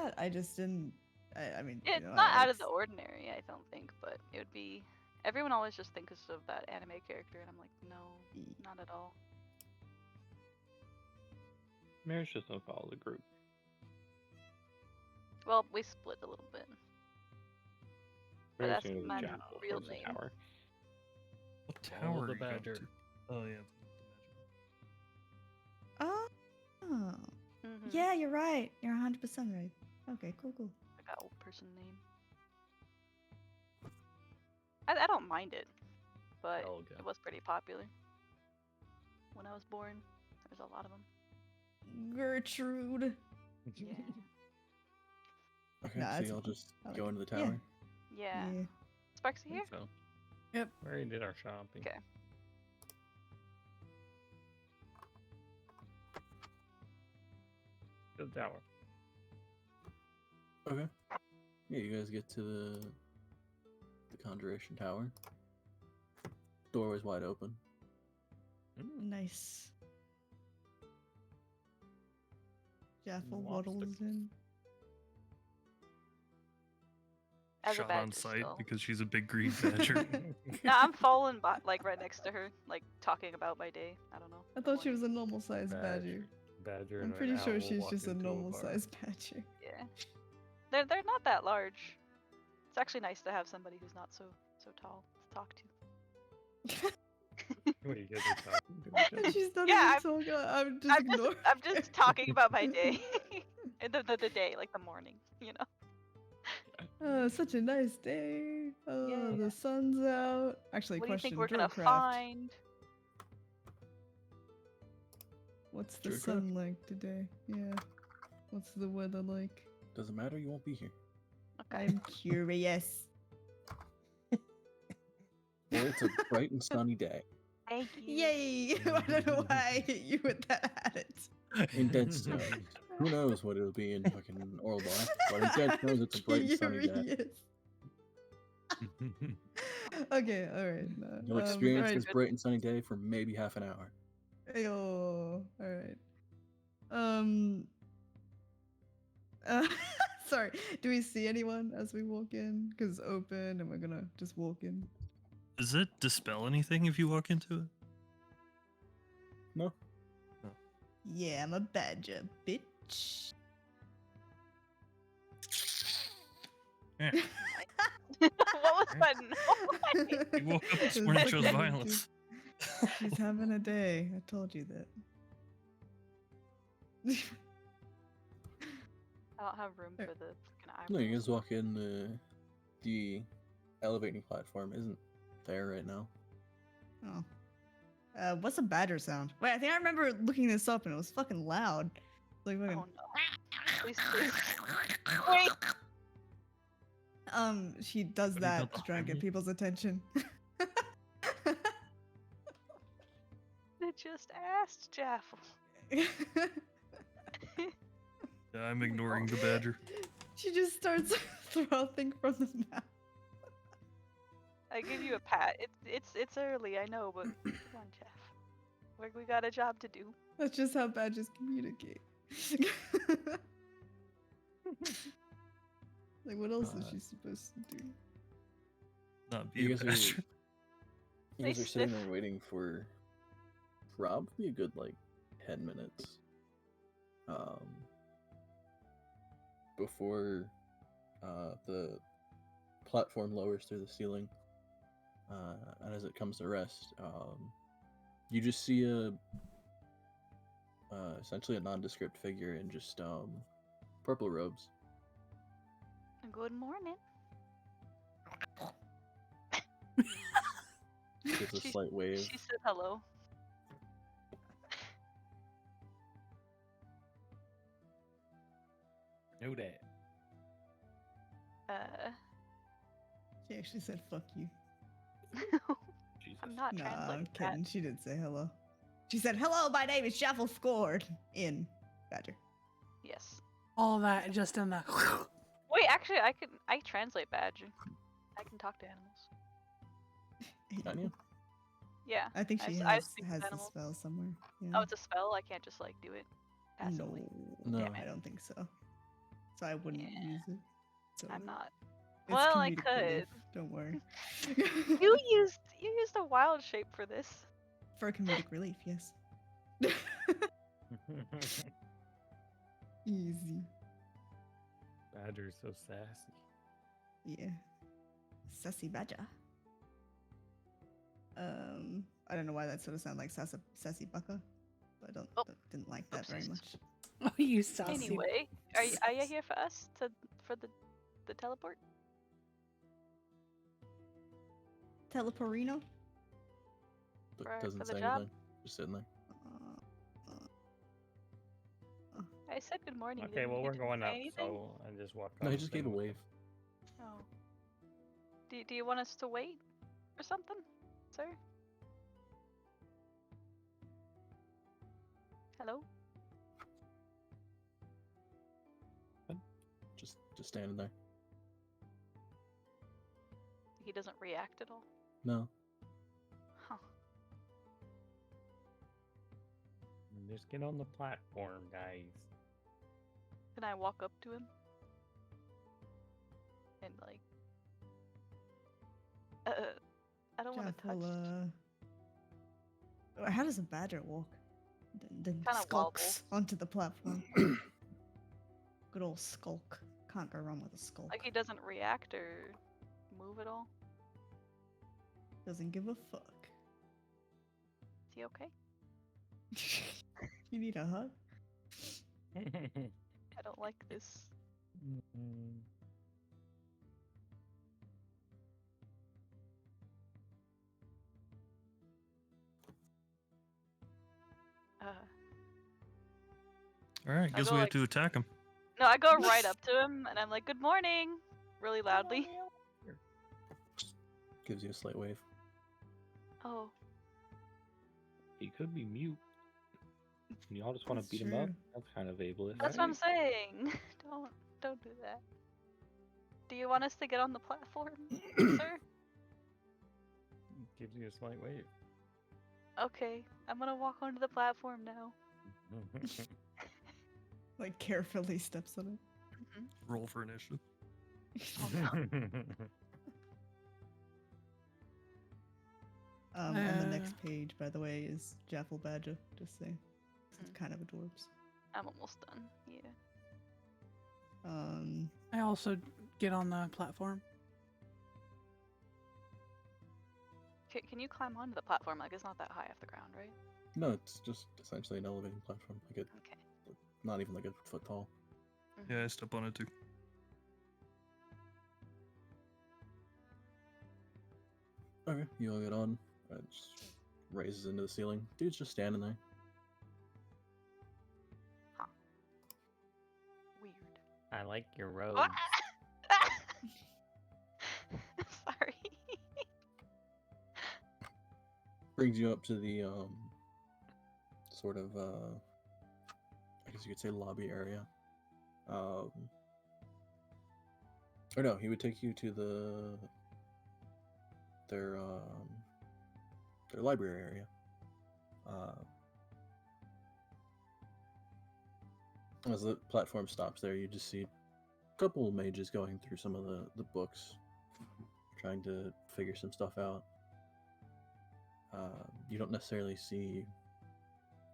that. I just didn't. I mean, It's you know, not out of the ordinary, I don't think, but it would be. Everyone always just thinks of that anime character, and I'm like, no, not at all. Mary's just don't follow the group. Well, we split a little bit. But Mary's that's gonna go to my the chapel real towards the name. tower. What Follow tower the are you going badger. to? Oh yeah. Oh. Mm-hmm. Yeah, you're right. You're 100% right. Okay, cool. I got old person name. I don't mind it, but Okay. it was pretty popular when I was born. There's a lot of them. Gertrude. Yeah. Okay, Nah, so it's y'all just I like go it. into the tower. Yeah. Yeah. Sparksy here? So. Yep. We already did our shopping. Okay. To the tower. Okay. Yeah, you guys get to the Conjuration Tower. Doorway's wide open. Nice. Jaffel Lobster. waddles in. As a Shot badger on sight still. because she's a big green badger. No, I'm falling like right next to her, like talking about my day. I don't know. I thought she was a normal sized badger. Badger. I'm and pretty an sure owl she's walk just a into normal bar. sized badger. Yeah. They're not that large. It's actually nice to have somebody who's not so tall to talk to. What are you guys are talking to? each other? She's not Yeah, even talking. I'm just ignoring. I'm just talking about my day. the day, like the morning, you know. Oh, such a nice day. Oh, Yeah. the sun's out. Actually, What do you question: think we're gonna Druidcraft. find? What's the Druidcraft? sun like today? Yeah. What's the weather like? Doesn't matter, you won't be here. Okay. I'm curious. Well, it's a bright and sunny day. Thank you. Yay! I don't know why I hit you with that attitude. In Dead Snow. Who knows what it'll be in fucking Orlebar. But in Dead Snow, it's a bright and sunny day. Curious. Okay, alright. No. You'll experience alright. this bright and sunny day for maybe half an hour. Ayo, alright. Sorry. Do we see anyone as we walk in? Because it's open and we're gonna just walk in. Does it dispel anything if you walk into it? No. Yeah, I'm a badger, bitch. Yeah. What was that noise? You woke up this It's morning like chose a- violence. She's having a day. I told you that. I don't have room for the freaking eyebrows. No, you guys walk in, the elevating platform isn't there right now. Oh. What's a badger sound? Wait, I think I remember looking this up and it was fucking loud. Like fucking. Oh no. Please. Wait. She does What do you that call to the try and get harmony? people's attention. I just asked Jaffel. Yeah, I'm ignoring the badger. She just starts throwing from the mouth. I give you a pat. It's early, I know, but come on, Jeff. We got a job to do. That's just how badgers communicate. Like, what else is she supposed to do? Not be You a guys are, badger. you guys They are sitting sniff. there waiting for probably a good, like, 10 minutes. Before the platform lowers through the ceiling. And as it comes to rest, you just see essentially a nondescript figure in just purple robes. Good morning. Gives a slight wave. She said hello. Know that. She actually said "fuck you." Jesus. I'm not Nah, I'm translating kidding. that. She didn't say hello. She said, "Hello, my name is Jaffel Scored." In badger. Yes. All that just in the. Wait, actually, I translate badger. I can talk to animals. Can you? Yeah. I think she I has speak the animals. spell somewhere. Yeah. Oh, it's a spell. I can't just like do it passively. No, No. Damn it. I don't think so. so I wouldn't Yeah. use it. So I'm not. it's Well, I comedic relief, could. don't worry. You used a wild shape for this. For comedic relief, yes. Easy. Badger's so sassy. Yeah. Sassy badger. I don't know why that sort of sounded like sassy bucker. But Oh, didn't like that very oopsies. much. Oh, you sassy. Anyway, are you here for us for the teleport? Teleporino? But For doesn't the say job? anything. Just sitting there. I said good morning. Okay, didn't well you we're say going up, anything? so I just walked. No, off he just the gave a thing. wave. Oh. Do you want us to wait or something, sir? Hello? Just standing there. He doesn't react at all. No. Huh. Just get on the platform, guys. Can I walk up to him? And like, I don't want to touch. Jaffel, how does a badger walk? Then Kinda skulks onto the platform. Good old skulk. Can't go wrong with a skulk. Like he doesn't react or move at all. Doesn't give a fuck. Is he okay? You need a hug? I don't like this. All right, I guess go we have like- to attack him. No, I go right up to him and I'm like, "Good morning," really loudly. Gives you a slight wave. Oh, He could be mute. You all just want to That's beat him up? true. That's kind of ableist. that's what I'm saying. Don't do that. Do you want us to get on the platform, sir? Gives you a slight wave. Okay, I'm gonna walk onto the platform now. Like carefully steps on Roll for initiative. it. On the next page, by the way, is Jaffel Badger. Just saying. It's kind of adorbs. I'm almost done. Yeah. I also get on the platform. Can you climb onto the platform? Like it's not that high off the ground, right? No, it's just essentially an elevating platform. Like it, Okay. not even like a foot tall. Yeah, I step on it too. Okay, you all get on. It just raises into the ceiling. Dude's just standing there. Weird. I like your robe. Ah! Sorry. Brings you up to the sort of I guess you could say lobby area. Or no, he would take you to their library area. As the platform stops there, you just see a couple mages going through some of the books, trying to figure some stuff out. You don't necessarily see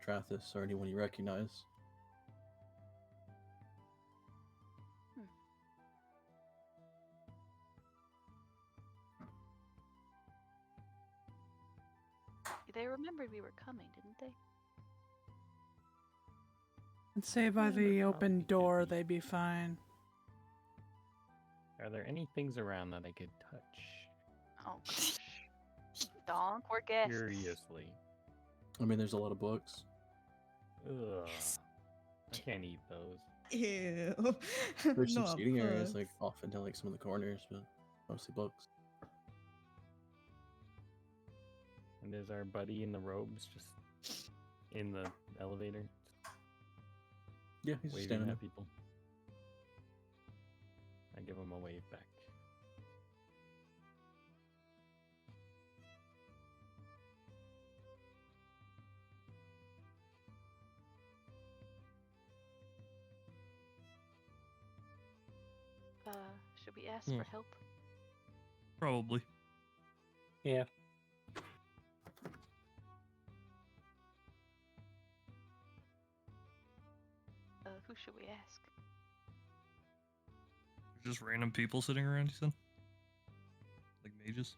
Trathis or anyone you recognize. They remembered we were coming, didn't they? I'd say by Yeah, the they're open probably door, good. they'd be fine. Are there any things around that I could touch? Oh gosh. Donk, we're guests. Curiously. I mean, there's a lot of books. Ugh. I can't eat those. Ew. There's some Not seating areas books. like off into like some of the corners, but mostly books. And there's our buddy in the robes just in the elevator, Yeah, he's just waving standing there. at people. I give him a wave back. Should we ask Hmm. for help? Probably. Yeah. Who should we ask? Just random people sitting around, you said? Like mages?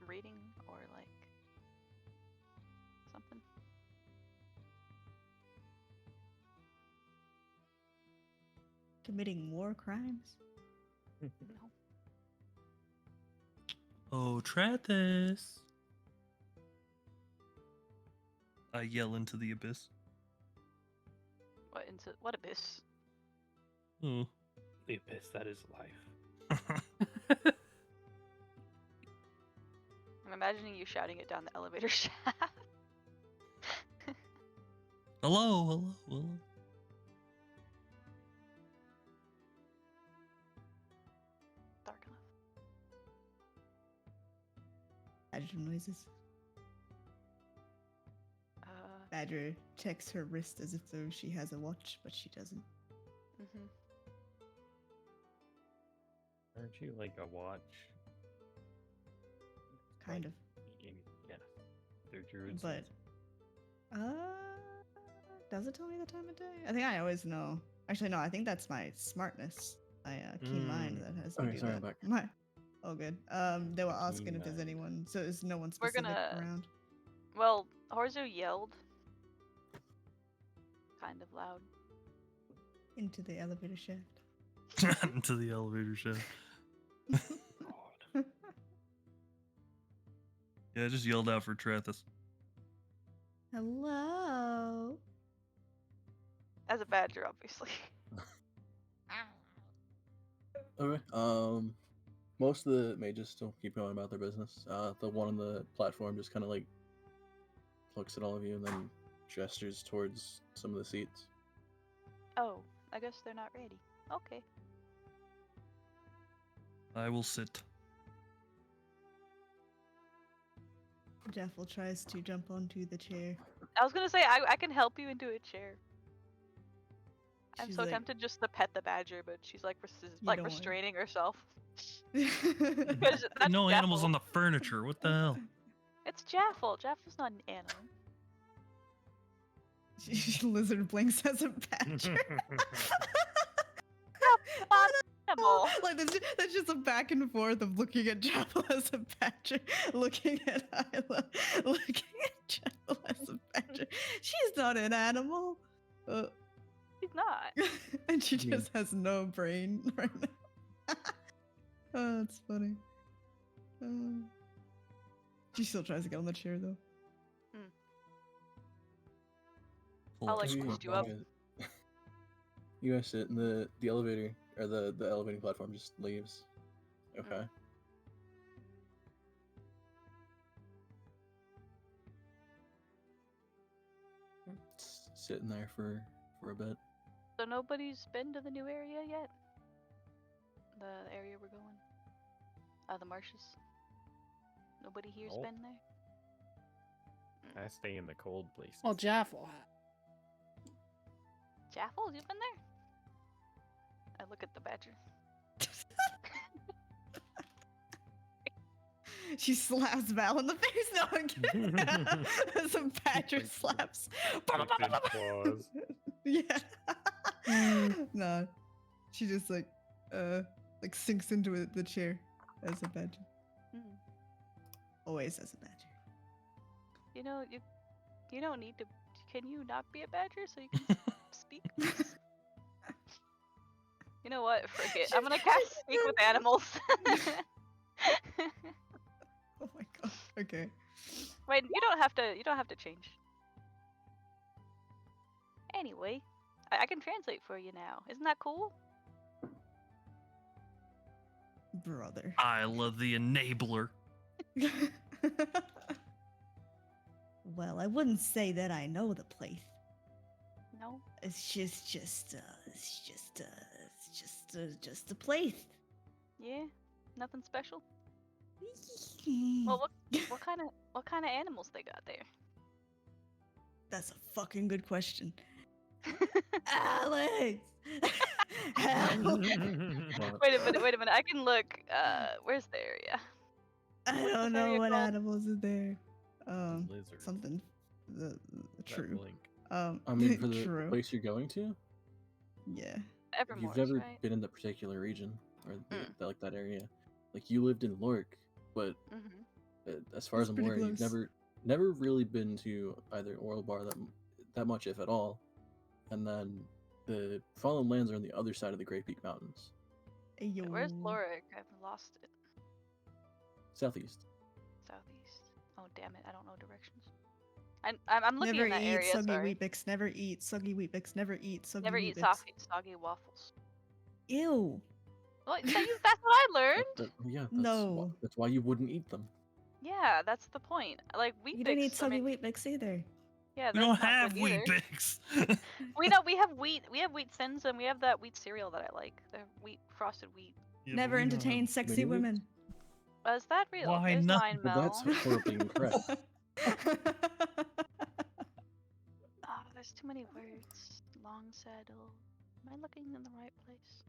Reading or like something? Committing war crimes. No. Oh, Trathis! I yell into the abyss. What abyss? Oh. The abyss that is life. I'm imagining you shouting it down the elevator shaft. Hello, hello, hello. Dark enough. Badger noises. Badger checks her wrist as if though she has a watch, but she doesn't. Mm-hmm. Aren't you like a watch? Kind of. Yeah. They're druids. But does it tell me the time of day? I think I always know. Actually, no. I think that's my smartness. My keen mind that has to Okay, do sorry, that. I'm back. My. Oh, good. They were asking Keen if there's mind. anyone. So is no one We're specific gonna- around? Well, Horzu yelled. Kind of loud. Into the elevator shaft. Into the elevator shaft. God. Yeah, I just yelled out for Trathis. Hello. As a badger, obviously. Okay. Most of the mages still keep going about their business. The one on the platform just kind of like looks at all of you and then gestures towards some of the seats. Oh, I guess they're not ready. Okay. I will sit. Jeffel tries to jump onto the chair. I was gonna say I can help you into a chair. I'm She's so like, tempted just to pet the badger, but she's like You don't wanna. restraining herself. No That's animals Jaffel. on the furniture. What the hell? It's Jaffel. Jaffel's not an animal. Lizard blinks as a badger. Animal. Like that's just a back and forth of looking at Jeffel as a badger, looking at Isla, looking at Jeffel as a badger. She's not an animal. He's not. And she Yeah. just has no brain right now. Oh, that's funny. She still tries to get on the chair though. I'll, like, You boost you up. guys- You guys sit and the elevator or the elevating platform just leaves. Okay. It's sitting there for a bit. So nobody's been to the new area yet? The area we're going? The marshes? Nobody here's Nope. been there? I stay in the cold places. Well, Jaffel had. Jaffel, you been there? I look at the badger. She slaps Val in the face. No, I'm kidding. Some badger Like, slaps. Like big claws. Yeah. No, she just like sinks into the chair as a badger. Hmm. Always as a badger. You know, you don't need to. Can you not be a badger so you can speak? You know what? Frick it. I'm gonna cast speak with animals. Oh my god. Okay. Wait, you don't have to. You don't have to change. Anyway, I can translate for you now. Isn't that cool? Brother. Isla the enabler. Well, I wouldn't say that I know the place. No. It's just a place. Yeah. Nothing special. Well, What kind of animals they got there? That's a fucking good question. Alex! Help! What? Wait a minute, wait a minute. I can look. Where's the area? I What's don't this know area what called? animals are there. Lizard. Something. The That true. blink. I mean, for the true. place you're going to, Yeah. if Evermore's, you've never right? been in that particular region or Mm. like that area, like you lived in Lork, but Mm-hmm. as far That's as I'm pretty aware, you've close. never really been to either Oral Bar that much, if at all. And then the Fallen Lands are on the other side of the Great Peak Mountains, Ayo. Where's Lorik? I've lost it. southeast. Southeast. Oh damn it! I don't know directions. I'm looking Never in that eat area. soggy Sorry. Weet-Bix. Never eat soggy Weet-Bix. Never eat soggy Never eat Weet-Bix. soggy waffles. Ew. Well, that's what I learned. Yeah, No. that's why you wouldn't eat them. Yeah, that's the point. Like wheat You don't eat bix. I soggy mean, Weet-Bix either. yeah, We that's don't not have good wheat either. bix. We know we have wheat. We have wheat thins and we have that wheat cereal that I like. The wheat frosted wheat. Yeah, but Never we don't entertain have- sexy mini wheats? women. Is that real? Why There's not? mine, Well, Mel. that's horribly incorrect. Ah, there's too many words. Long saddle. Am I looking in the right place?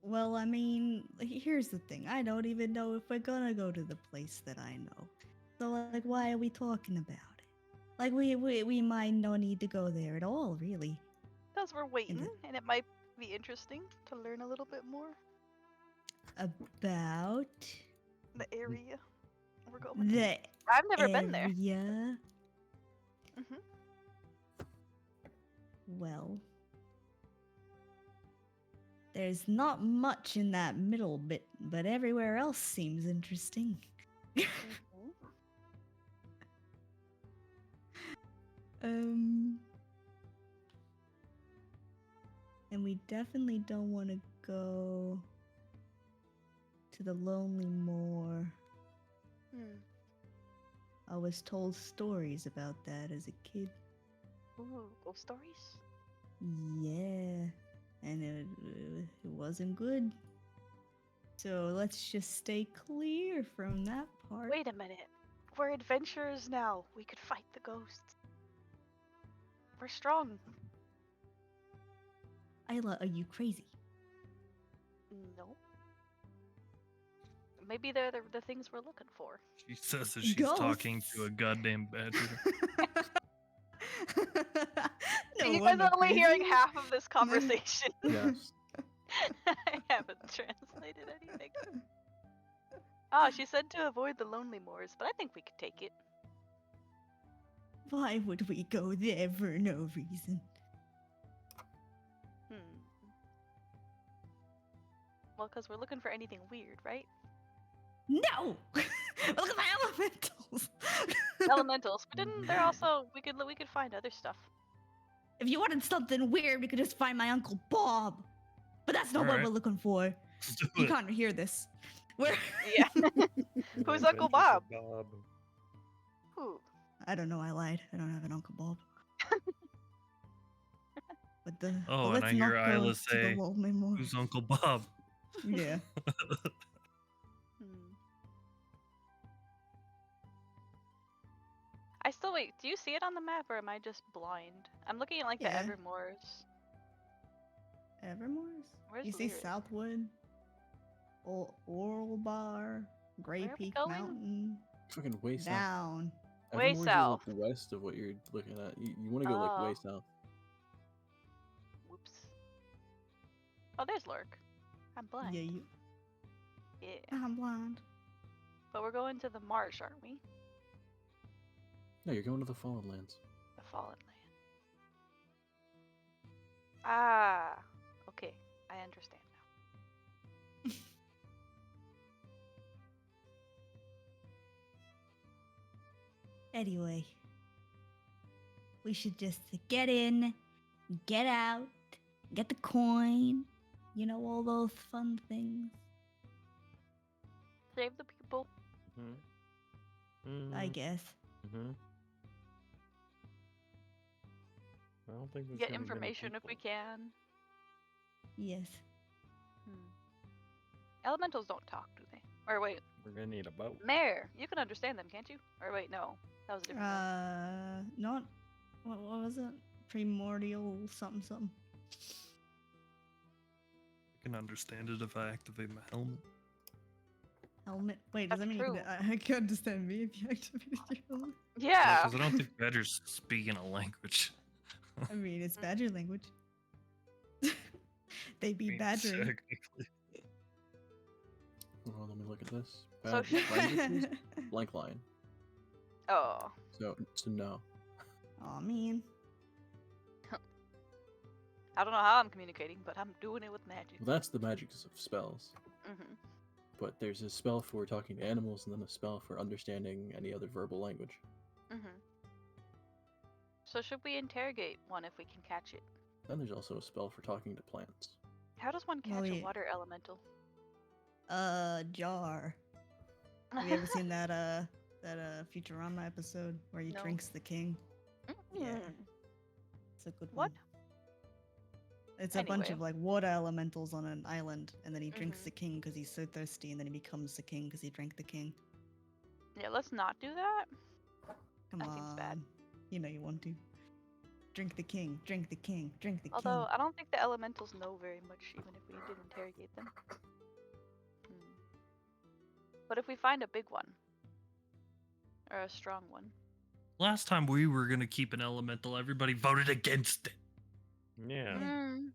Well, I mean, here's the thing. I don't even know if we're gonna go to the place that I know. So, like, why are we talking about it? Like, we might not need to go there at all, really. Because we're waiting, and it might be interesting to learn a little bit more About the area we're going. the I've never been there. area. Mhm. Well, there's not much in that middle bit, but everywhere else seems interesting. Mhm. And we definitely don't want to go to the Lonely Moor. Hmm. I was told stories about that as a kid. Ooh, ghost stories? Yeah, and it wasn't good. So let's just stay clear from that part. Wait a minute. We're adventurers now. We could fight the ghosts. We're strong. Isla, are you crazy? No. Maybe they're the things we're looking for. She says that she's talking to a Ghosts. goddamn badger. No you guys wonder are only hearing crazy. half of this conversation. Yes. I haven't translated anything. Oh, she said to avoid the lonely moors, but I think we could take it. Why would we go there for no reason? Well, because we're looking for anything weird, right? No! Look at my elementals! Elementals, but didn't there also we could find other stuff. If you wanted something weird, we could just find my Uncle Bob. But that's not what Alright. we're looking for. Let's do You it. can't hear this. We're Yeah. The Who's Uncle Adventures Bob? of Bob. Who? I don't know, I lied. I don't have an Uncle Bob. But Oh, but and I let's hear not go Isla to the say, Lonely Moor. Who's Uncle Bob? Yeah. I still wait. Do you see it on the map, or am I just blind? I'm looking at like Yeah. the Evermoors. Evermore's? Where's You see Lyric? Southwood, Oral Bar, Grey Where are we Peak going? Mountain, Fucking way south. down. Way Evermore's is, south. like west of what you're looking at. You want to go like way Oh. south. Whoops. Oh, there's Lurk. I'm blind. Yeah, you. Yeah. I'm blind. But we're going to the marsh, aren't we? No, you're going to the Fallen Lands. The Fallen Land. Ah. Okay. I understand now. Anyway, we should just get in, get out, get the coin. You know, all those fun things. Save the people. Mm-hmm. I guess. Mm-hmm. I don't think there's Get gonna be many information if we people. can. Yes. Elementals don't talk, do they? Or wait, We're gonna need a boat. Mare, you can understand them, can't you? Or wait, no, that was a different one. Not. What was it? Primordial something something. I can understand it if I activate my helmet. Helmet. Wait, does That's that mean you true. can, I can understand me if you activated your helmet? Yeah. Because I don't think badgers speak in a language. I mean, it's badger language. They be Means badgering. technically. Hold on, let me look at this. So Bad should- languages? Blank line. Oh. So no. Aw, man. I don't know how I'm communicating, but I'm doing it with magic. Well, that's the magic of spells. Mm-hmm. But there's a spell for talking to animals, and then a spell for understanding any other verbal language. Mm-hmm. So should we interrogate one if we can catch it? Then there's also a spell for talking to plants. How does one catch Well, a yeah. water elemental? Jar. Have you ever seen that Futurama episode where he No. drinks the king? Yeah. Mm. It's a good What? one. It's a bunch Anyway. of like water elementals on an island, and then he drinks Mhm. the king because he's so thirsty, and then he becomes the king because he drank the king. Yeah, let's not do that. Come That on. seems bad. You know you want to. Drink the king, drink the king, drink the Although king. I don't think the elementals know very much, even if we did interrogate them. But if we find a big one, or a strong one, Last time we were gonna keep an elemental, everybody voted against it. Yeah. Mm,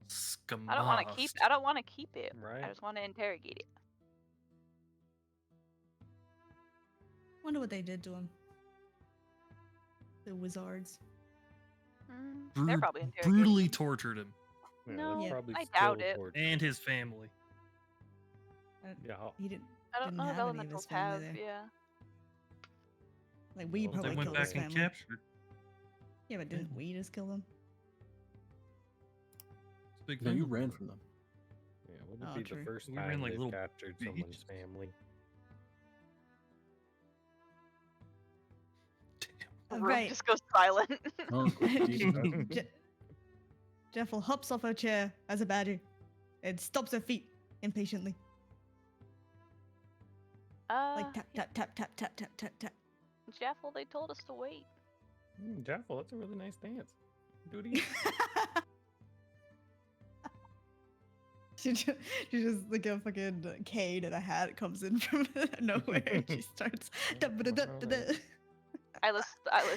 Scum. I don't want to keep. I don't want to keep it. Right. I just want to interrogate it. Wonder what they did to him. The wizards. They're probably interrogating. brutally tortured him Yeah, No, they're Yeah. probably I still doubt it. tortured. and his family. Yeah. He didn't. I don't didn't know if have any of his elementals family have. there. Yeah. Like we Well, They probably went killed his back and family. captured. Yeah, but didn't we just kill them? It's a big No, you thing. ran from them. Yeah. Would Oh, it be true. the first We time ran like they've little captured someone's bitches. family? The Oh, room right. just goes silent. Oh, Jesus. Je- Jeffel hops off her chair as a badger and stops her feet impatiently. Like tap tap tap tap tap tap tap tap. Jaffel, they told us to wait. Jaffel, that's a really nice dance. Do it again. she just like a fucking cane and a hat comes in from nowhere and she starts Isla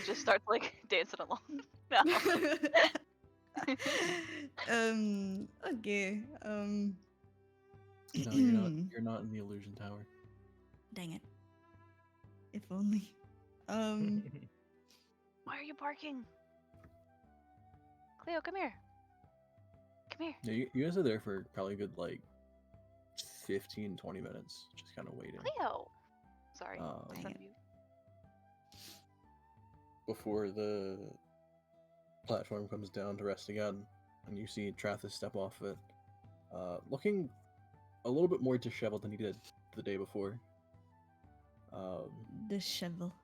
just starts like dancing along. No. Okay. No, you're not in the illusion tower. Dang it. If only. Why are you barking? Cleo, come here. Come here. Yeah, you guys are there for probably a good like 15, 20 minutes, just kind of waiting. Cleo. Sorry. Oh. I was Dang on it. mute. Before the platform comes down to rest again, and you see Trathis step off it, looking a little bit more disheveled than he did the day before. The shovel.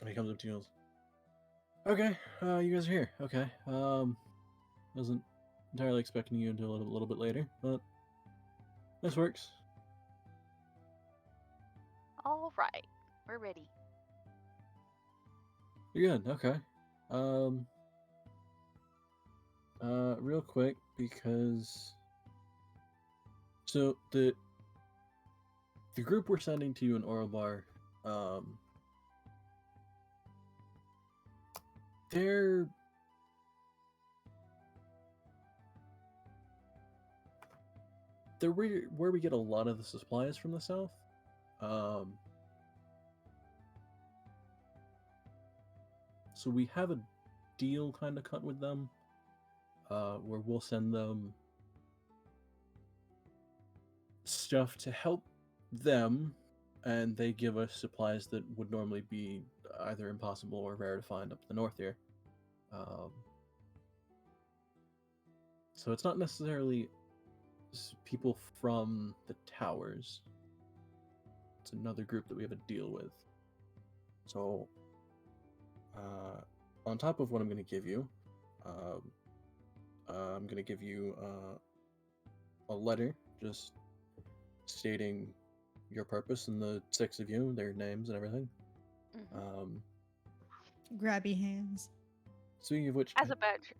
And he comes up to you and goes, "Okay, you guys are here. Okay, wasn't entirely expecting you until a little bit later, but this works." All right. We're ready. You're good. Okay. Real quick, because so the group we're sending to you in Orobar, they're where we get a lot of the supplies from the south. So we have a deal kind of cut with them, where we'll send them stuff to help them, and they give us supplies that would normally be either impossible or rare to find up the north here. So it's not necessarily people from the towers. It's another group that we have a deal with. So, on top of what I'm going to give you, I'm gonna give you a letter just stating your purpose and the 6 of you, their names and everything. Mhm. Grabby hands. Speaking of which, As a badger.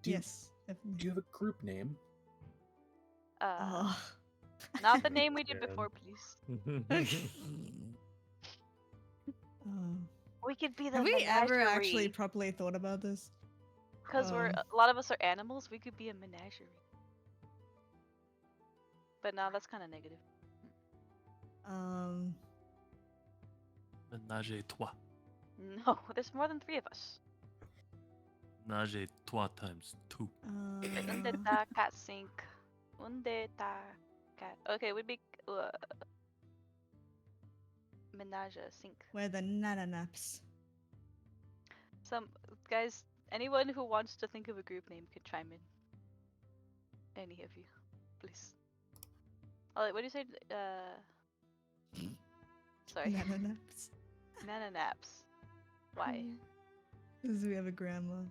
do you, Yes, do definitely. you have a group name? Oh. Not the name we did Yeah. before, please. Oh. We could be the Have we ever actually menagerie. properly thought about this? Because we're Oh. a lot of us are animals, we could be a menagerie. But now that's kind of negative. Menage a trois. No, there's more than 3 of us. Menage a trois times 2. Unde Uh, ta cat sink. Unde ta cat. Okay, we'd be menage a sink. where the nananaps. Some guys, anyone who wants to think of a group name could chime in. Any of you, please. Oh, what do you say? Sorry, Nananaps. Nana naps. Why? Because we have a grandma.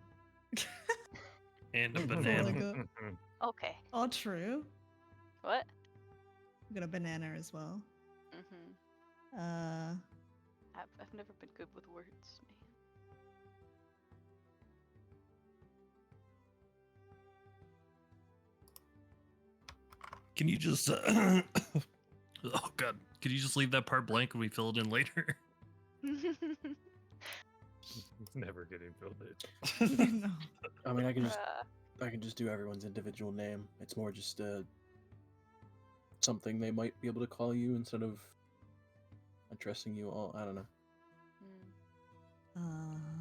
And a Oh my banana. God. Okay. Oh, true. What? We got a banana as well. Mhm. I've never been good with words, man. Can you just oh god, can you just leave that part blank and we fill it in later? It's never getting filled in. No. I mean, I can just Uh, I can just do everyone's individual name. It's more just something they might be able to call you instead of addressing you all. I don't know.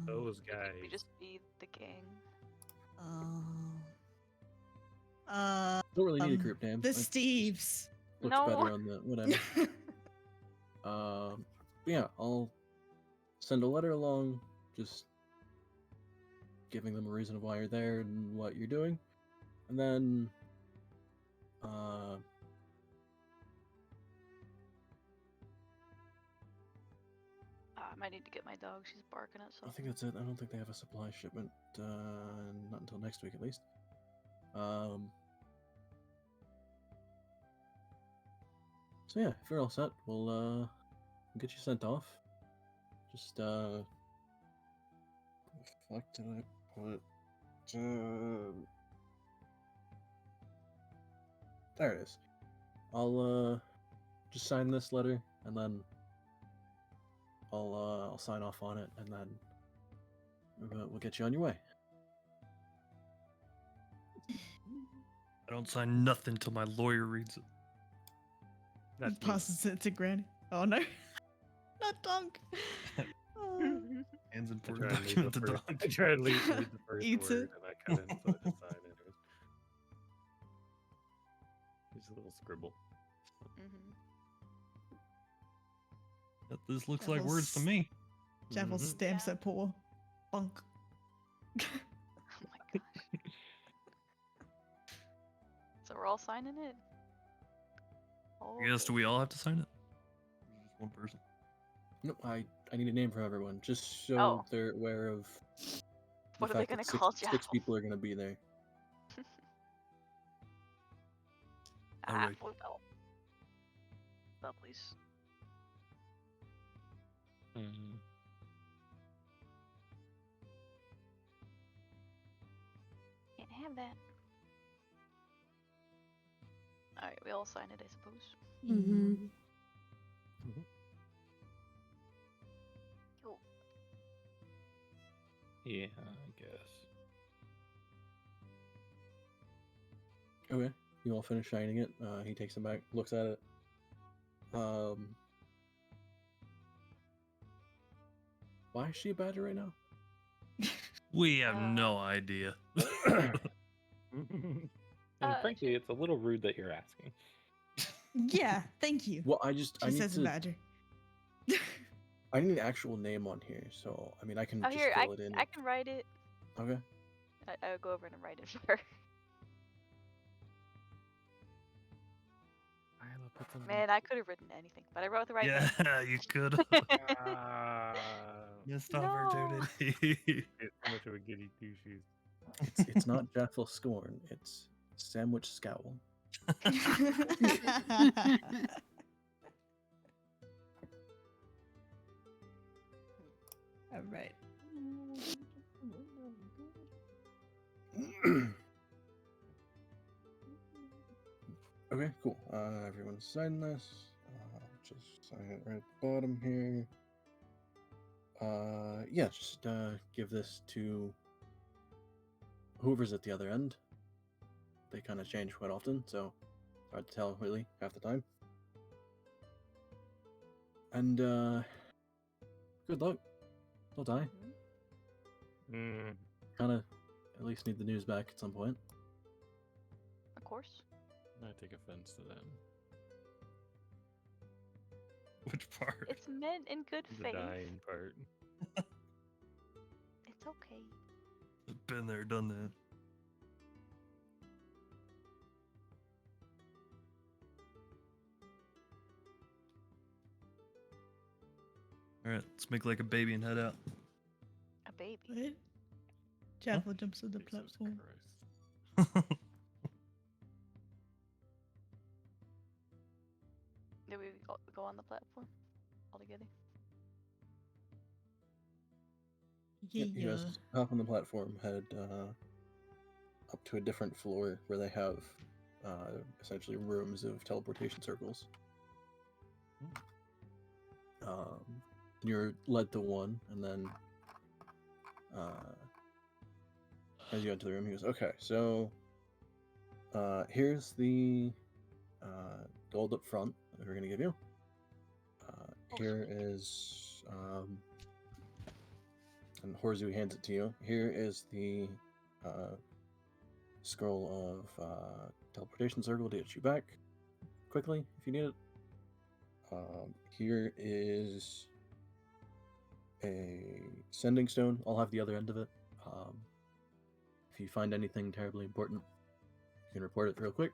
Those we guys. just be the gang. Don't really need a group name. The It just Steves. looks No. better on the whatever. But yeah, I'll send a letter along, just giving them a reason of why you're there and what you're doing, and then I might need to get my dog. She's barking at I something. think that's it. I don't think they have a supply shipment, not until next week at least. So yeah, if you're all set, we'll get you sent off. Just the fuck did I put? There it is. I'll just sign this letter and then I'll sign off on it and then we'll get you on your way. I don't sign nothing till my lawyer reads it. That's me. Passes it to Granny. Oh no. Not Dunk. Oh. Hands I important try and leave document the to first, dog. I try and leave the first Eats word it. and I cut in so I just sign anyways. Just a little scribble. Mhm. This looks like words to Devils. me. Javel Mhm. stamps Yeah. that poor Bunk. Oh my gosh. So we're all signing it. I guess do we all have to sign it? Or just one person? No, I need a name for everyone, just so Oh. they're aware of What the are they fact gonna that six, call six Javel? people are gonna be there. Alright. Well, please. Mhm. Can't have that. Alright, we all sign it, I suppose. Mhm. Cool. Yeah, I guess. Okay, you all finish signing it. He takes it back, looks at it. Why is she a badger right now? We have no idea. And Uh, frankly, it's a little rude that you're asking. Yeah, thank you. Well, I She need says to. Badger. I need an actual name on here, so I mean I can Oh, just here, fill it in. I can write it. Okay. I'll go over and write it for her. Isla, put something- Man, I could have written anything, but I wrote the right Yeah, you could have. Ah, Missed No. opportunity. it's so much of a goody two shoes. It's not Jaffel Scorn. It's Sandwich Scowl. All right. Okay, cool. Everyone's signed this. Just sign it right at the bottom here. Yeah, just give this to whoever's at the other end. They kind of change quite often, so it's hard to tell really half the time. And good luck. Don't die. Mm. Kind of at least need the news back at some point. Of course. I take offense to that. Which part? It's meant in good The faith. dying part. It's okay. Been there, done that. All right, let's make like a baby and head out. A baby. What? Jaffel jumps on the Jesus platform. Christ. Did we go on the platform all together? Yeah. You guys just hop on the platform, head up to a different floor where they have essentially rooms of teleportation circles. You're led to one, and then as you enter the room, he goes, "Okay, so here's the gold up front that we're gonna give you. Here is and Horzu hands it to you. Here is the scroll of teleportation circle to get you back quickly if you need it. Here is a sending stone. I'll have the other end of it. If you find anything terribly important, you can report it real quick.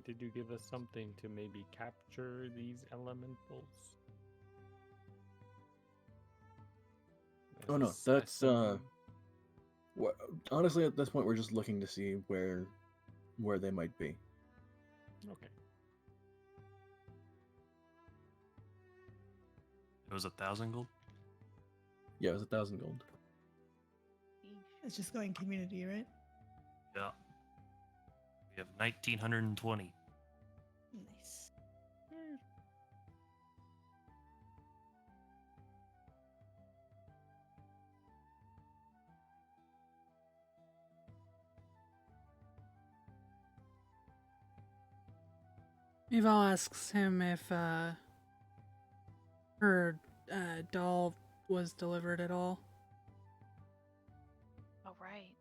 Did you give us something to maybe capture these elementals? Oh, no, Assess that's, them? Honestly, at this point, we're just looking to see where they might be. Okay. It was 1,000 gold. Yeah, it was 1,000 gold. It's just going community, right? Yeah. We have 1,920. Nice. Eval asks him if her doll was delivered at all. Oh, right.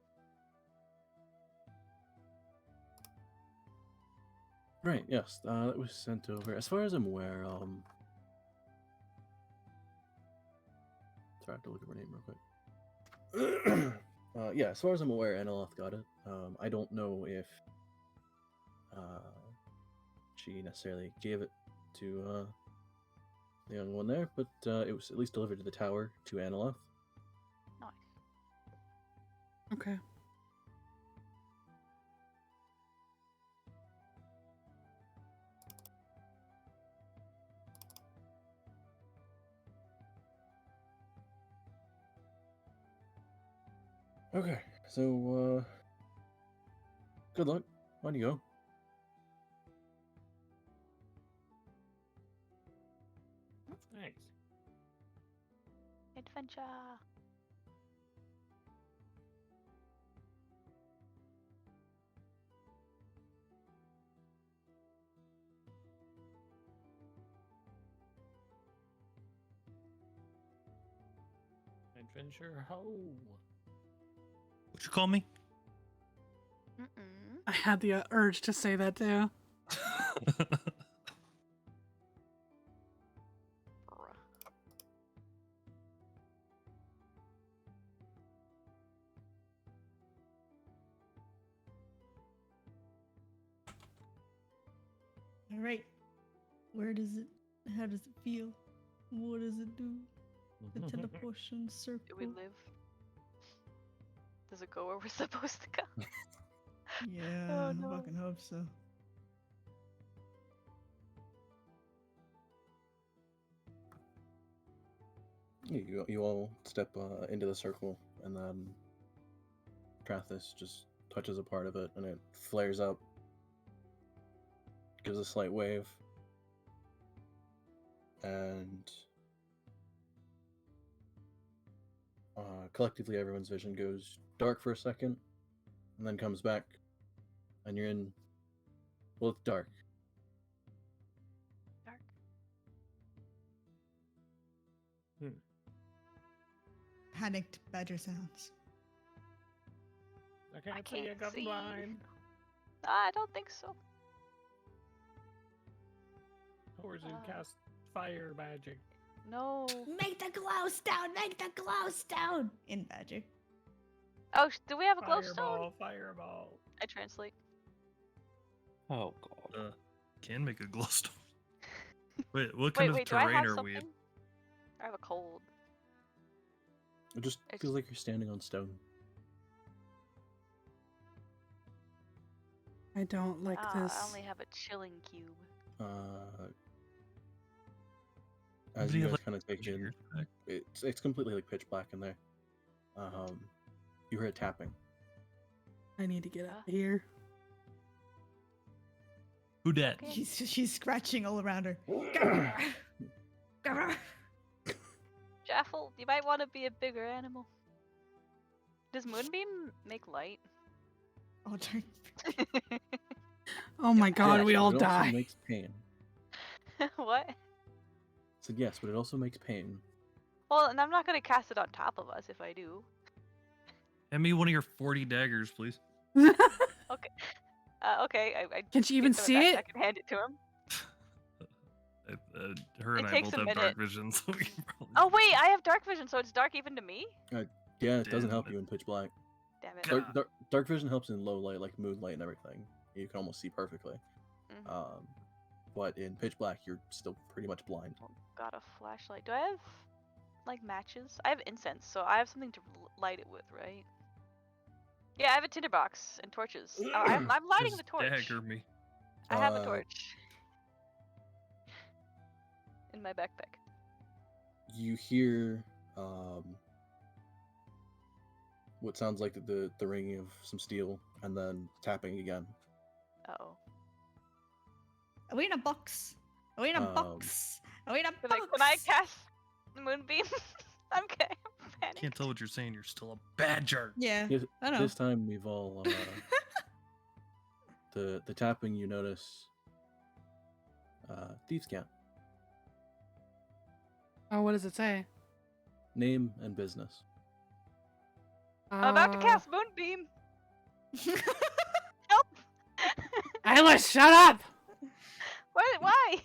Right, yes, that was sent over. As far as I'm aware, sorry, I have to look at her name real quick. Yeah, as far as I'm aware, Analoth got it. I don't know if she necessarily gave it to the young one there, but it was at least delivered to the tower to Analoth. Nice. Okay. Okay, so good luck. On you go. Thanks. Adventure. Adventure ho. What you call me? Mm-mm. I had the urge to say that too. Bruh. All right. Where does it? How does it feel? What does it do? The teleportation circle. Do we live? Does it go where we're supposed to go? Yeah, Oh, I no. fucking hope so. You all step into the circle, and then Trathis just touches a part of it, and it flares up, gives a slight wave, and collectively everyone's vision goes dark for a second, and then comes back, and you're in, well, it's dark. Dark. Panicked badger sounds. I can't see. can't I got see. blind. I don't think so. Horizon Uh. cast fire magic. No. Make the glow stone! Make the glow stone! In badger. Oh, do we have a glowstone? Fireball, fireball. I translate. Oh god. Can make a glowstone. Wait, what kind Wait, of do I terrain have are something? we in? I have a cold. It just It's- feels like you're standing on stone. I don't like this. I only have a chilling cube. As Do you you guys like kind of take in, Jigger back? it's completely like pitch black in there. You hear it tapping. I need to get out of here. Who dat? Okay. She's scratching all around her. Jaffel, you might want to be a bigger animal. Does Moonbeam make light? Oh, darn. Oh my god, Yes, we but all it also die. makes pain. What? So yes, but it also makes pain. Well, and I'm not gonna cast it on top of us if I do. Hand me one of your 40 daggers, please. Okay, I Can she even pick them see back it? up and hand it to him. Her and It I takes both a have dark minute. vision, so we can probably. Oh wait, I have dark vision, so it's dark even to me. Yeah, it doesn't Damn help it. you in pitch black. Damn it. God. Dark vision helps in low light, like moonlight and everything. You can almost see perfectly. Mhm. But in pitch black, you're still pretty much blind. Got a flashlight. Do I have like matches? I have incense, so I have something to light it with, right? Yeah, I have a tinderbox and torches. Oh, I'm lighting Just the torch. Dagger me. I have a Uh, torch in my backpack. You hear what sounds like the ringing of some steel, and then tapping again. Uh-oh. Are we in a box? Are we in a Um, box? Are we in a Can box? I cast the moonbeam? I'm okay. I'm panicked. Can't tell what you're saying. You're still a badger. Yeah, This, I know. this time we've all the tapping. You notice thieves' camp, Oh, what does it say? name and business. I'm about to Uh, cast moonbeam. Help! Ayla, shut up! Why?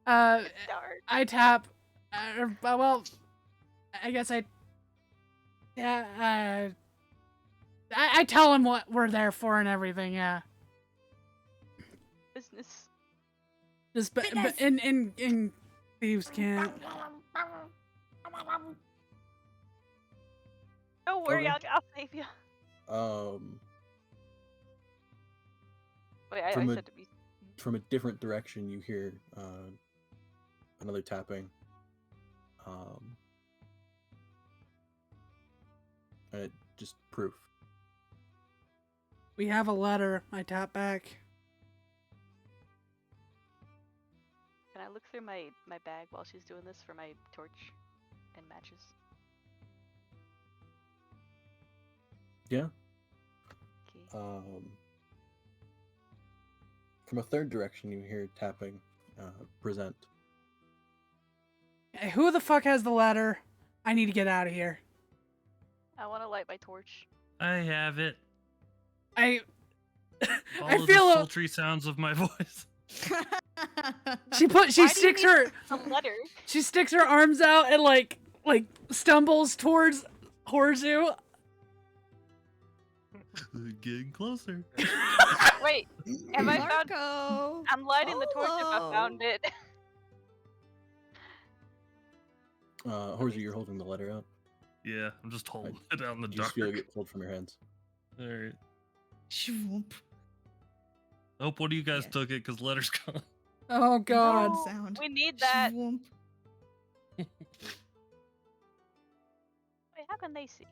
Uh, Dark. I tap. Well, I guess I. Yeah. I tell him what we're there for and everything. Yeah. Business. Just but Business. in thieves camp. Don't worry, Okay. I'll save you. Wait, I From a- said to be. From a different direction, you hear another tapping. And it just proof. We have a letter. I tap back. Can I look through my bag while she's doing this for my torch and matches? Yeah. Okay. From a third direction, you hear tapping. Present. Hey, who the fuck has the letter? I need to get out of here. I want to light my torch. I have it. I Follow feel the a- sultry sounds of my voice. she Why do you sticks need her A letter. she sticks her arms out and like stumbles towards Horzu. Getting closer. Wait, have I found? Marco. I'm lighting the torch if I Hello. found it. Horsey, you're holding the letter out. Yeah, I'm just holding it out in the You dark. just feel it get pulled from your hands. All right. Shwoomp. Hope one of you guys Yes. took it because letter's gone. Oh God. No, sound. we need that. Shwoomp. Wait, how can they see?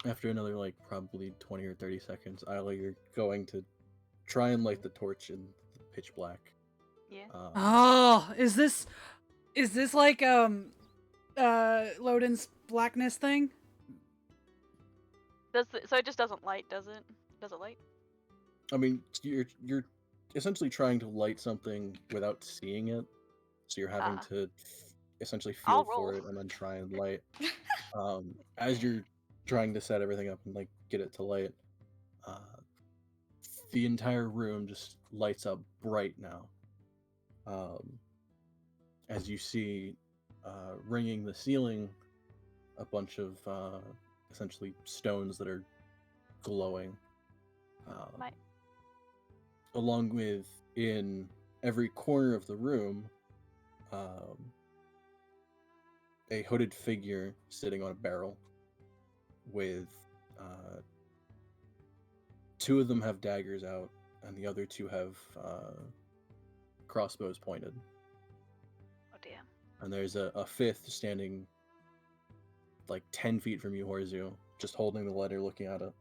After another like probably 20 or 30 seconds, Isla, you're going to try and light the torch in the pitch black. Yeah. Oh, is this like Loden's blackness thing? So it just doesn't light, does it? Does it light? I mean, you're essentially trying to light something without seeing it, so you're having Ah. to essentially I'll feel for roll. it and then try and light. As you're trying to set everything up and like get it to light, the entire room just lights up bright now. As you see, ringing the ceiling, a bunch of essentially stones that are glowing. My- Along with in every corner of the room, a hooded figure sitting on a barrel with two of them have daggers out and the other two have crossbows pointed. Oh damn. And there's a fifth standing like 10 feet from you, Horzu, just holding the letter looking at it.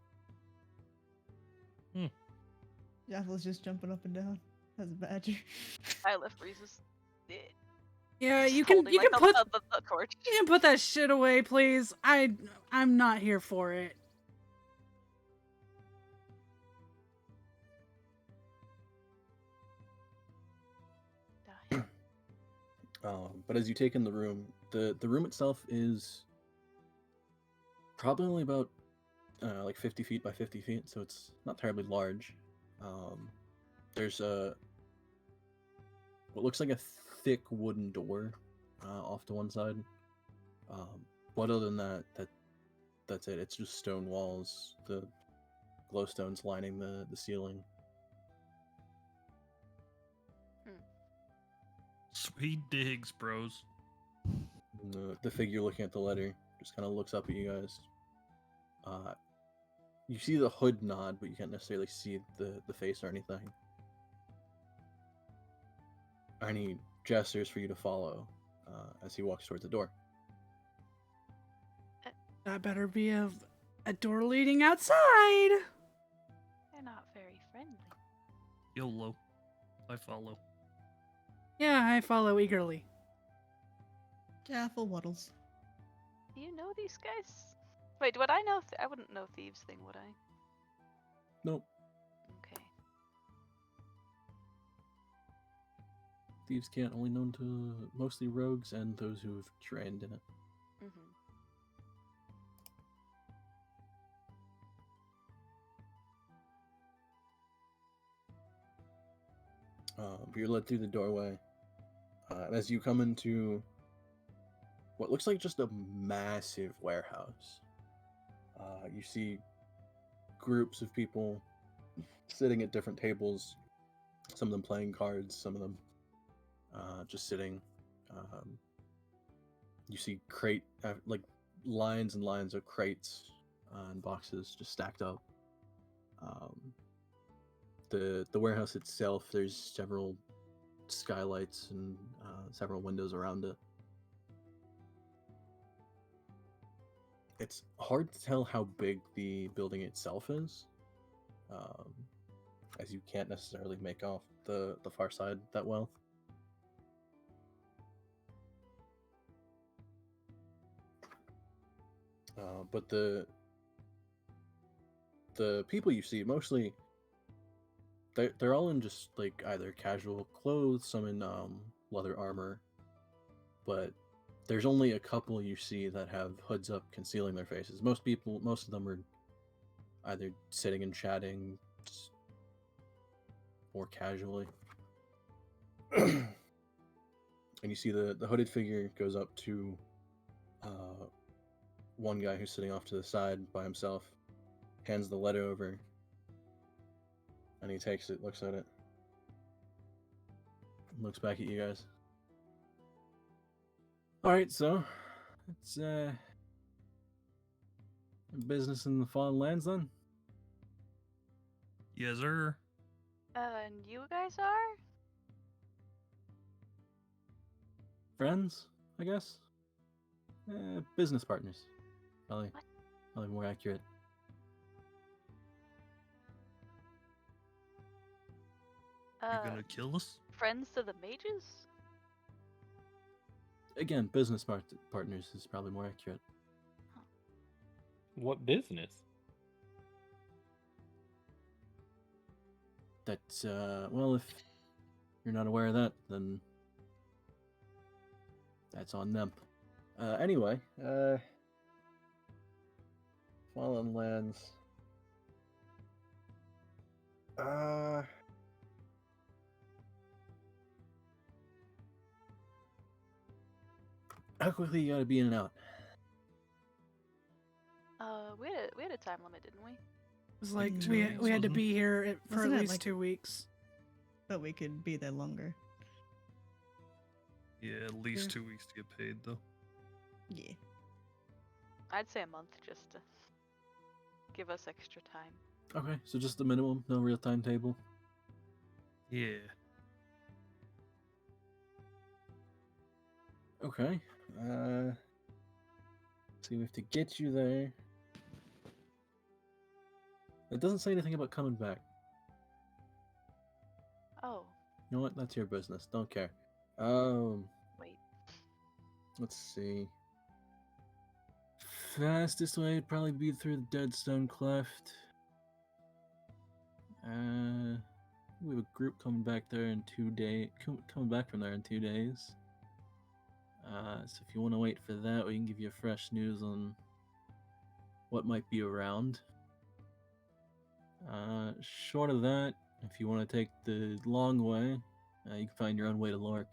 Jaffel's just jumping up and down as a badger. I left freezes. Yeah. Yeah, Just you can holding, you like, can put the torch. you can put that shit away, please. I'm not here for it. Die. But as you take in the room, the room itself is probably only about like 50 feet by 50 feet, so it's not terribly large. There's what looks like a thick wooden door off to one side. But other than that's it. It's just stone walls, the glowstones lining the ceiling. Sweet digs, bros. And the figure looking at the letter just kind of looks up at you guys. You see the hood nod, but you can't necessarily see the face or anything. And he gestures for you to follow as he walks towards the door. That better be a door leading outside. They're not very friendly. YOLO. I follow. Yeah, I follow eagerly. Jaffel waddles. Do you know these guys? Wait, would I know? I wouldn't know thieves thing, would I? Nope. Okay. Thieves can't, only known to mostly rogues and those who have trained in it. Mm-hmm. But you're led through the doorway. And as you come into what looks like just a massive warehouse, you see groups of people sitting at different tables, some of them playing cards, some of them just sitting. You see like lines and lines of crates and boxes just stacked up. The warehouse itself, there's several skylights and several windows around it. It's hard to tell how big the building itself is, as you can't necessarily make off the far side that well. But the people you see, mostly they're all in just like either casual clothes, some in leather armor, but there's only a couple you see that have hoods up concealing their faces. Most of them are either sitting and chatting more casually. And you see the hooded figure goes up to one guy who's sitting off to the side by himself, hands the letter over, and he takes it, looks at it. Looks back at you guys. All right, so it's business in the Fallen Lands then. Yes, sir. And you guys are? Friends, I guess. Business partners. Probably more accurate. You're gonna kill us? Friends to the mages? Again, business partners is probably more accurate. What business? That's well, if you're not aware of that, then that's on them. Anyway, Fallen Lands. How quickly you gotta be in and out? We had a time limit, didn't we? It was like Mm, we had to wasn't- be here for Wasn't at it least like- 2 weeks. But we could be there longer. Yeah, at least Yeah. 2 weeks to get paid though. Yeah. I'd say a month just to give us extra time. Okay, so just the minimum, no real timetable. Yeah. Okay. So we have to get you there. It doesn't say anything about coming back. Oh, You know what? That's your business. Don't care. wait. Let's see. Fastest way would probably be through the Deadstone Cleft. We have a group coming back there in 2 days. Coming back from there in 2 days. So if you want to wait for that, we can give you fresh news on what might be around. Short of that, if you want to take the long way, you can find your own way to Lork.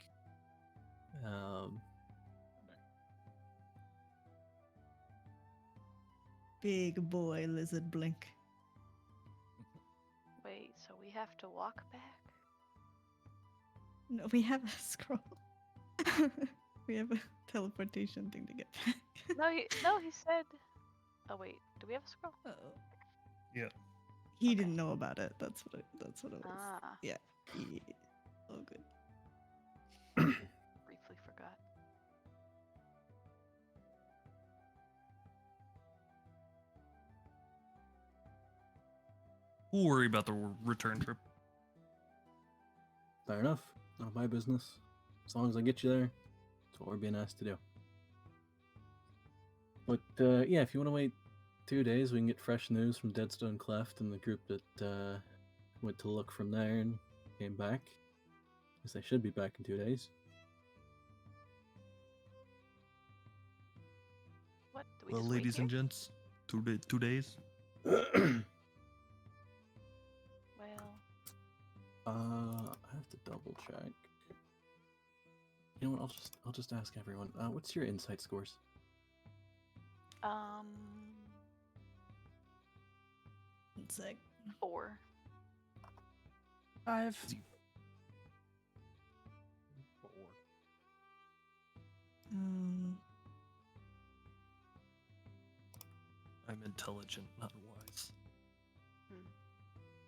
Big boy lizard blink. Wait, so we have to walk back? No, we have a scroll. We have a teleportation thing to get back. No, he said. Oh wait, do we have a scroll? Uh-oh. Yeah. He Okay. didn't know about it. That's what it was. Ah, Yeah. Oh, good. briefly forgot. We'll worry about the return trip. Fair enough. Not my business. As long as I get you there, that's what we're being asked to do. But yeah, if you want to wait 2 days, we can get fresh news from Deadstone Cleft and the group that went to look from there and came back. Because they should be back in 2 days. What? Do we Well, just wait ladies here? and gents, 2 days. Well, I have to double check. You know what? I'll just ask everyone. What's your insight scores? One sec. 4. 5. I'm intelligent, not wise.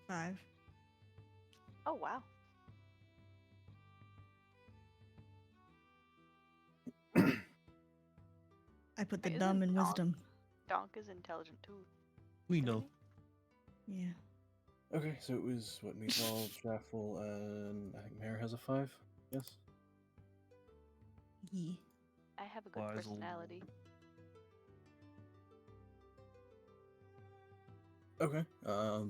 5. Oh wow. I put the Wait, dumb isn't in Donk- wisdom. Donk is intelligent too. We isn't know. he? Yeah. Okay, so it was what Meatball, Jaffle, and I think Mare has a 5. Yes. Yeah. I have a good Wise personality. Okay. I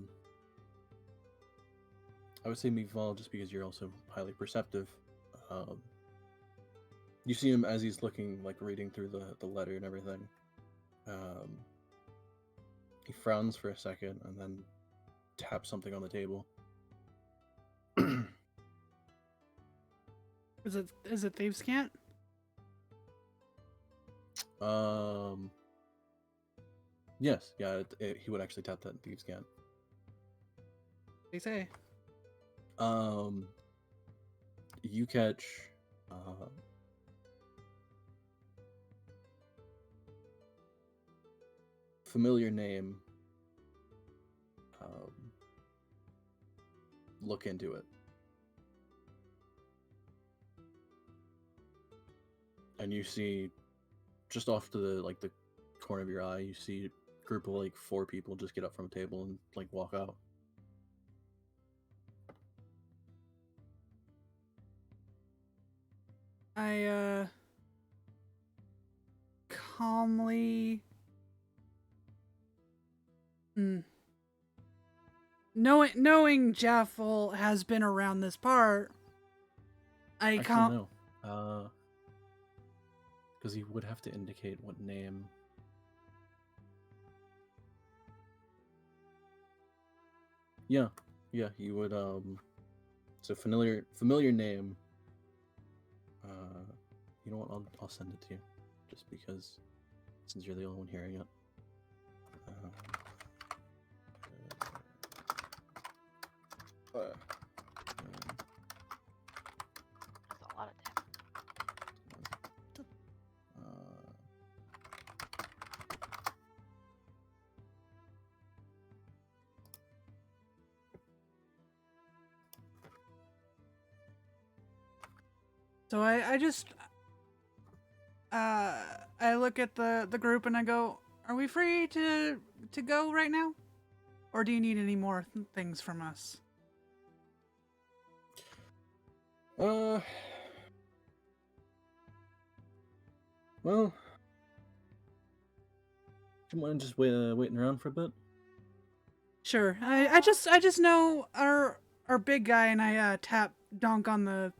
would say Meatball just because you're also highly perceptive. You see him as he's looking, like reading through the letter and everything. He frowns for a second and then taps something on the table. Is it Thieves' Cant? Yes, yeah, he would actually tap that in Thieves' Cant. They say. you catch familiar name. Look into it. And you see, just off to the corner of your eye, you see a group of like 4 people just get up from a table and like walk out. I calmly knowing Jeff has been around this part, I Actually, can't. no. Because he would have to indicate what name. Yeah, he would. So familiar name. You know what? I'll send it to you, just because, since you're the only one hearing it. That's a lot of damage. So I just I look at the group and I go, "Are we free to go right now, or do you need any more things from us?" Well, do you mind just waiting around for a bit? Sure. I just know our big guy, and I tap Donk on the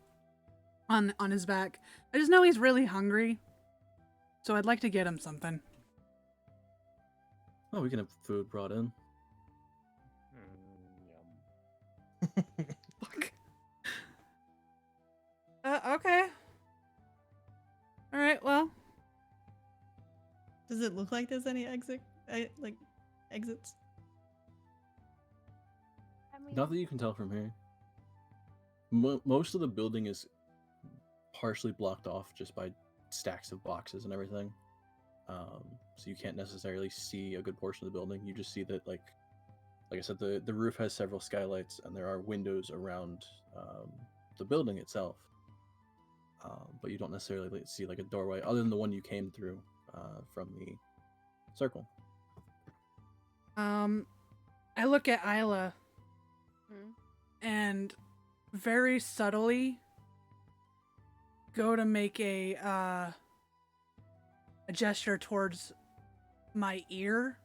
on his back. I just know he's really hungry, so I'd like to get him something. Oh, we can have food brought in. Yum. Fuck. Okay. All right. Well, Does it look like there's any exits? I mean, Not that you can tell from here. Most of the building is partially blocked off just by stacks of boxes and everything. So you can't necessarily see a good portion of the building. You just see that, like I said, the roof has several skylights and there are windows around the building itself. But you don't necessarily see like a doorway other than the one you came through from the circle. I look at Isla and very subtly go to make a gesture towards my ear,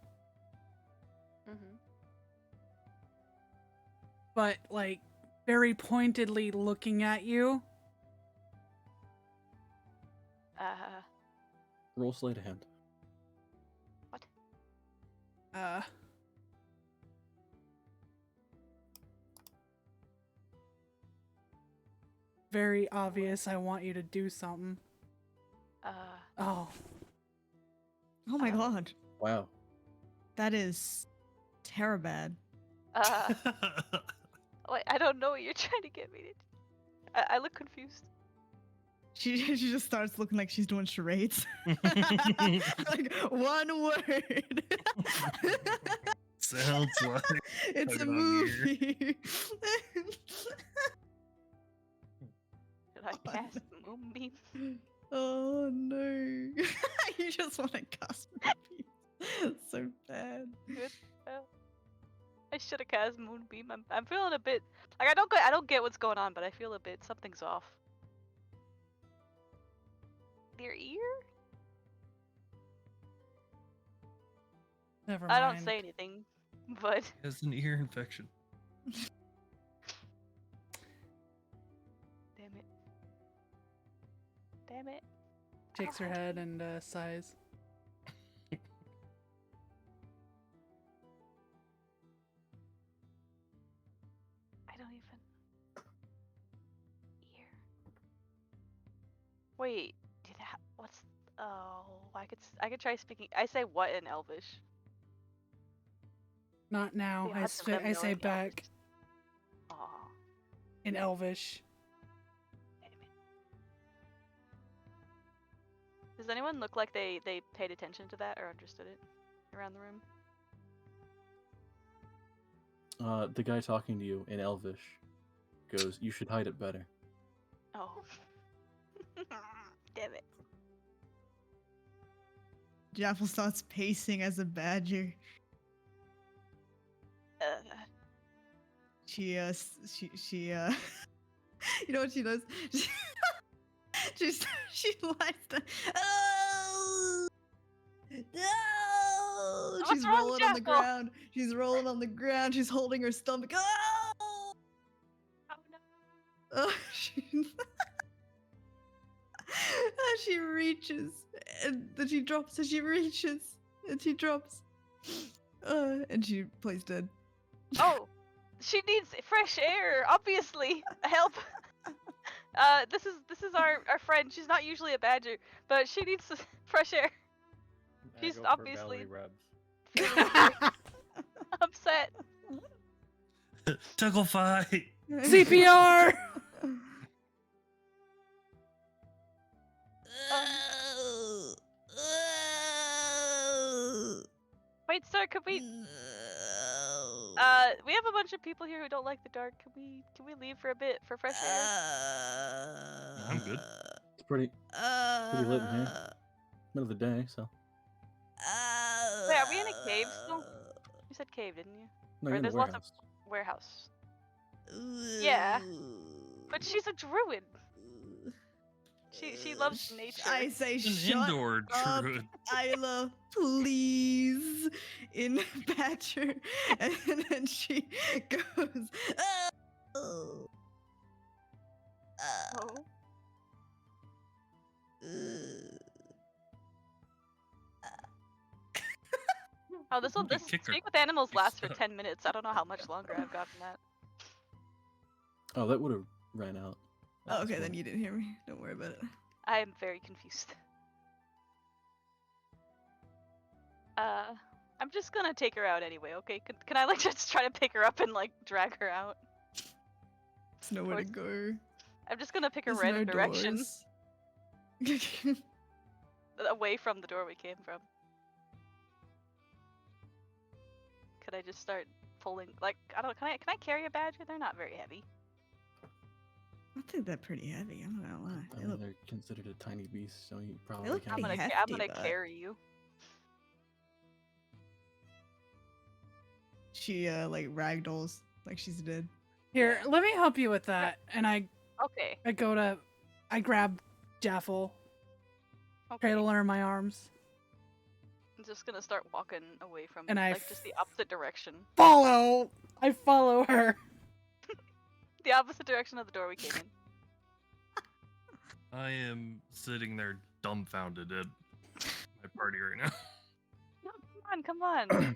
but like very pointedly looking at you. Roll sleight of hand. What? Very obvious. I want you to do something. Oh. Oh my god. Wow. That is terribad. Wait, I don't know what you're trying to get me to. I look confused. She just starts looking like she's doing charades. Like one word. Sounds like It's a Talking about movie. Should I cast Moonbeam? Oh no. You just want to cast moonbeams. So bad. Good. Well, I should have cast Moonbeam. I'm feeling a bit like I don't get what's going on, but I feel a bit something's off. Their ear? Never I mind. don't say anything, but He has an ear infection. damn it. Damn it. Shakes her head and sighs. I don't even. Ear. Wait, what's? Oh, I could try speaking. I say what in Elvish? Not now. The odds of them I say knowing back Elvish. Aw. in Elvish. Does anyone look like they paid attention to that or understood it around the room? The guy talking to you in Elvish goes, "You should hide it better." Oh. Damn it. Jaffel starts pacing as a badger. She you know what she does? She lies down. Oh! No! What's She's wrong, rolling on the Jackal? ground. She's rolling on the ground. She's holding her stomach. Oh! Oh no. Oh, she reaches and then she drops and she reaches and she drops. And she plays dead. Oh, she needs fresh air. Obviously, help. This is our friend. She's not usually a badger, but she needs fresh air. I She's go for obviously- belly rubs. Upset. Tickle fight. CPR. Wait, sir, could we? We have a bunch of people here who don't like the dark. Can we leave for a bit for fresh air? I'm good. It's pretty lit in here. Middle of the day, so. Wait, are we in a cave still? You said cave, didn't you? No, Or you're in the there's lots of warehouse. warehouse. Yeah. But she's a druid. She loves nature. I say An shut indoor up, druid. Isla, please, in Badger, and then she goes, oh. Oh. Oh, this You kick her. Speak with Animals You lasts for suck. 10 minutes. I don't know how much longer I've got from that. Oh, that would have ran out. Oh, okay, then you didn't hear me. Don't worry about it. I am very confused. I'm just gonna take her out anyway, okay? Can I like just try to pick her up and like drag her out? There's nowhere to go. I'm just gonna pick a There's random no direction doors. away from the door we came from. Could I just start pulling? Like, I don't. Can I carry a badger? They're not very heavy. I think they're pretty heavy. I'm not gonna lie. I They mean, look, they're considered a tiny beast, so you probably look can't. I'm pretty gonna hefty, I'm gonna but- carry you. she like ragdolls like she's dead. Here, let me help you with that. And I Okay. grab Jaffel, Okay. cradle her in my arms. I'm just gonna start walking away from And I like just the opposite direction. Follow! I follow her. The opposite direction of the door we came in. I am sitting there dumbfounded at my party right now. No, come on.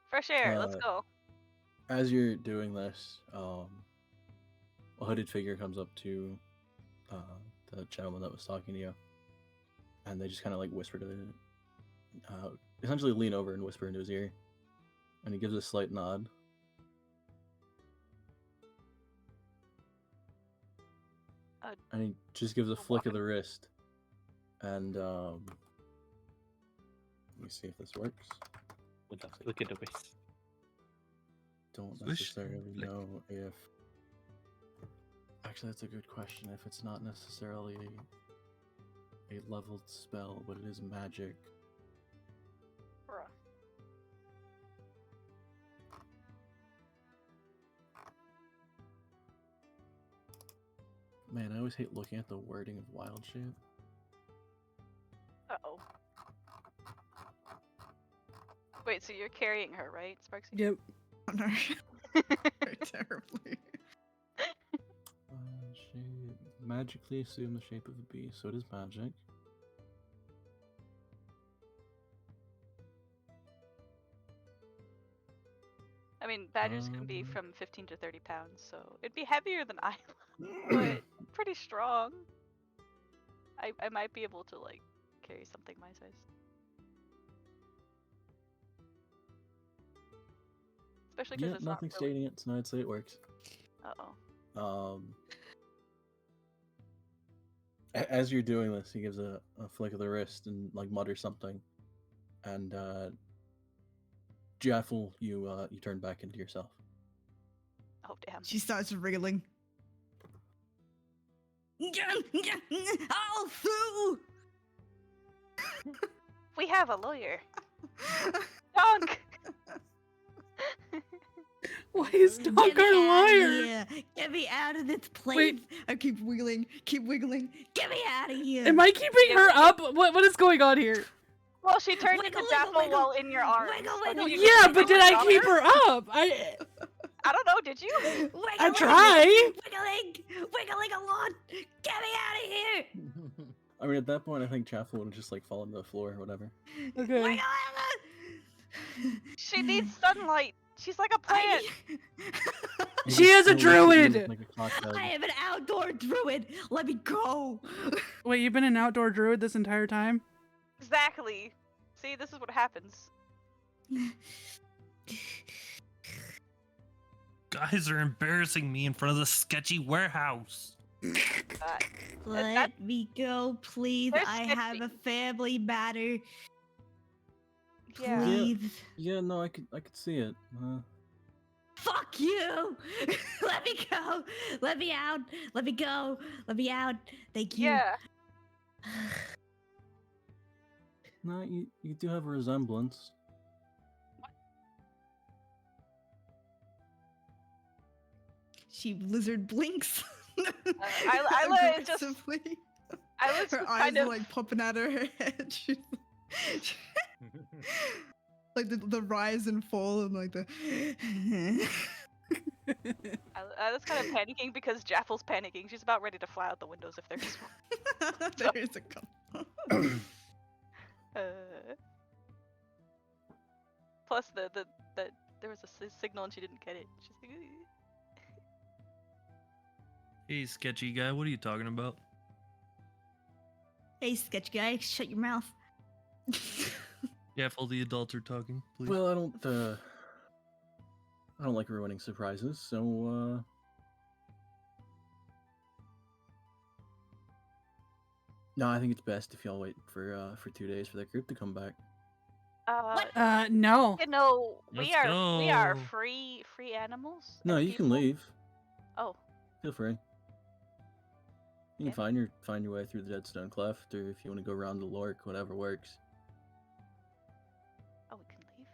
Fresh air, let's Uh, go. As you're doing this, a hooded figure comes up to the gentleman that was talking to you, and they just kind of like whisper to, essentially lean over and whisper into his ear, and he gives a slight nod. And he just gives a flick of the wrist, and let me see if this works. With a flick of the wrist. Don't Swish, necessarily flick. know if. Actually, that's a good question. If it's not necessarily a leveled spell, but it is magic. Bruh. Man, I always hate looking at the wording of wild shape. Uh-oh. Wait, so you're carrying her, right, Sparksy? Yep. On her. Very terribly. Shape. Magically assume the shape of a beast, so it is magic. I mean, badgers can be Um. from 15 to 30 pounds, so it'd be heavier than Isla, but pretty strong. I might be able to, like, carry something my size. Especially because Yeah, it's nothing not really... stating it, so I'd say it works. Uh-oh. As you're doing this, he gives a flick of the wrist and like mutters something, and Jaffel, you turn back into yourself. Oh damn. She starts wriggling. All through. We have a lawyer. Donk! Why is Donk Get me our out of lawyer? here. Get me out of this place. Wait. I keep wiggling. Get me out of here. Am I keeping her up? What is going on here? Well, she turned Wiggle, into wiggle, Jaffel wiggle. while in your arms. Wiggle, Like, wiggle. you Yeah, just but did wiggled I on keep her? her up? I don't know, did you? I try. Wiggling a lot. Get me out of here. I mean, at that point, I think Jaffel would just like fall on the floor or whatever. Okay. She needs sunlight. She's like a plant. She is a Still druid! like a cockhead. I am an outdoor druid. Let me go. Wait, you've been an outdoor druid this entire time? Exactly. See, this is what happens. Guys are embarrassing me in front of the sketchy warehouse. Uh, Let me go, please. They're I have a sketchy. family matter. Yeah. Please. Yeah, no, I could see it. Fuck you. Let me go. Let me out. Let me go. Let me out. Thank you. Yeah. No, you do have a resemblance. She lizard blinks. Isla is just- Aggressively. I was Her eyes kind are of like popping out of her head. She's like the rise and fall and like the. I was kind of panicking because Jaffel's panicking. She's about ready to fly out the windows if there's one. There is a couple. Plus the there was a signal and she didn't get it. She's like, Hey, sketchy guy, what are you talking about? Hey, sketch guy, shut your mouth. Careful, the adults are talking, please. Well, I don't like ruining surprises, so no, I think it's best if y'all wait for 2 days for that group to come back. No. you know, we Let's are go. free animals. No, and you can people. leave. Oh, Feel free. You Yeah. can find your way through the Deadstone Cleft, or if you want to go around the Lork, whatever works. oh, we can leave.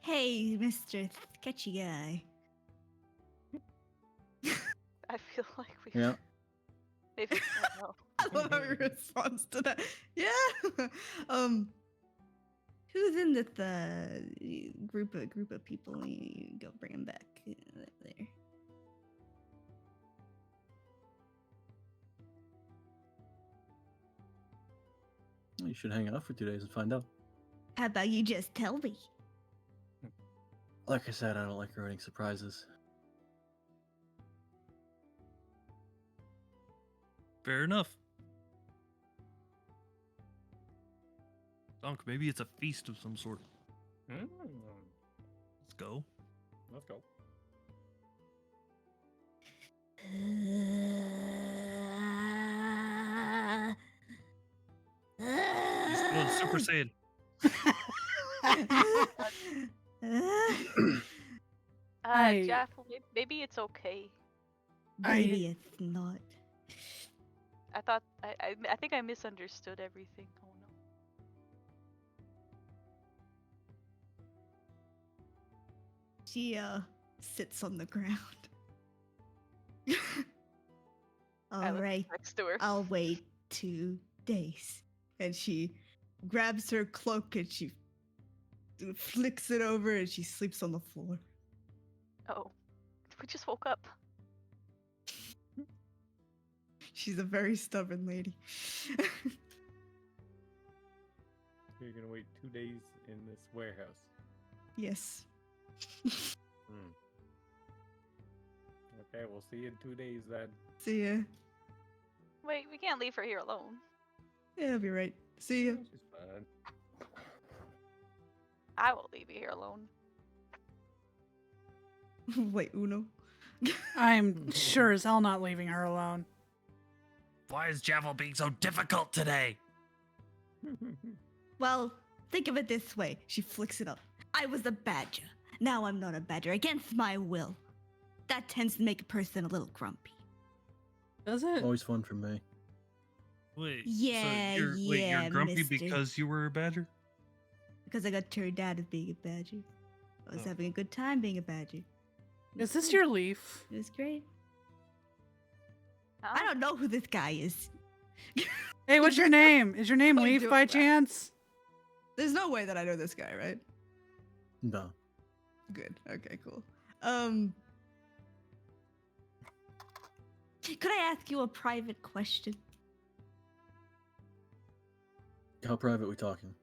Hey, Mr. Sketchy guy. I feel like we. Yeah. Maybe. I don't know. I love how he responds to that. Yeah. Who's in this group of people? You go bring him back there. You should hang out for 2 days and find out. How about you just tell me? Like I said, I don't like ruining surprises. Fair enough. Donk, maybe it's a feast of some sort. Let's go. Let's go. He's going Super Saiyan. I- Jaffel, maybe it's okay. Maybe it's not. I thought I think I misunderstood everything. Oh no. She sits on the ground. I All look right, next to her. I'll wait 2 days. And she grabs her cloak and she flicks it over and she sleeps on the floor. Oh, we just woke up. She's a very stubborn lady. You're gonna wait 2 days in this warehouse. Yes. Okay, we'll see you in 2 days then. See ya. Wait, we can't leave her here alone. Yeah, I'll be right. See ya. She's fine. I won't leave you here alone. Wait, Uno. I'm sure as hell not leaving her alone. Why is Javel being so difficult today? Well, think of it this way. She flicks it up. I was a badger. Now I'm not a badger against my will. That tends to make a person a little grumpy. Does it? Always fun for me. Wait, Yeah, you're yeah, grumpy mister. because you were a badger? Because I got turned out as being a badger. I was Oh. having a good time being a badger. Is this your leaf? It was great. Huh? I don't know who this guy is. Hey, what's your name? Is your name What are you Leaf doing, by man? chance? There's no way that I know this guy, right? No. Good. Okay, cool. Could I ask you a private question? How private we talking?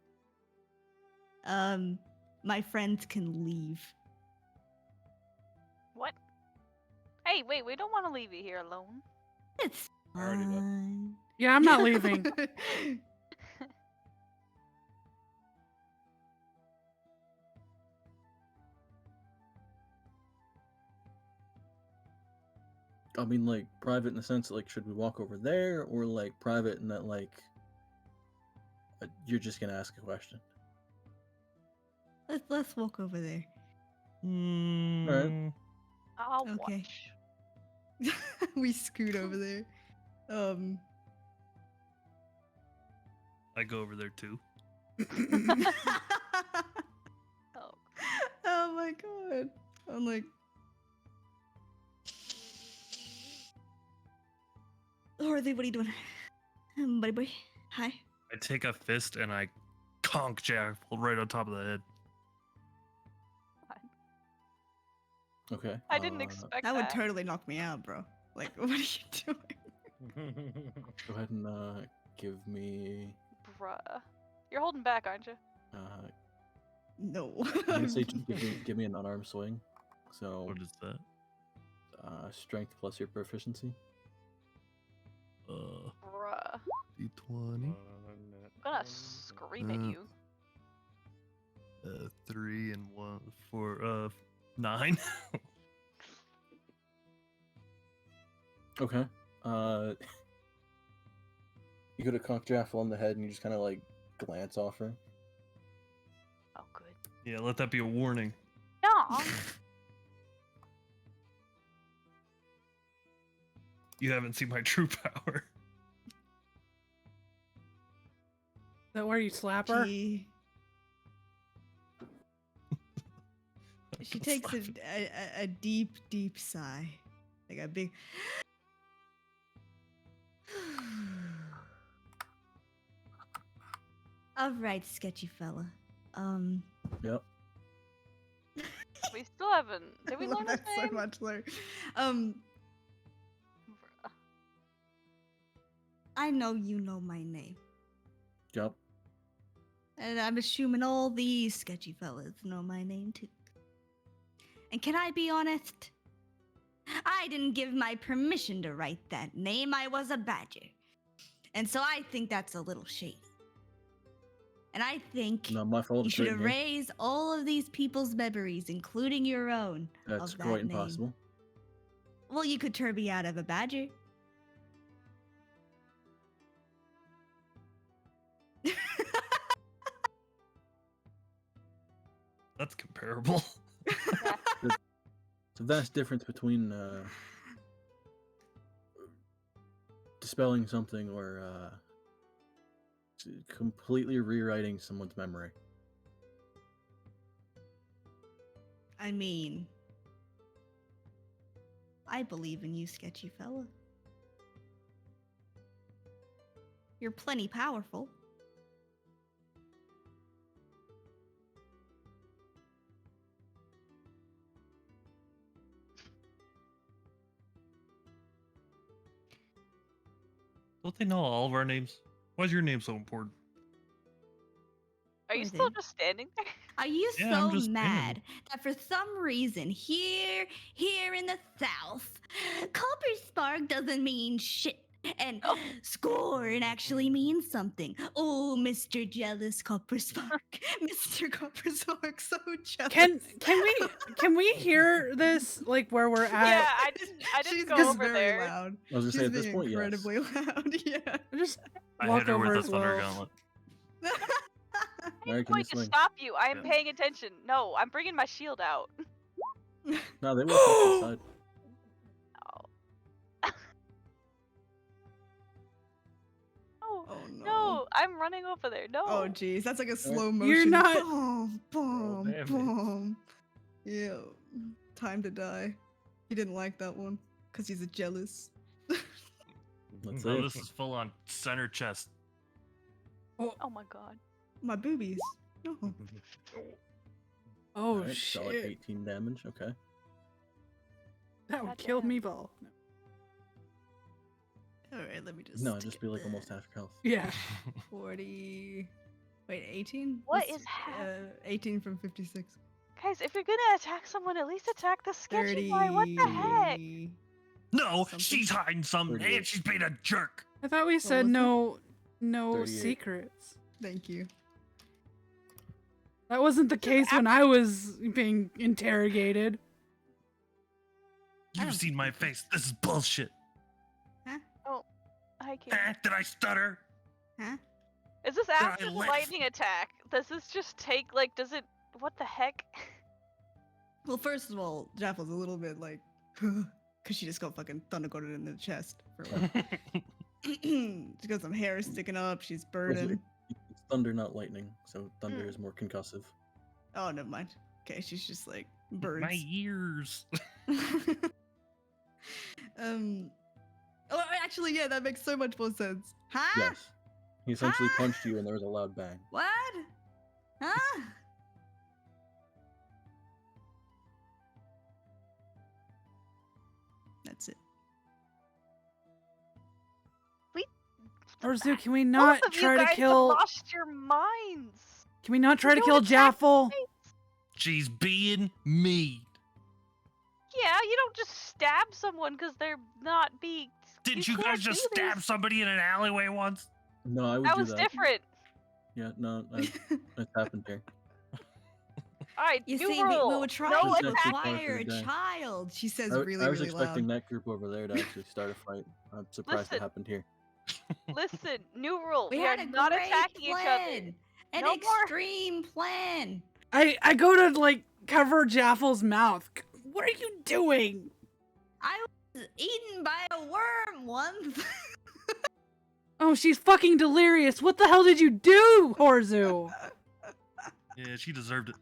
My friends can leave. What? Hey, wait, we don't want to leave you here alone. It's I already left. fine. Yeah, I'm not leaving. I mean, like, private in the sense that, like, should we walk over there, or, like, private in that, like, you're just gonna ask a question? Let's walk over there. Mm, I'll Okay. watch. We scoot over there. I go over there too. Oh, Oh my god. I'm like. Dorothy, what are you doing? Buddy boy. Hi. I take a fist and I conk Javel right on top of the head. Okay. I didn't expect That would that. totally knock me out, bro. Like, what are you doing? Go ahead and give me. Bruh. You're holding back, aren't you? No. I'm gonna say just give me an unarmed swing. So What is that? strength plus your proficiency. Bruh. D20. I'm gonna scream at Uh, you. 3 and 1, 4, 9. Okay. You go to conk Jaffel on the head and you just kind of like glance off her. Oh, good. Yeah, let that be a warning. No. You haven't seen my true power. Is that where you slap her? She I takes slap a deep, deep sigh. Like a big. All right, sketchy fella. Yep. We still haven't. Did we I love learn his that so name? much, Larry. Bruh. I know you know my name, Yep. and I'm assuming all these sketchy fellas know my name too. And can I be honest? I didn't give my permission to write that name. I was a badger, and so I think that's a little shady. And I think Not my fault. you it's should written here. erase all of these people's memories, including your own. That's of that quite name. impossible. Well, you could turn me out of a badger. That's comparable. It's a vast difference between dispelling something or completely rewriting someone's memory. I mean, I believe in you, sketchy fella. You're plenty powerful. Don't they know all of our names? Why is your name so important? Are you Are still they? just standing there? Are you Yeah, I'm so just mad saying. that for some reason here in the South, Copper Spark doesn't mean shit And scorn actually means something. Oh, Mr. Jealous Copperspark. Mr. Copperspark, so jealous. Can we hear this like where we're at? Yeah, I didn't She's go being over very there. loud. I was gonna She's say at this being point, yes. incredibly loud. Yeah. Just I walk hit her over with a as thunder well. gauntlet. Mary, I'm can going you to swing? stop you. I am Yeah. paying attention. No, I'm bringing my shield out. No, they will attack the side. Oh, Oh no. no, I'm running over there. No. Oh jeez, that's like a slow You're motion. not- Boom, boom, damage. boom. Yeah. Time to die. He didn't like that one because he's a jealous. Let's No, see. this is full on center chest. Oh my god. My boobies. No. Oh Alright, solid shit. 18 damage. Okay. That would God kill damn. me, ball. All right, let me just. No, just be like almost half your health. Yeah. 40. Wait, 18? What Let's is see, half? 18 from 56. Guys, if you're gonna attack someone, at least attack the sketchy guy. What the heck? 30. No, Something? she's hiding something, 38. and she's being a jerk. I thought we said was it? no 38. secrets. Thank you. That wasn't the case when I was being interrogated. I You've don't seen my face. This is bullshit. I can't. Did I stutter? Huh? Is this I after the live? lightning attack? Does this just take, like, does it. What the heck? Well, first of all, Jeff was a little bit like, because she just got fucking thunder goaded in the chest for like. She's got some hair sticking up. She's burning. It's thunder, not lightning, so thunder Mm. is more concussive. Oh, never mind. Okay, she's just like birds. My ears. Oh, actually, yeah, that makes so much more sense. Huh? Yes. He essentially Ah! punched you, and there was a loud bang. What? Huh? That's it. Orzu, can we Both not of you try to guys have kill? lost your minds. Can we not try to You kill don't attack Jaffel? me. She's being mean. Yeah, you don't just stab someone because they're not being. Didn't you can't guys just do stab this. somebody in an alleyway once? No, I would That do was that. different. Yeah, no, it's happened here. Alright, You new see, rule. we were trying no to attack. acquire a Guy. child. She says I really, was really expecting loud. that group over there to actually start a fight. I'm surprised Listen. it happened here. Listen, new rule. We We had are a not great attacking each other. plan. An No more. extreme plan. I go to like cover Jaffel's mouth. What are you doing? I was eaten by a worm once. Oh, she's fucking delirious. What the hell did you do, Orzu? Yeah, she deserved it.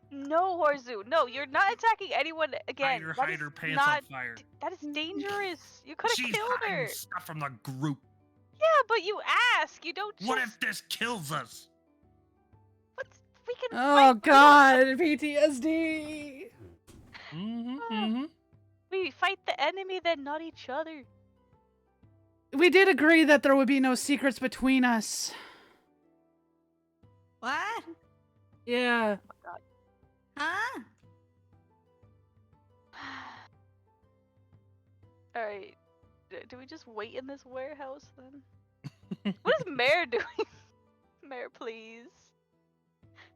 No, Horzu. No, you're not attacking anyone again. Hide her pants not, on fire. That is dangerous. You could have She's killed hiding her. stuff from the group. Yeah, but you ask. You don't just. What if this kills us? What's, we can. Oh fight- God, PTSD. Mm-hmm. We fight the enemy, then not each other. We did agree that there would be no secrets between us. What? Yeah. Huh? Alright. Do we just wait in this warehouse then? What is Mare doing? Mare, please.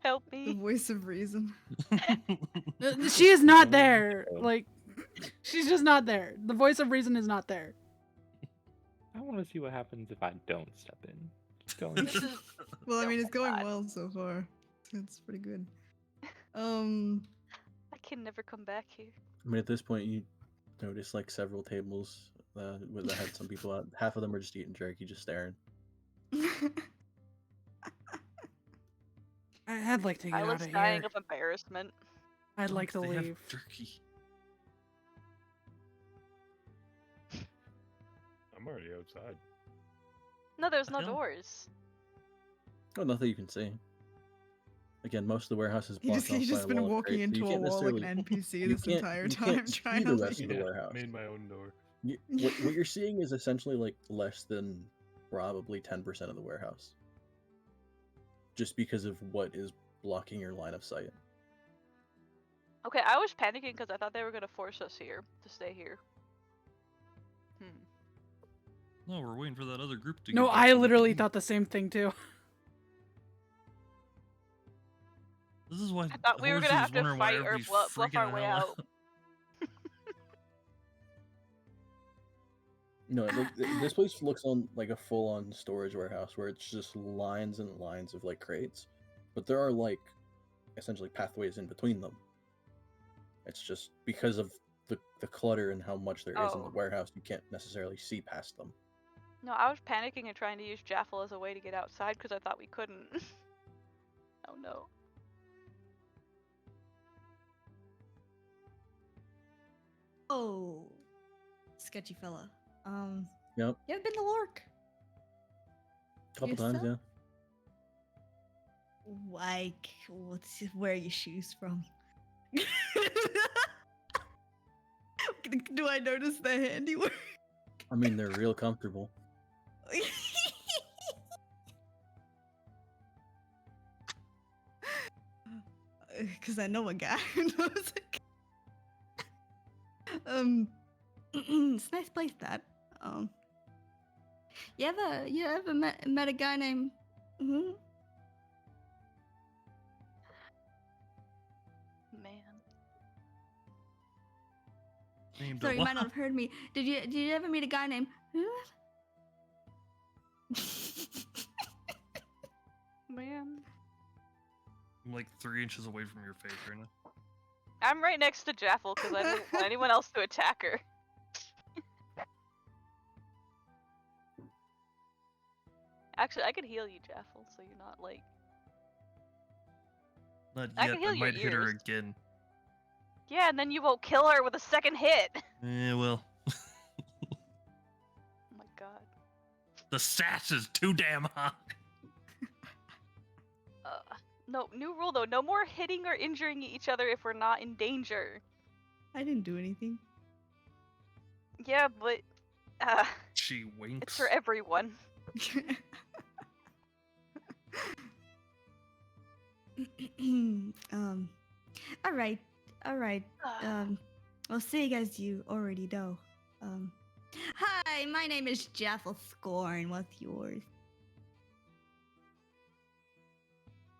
Help The me. voice of reason. She is not there. Like, she's just not there. The voice of reason is not there. I want to see what happens if I don't step in. Don't. This is. Well, I Oh mean, my it's going God. well so far. It's pretty good. I can never come back here. I mean, at this point, you notice like several tables where they had some people out. Half of them are just eating jerky, just staring. I'd like to get I out was of dying here. of embarrassment. I'd like to They have leave. Jerky. I'm already outside. No, there's no hell? doors. Oh, nothing you can see. Again, most of the warehouse is He's blocked off just by been a wall of walking crates, so into you a can't wall like necessarily- an NPC you this can't- entire you time, can't see trying the to rest of the leave. warehouse. Made my own door. What you're seeing is essentially like less than probably 10% of the warehouse. Just because of what is blocking your line of sight. Okay, I was panicking because I thought they were gonna force us here to stay here. No, we're waiting for that other group to. No, get back I so we literally can- thought the same thing too. This is why I thought we were gonna Horsley was have to wondering why fight or everybody's bluff freaking our the way hell out. No, this place looks on like a full-on storage warehouse where it's just lines and lines of like crates, but there are like essentially pathways in between them. It's just because of the clutter and how much there is in the Oh. warehouse, you can't necessarily see past them. No, I was panicking and trying to use Jaffle as a way to get outside because I thought we couldn't. Oh no. Oh, sketchy fella. Yep, You ever been to Lork? couple times, yeah. Yourself? Like, where are your shoes from? Do I notice the handiwork? I mean, they're real comfortable. Because I know a guy who knows a guy. It's a nice place, that. You ever met a guy named? Hmm? Man. Named Sorry, a you might what? not have heard me. Did you ever meet a guy named? Man. I'm like 3 inches away from your face right now. I'm right next to Jaffle because I don't want anyone else to attack her. Actually, I could heal you, Jaffle, so you're not like. Not I yet. can heal I your might hit her ears. again. Yeah, and then you won't kill her with a second hit. Well, Oh my god. the sass is too damn high. No, new rule though. No more hitting or injuring each other if we're not in danger. I didn't do anything. Yeah, but She winks. it's for everyone. All right. Well, seeing as you already know, hi, my name is Jaffle Scorn. What's yours?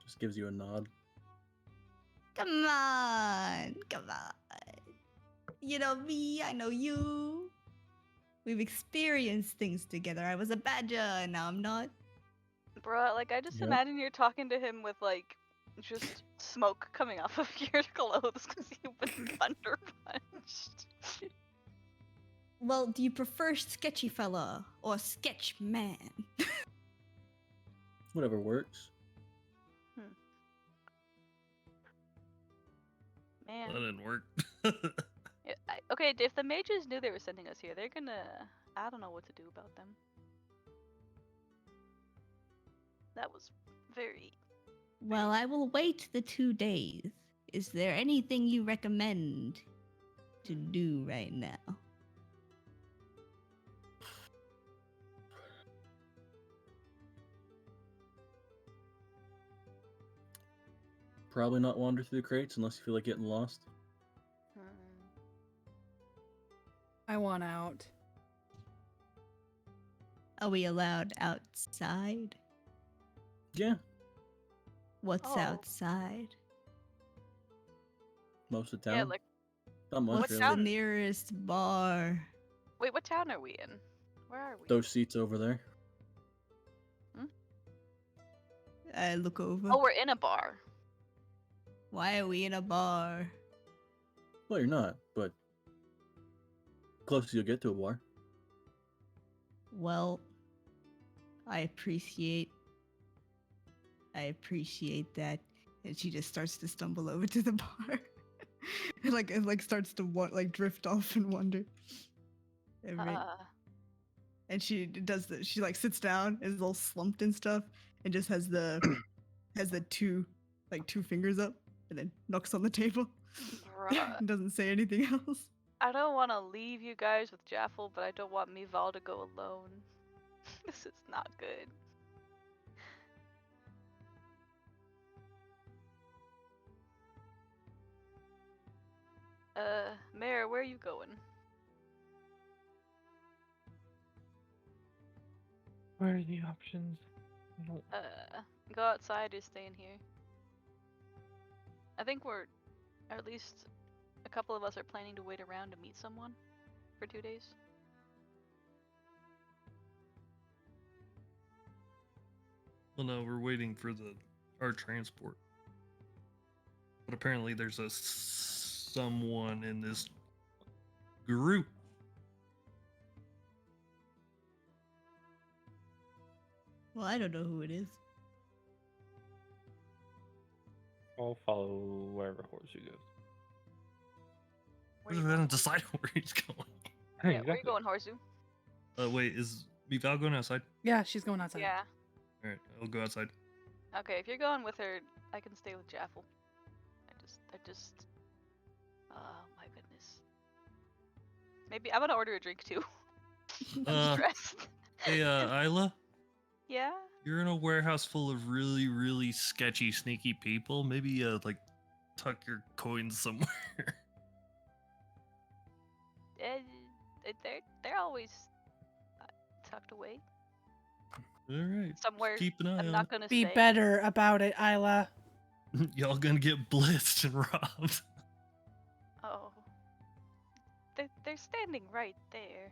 Just gives you a nod. Come on. You know me, I know you. We've experienced things together. I was a badger, and now I'm not. Bruh, like I just Yep. imagine you're talking to him with like just smoke coming off of your clothes because you've been thunder punched. Well, do you prefer sketchy fella or sketch man? Whatever works. Man. That didn't work. Okay, if the mages knew they were sending us here, they're gonna. I don't know what to do about them. That was very. Well, I will wait the 2 days. Is there anything you recommend to do right now? Probably not wander through the crates unless you feel like getting lost. I want out. Are we allowed outside? Yeah, What's Oh. outside? most of town. Yeah, like. Not much, What's really. the town? nearest bar? Wait, what town are we in? Where are we? Those seats over there. I look over. Oh, we're in a bar. Why are we in a bar? Well, you're not, but closest you'll get to a bar. Well, I appreciate that. And she just starts to stumble over to the bar. It starts to drift off and wander. And, and she does the she like sits down, is all slumped and stuff, and just has the two fingers up and then knocks on the table. Bruh. And doesn't say anything else. I don't want to leave you guys with Jaffle, but I don't want Mival to go alone. This is not good. Mare, where are you going? What are the options? I don't- Go outside or stay in here. I think we're, or at least a couple of us are planning to wait around to meet someone for 2 days. Well, no, we're waiting for our transport. But apparently, there's someone in this group. Well, I don't know who it is. I'll follow wherever Horseshoe goes. Where We you haven't going? decided where he's going. Yeah, where you Exactly. going, Horseshoe? Wait, is Mival going outside? Yeah, she's going outside. Yeah. All right, I'll go outside. Okay, if you're going with her, I can stay with Jaffel. I just. Oh my goodness. Maybe I'm gonna order a drink too. I'm Uh, stressed. Hey, Isla, Yeah. you're in a warehouse full of really, really sketchy, sneaky people. Maybe, like, tuck your coins somewhere. They're always tucked away All right, somewhere. keep an eye I'm on not gonna Be say. better about it, Isla. it. Y'all gonna get blitzed and robbed. Oh. They're standing right there.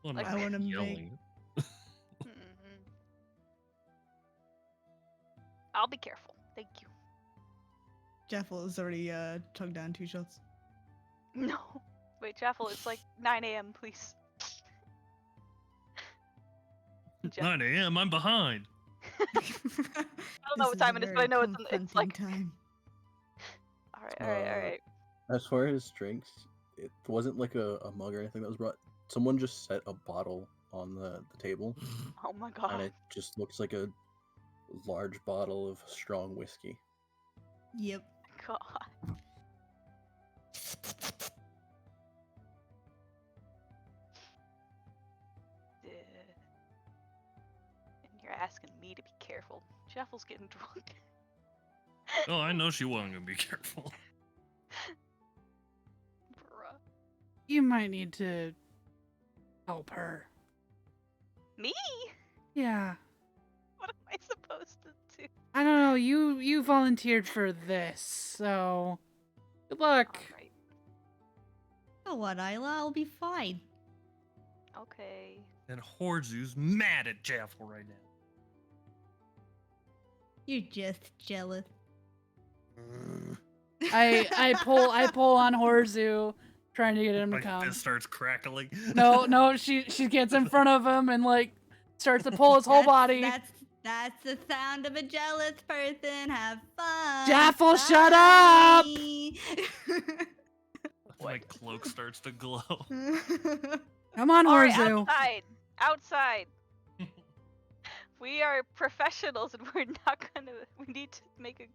Well, Like- not I wanna make- yelling. Mhm. I'll be careful. Thank you. Jaffel has already chugged down 2 shots. No. Wait, Jaffel, it's like 9 a.m., please. Jaff- 9 a.m. I'm behind. I don't know what time it is, but I know it's like- time. Alright. As far as drinks, it wasn't like a mug or anything that was brought. Someone just set a bottle on the table, Oh my and god. it just looks like a large bottle of strong whiskey. Yep. God. And you're asking me to be careful. Jaffel's getting drunk. Oh, I know she wasn't gonna be careful. Bruh. You might need to help her. Me? Yeah. What am I supposed to do? I don't know. You volunteered for this, so good luck. Alright. You know what, Isla? I'll be fine. Okay. And Horzu's mad at Jaffel right now. You're just jealous. I pull on Horzu, trying to get him to My come. fist starts crackling. No, she gets in front of him and like starts to pull his whole body. That's the sound of a jealous person. Have fun. Jaffel, shut up! My cloak starts to glow. Come on, Alright, Horzu. outside. We are professionals and we're not gonna. We need to make a.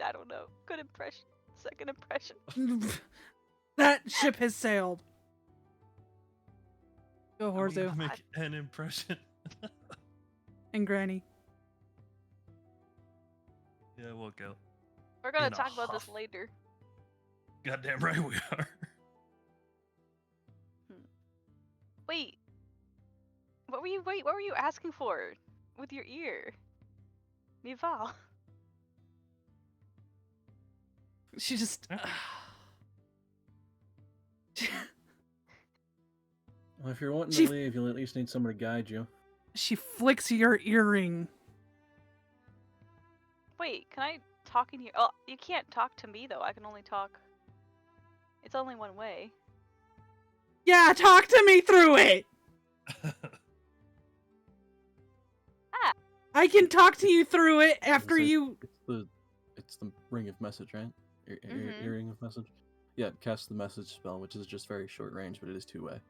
I don't know. Good impression. Second impression. That ship has sailed. Go, I'm gonna Horzu. make an impression. And Granny. Yeah, we'll go. We're gonna In a talk about this huff. later. Goddamn right we are. Wait. What were you asking for with your ear? Mival. She just. Well, if you're wanting She- to leave, you'll at least need someone to guide you. She flicks your earring. Wait, can I talk in here? Oh, you can't talk to me though. I can only talk. It's only one way. Yeah, talk to me through it. I can talk to you through it after It's you. It's the ring of message, right? Mhm. Earring of message. Yeah, cast the message spell, which is just very short range, but it is 2-way.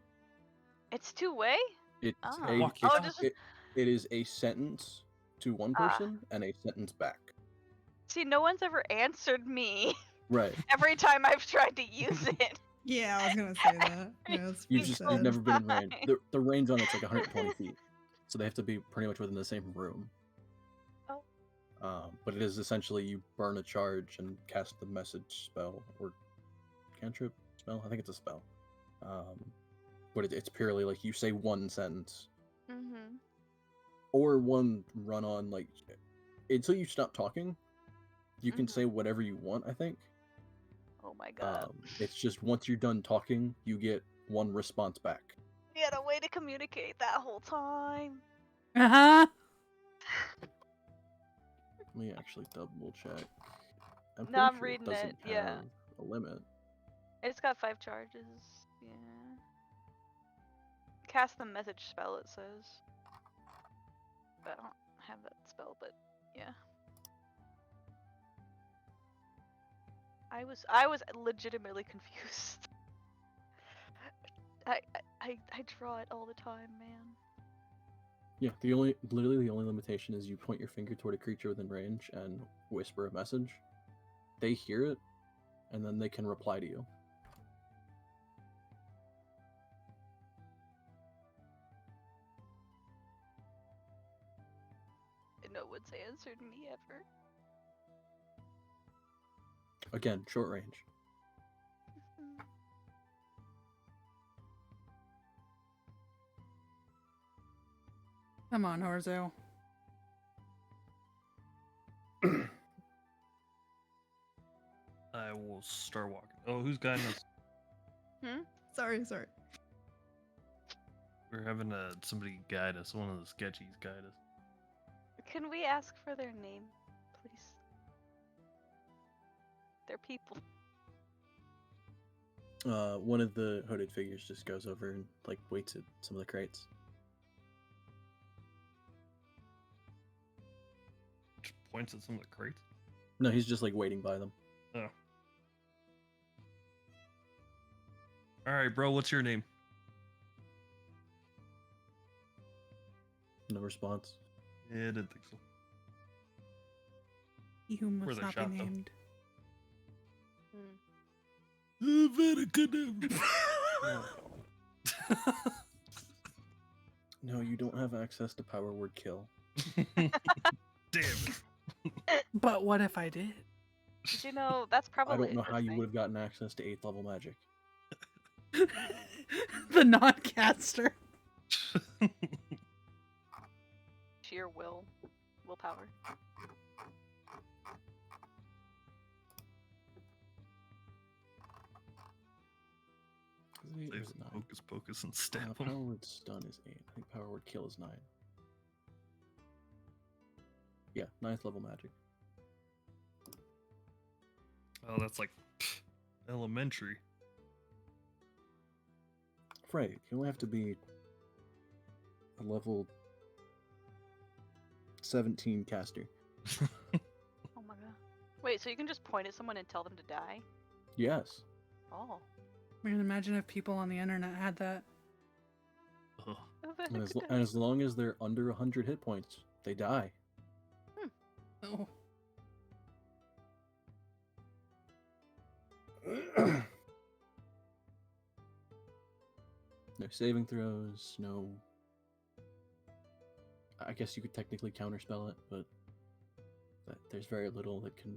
It's 2-way? It's Oh. a, Walk Oh, it's- just- it is a sentence to one Ah. person and a sentence back. See, no one's ever answered me Right. every time I've tried to use it. Yeah, I was gonna say that. Yeah, that's You've pretty just sad. you've never been in range. Fine. The range on it's like 120 feet, so they have to be pretty much within the same room. Oh. But it is essentially you burn a charge and cast the message spell or cantrip spell. I think it's a spell. But it's purely like you say one sentence Mm-hmm. or one run on like until you stop talking. You can say whatever you want. I think. Oh my god. It's just once you're done talking, you get one response back. We had a way to communicate that whole time. Uh-huh. Let me actually double check. I'm No, I'm pretty sure reading it doesn't it, yeah. have a limit. It's got 5 charges. Yeah. Cast the message spell, it says. But I don't have that spell, but yeah. I was legitimately confused. I draw it all the time, man. Yeah, literally the only limitation is you point your finger toward a creature within range and whisper a message. They hear it, and then they can reply to you. And no one's answered me ever. Again, short range. Come on, Horzo. I will start walking. Oh, who's guiding us? Sorry. We're having somebody guide us. One of the sketchies guide us. Can we ask for their name, please? They're people. One of the hooded figures just goes over and like waits at some of the crates. Just points at some of the crates. No, he's just like waiting by them. Oh. All right, bro. What's your name? No response. Yeah, I didn't think so. He who Where must they not shot be them. named. Very good name. No, you don't have access to power word kill. Damn it. But what if I did? Did you know that's probably I don't know how you interesting. would have gotten access to 8th level magic. The non-caster. Sheer willpower. Is it 8 or Save is it some 9? hocus pocus and stab Power him. word stun is 8. I think power word kill is 9. Yeah, 9th level magic. Oh, that's like elementary. Right, you only have to be a level 17 caster. Oh my god. Wait, so you can just point at someone and tell them to die? Yes. Oh. I mean, imagine if people on the internet had that. Ugh. And as long as they're under 100 hit points, they die. Oh. No saving throws, no... I guess you could technically counterspell it, but there's very little that can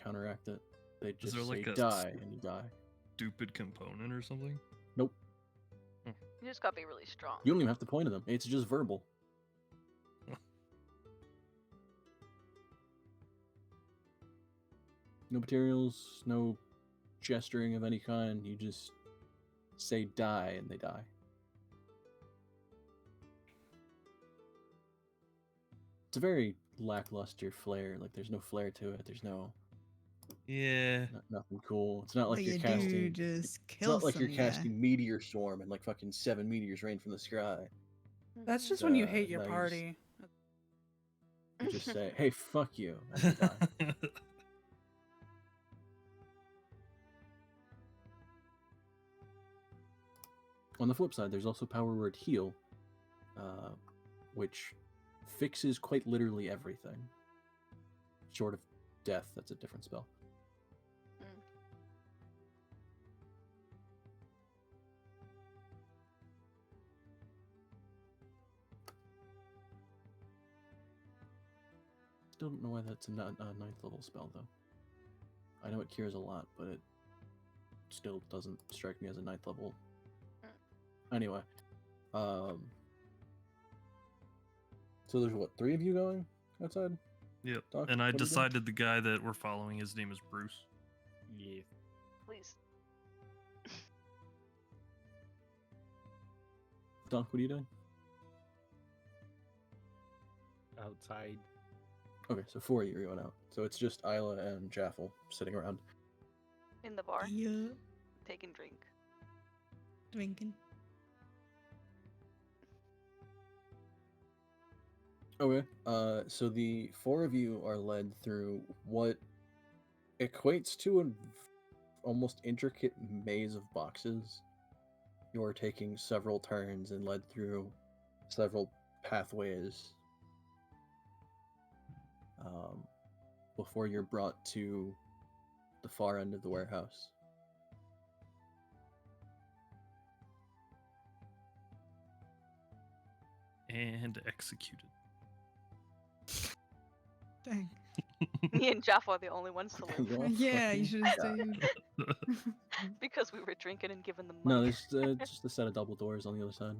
counteract it. They just there say like a die, and you die. Stupid component or something? Nope. You just gotta be really strong. You don't even have to point at them. It's just verbal. No materials, no gesturing of any kind. You just say die, and they die. It's a very lackluster flair. Like, there's no flair to it. There's no... Yeah. Nothing cool. It's not like What you're you casting... do, just It's kill not like you're some guy. casting Meteor Swarm and like fucking 7 meteors rain from the sky. That's just when you Uh, hate your nice. party. You just say, hey, fuck you. And they die. On the flip side, there's also power word heal, which fixes quite literally everything. Short of death, that's a different spell. Still don't know why that's a 9th level spell, though. I know it cures a lot, but it still doesn't strike me as a 9th level. Anyway, So there's what, 3 of you going outside? Yep. Doc, And I what are you doing? decided the guy that we're following, his name is Bruce. Yeah. Please. Doc, what are you doing? Outside. Okay, so 4 of you are going out. So it's just Isla and Jaffel sitting around. In the bar, Yeah. taking drink. Drinking. Okay. So the 4 of you are led through what equates to an almost intricate maze of boxes. You're taking several turns and led through several pathways before you're brought to the far end of the warehouse. And executed. Dang. Me and Jaffa are the only ones to live. You all Yeah, you fucking should have die. stayed. Because we were drinking and giving them No, money. there's just a set of double doors on the other side.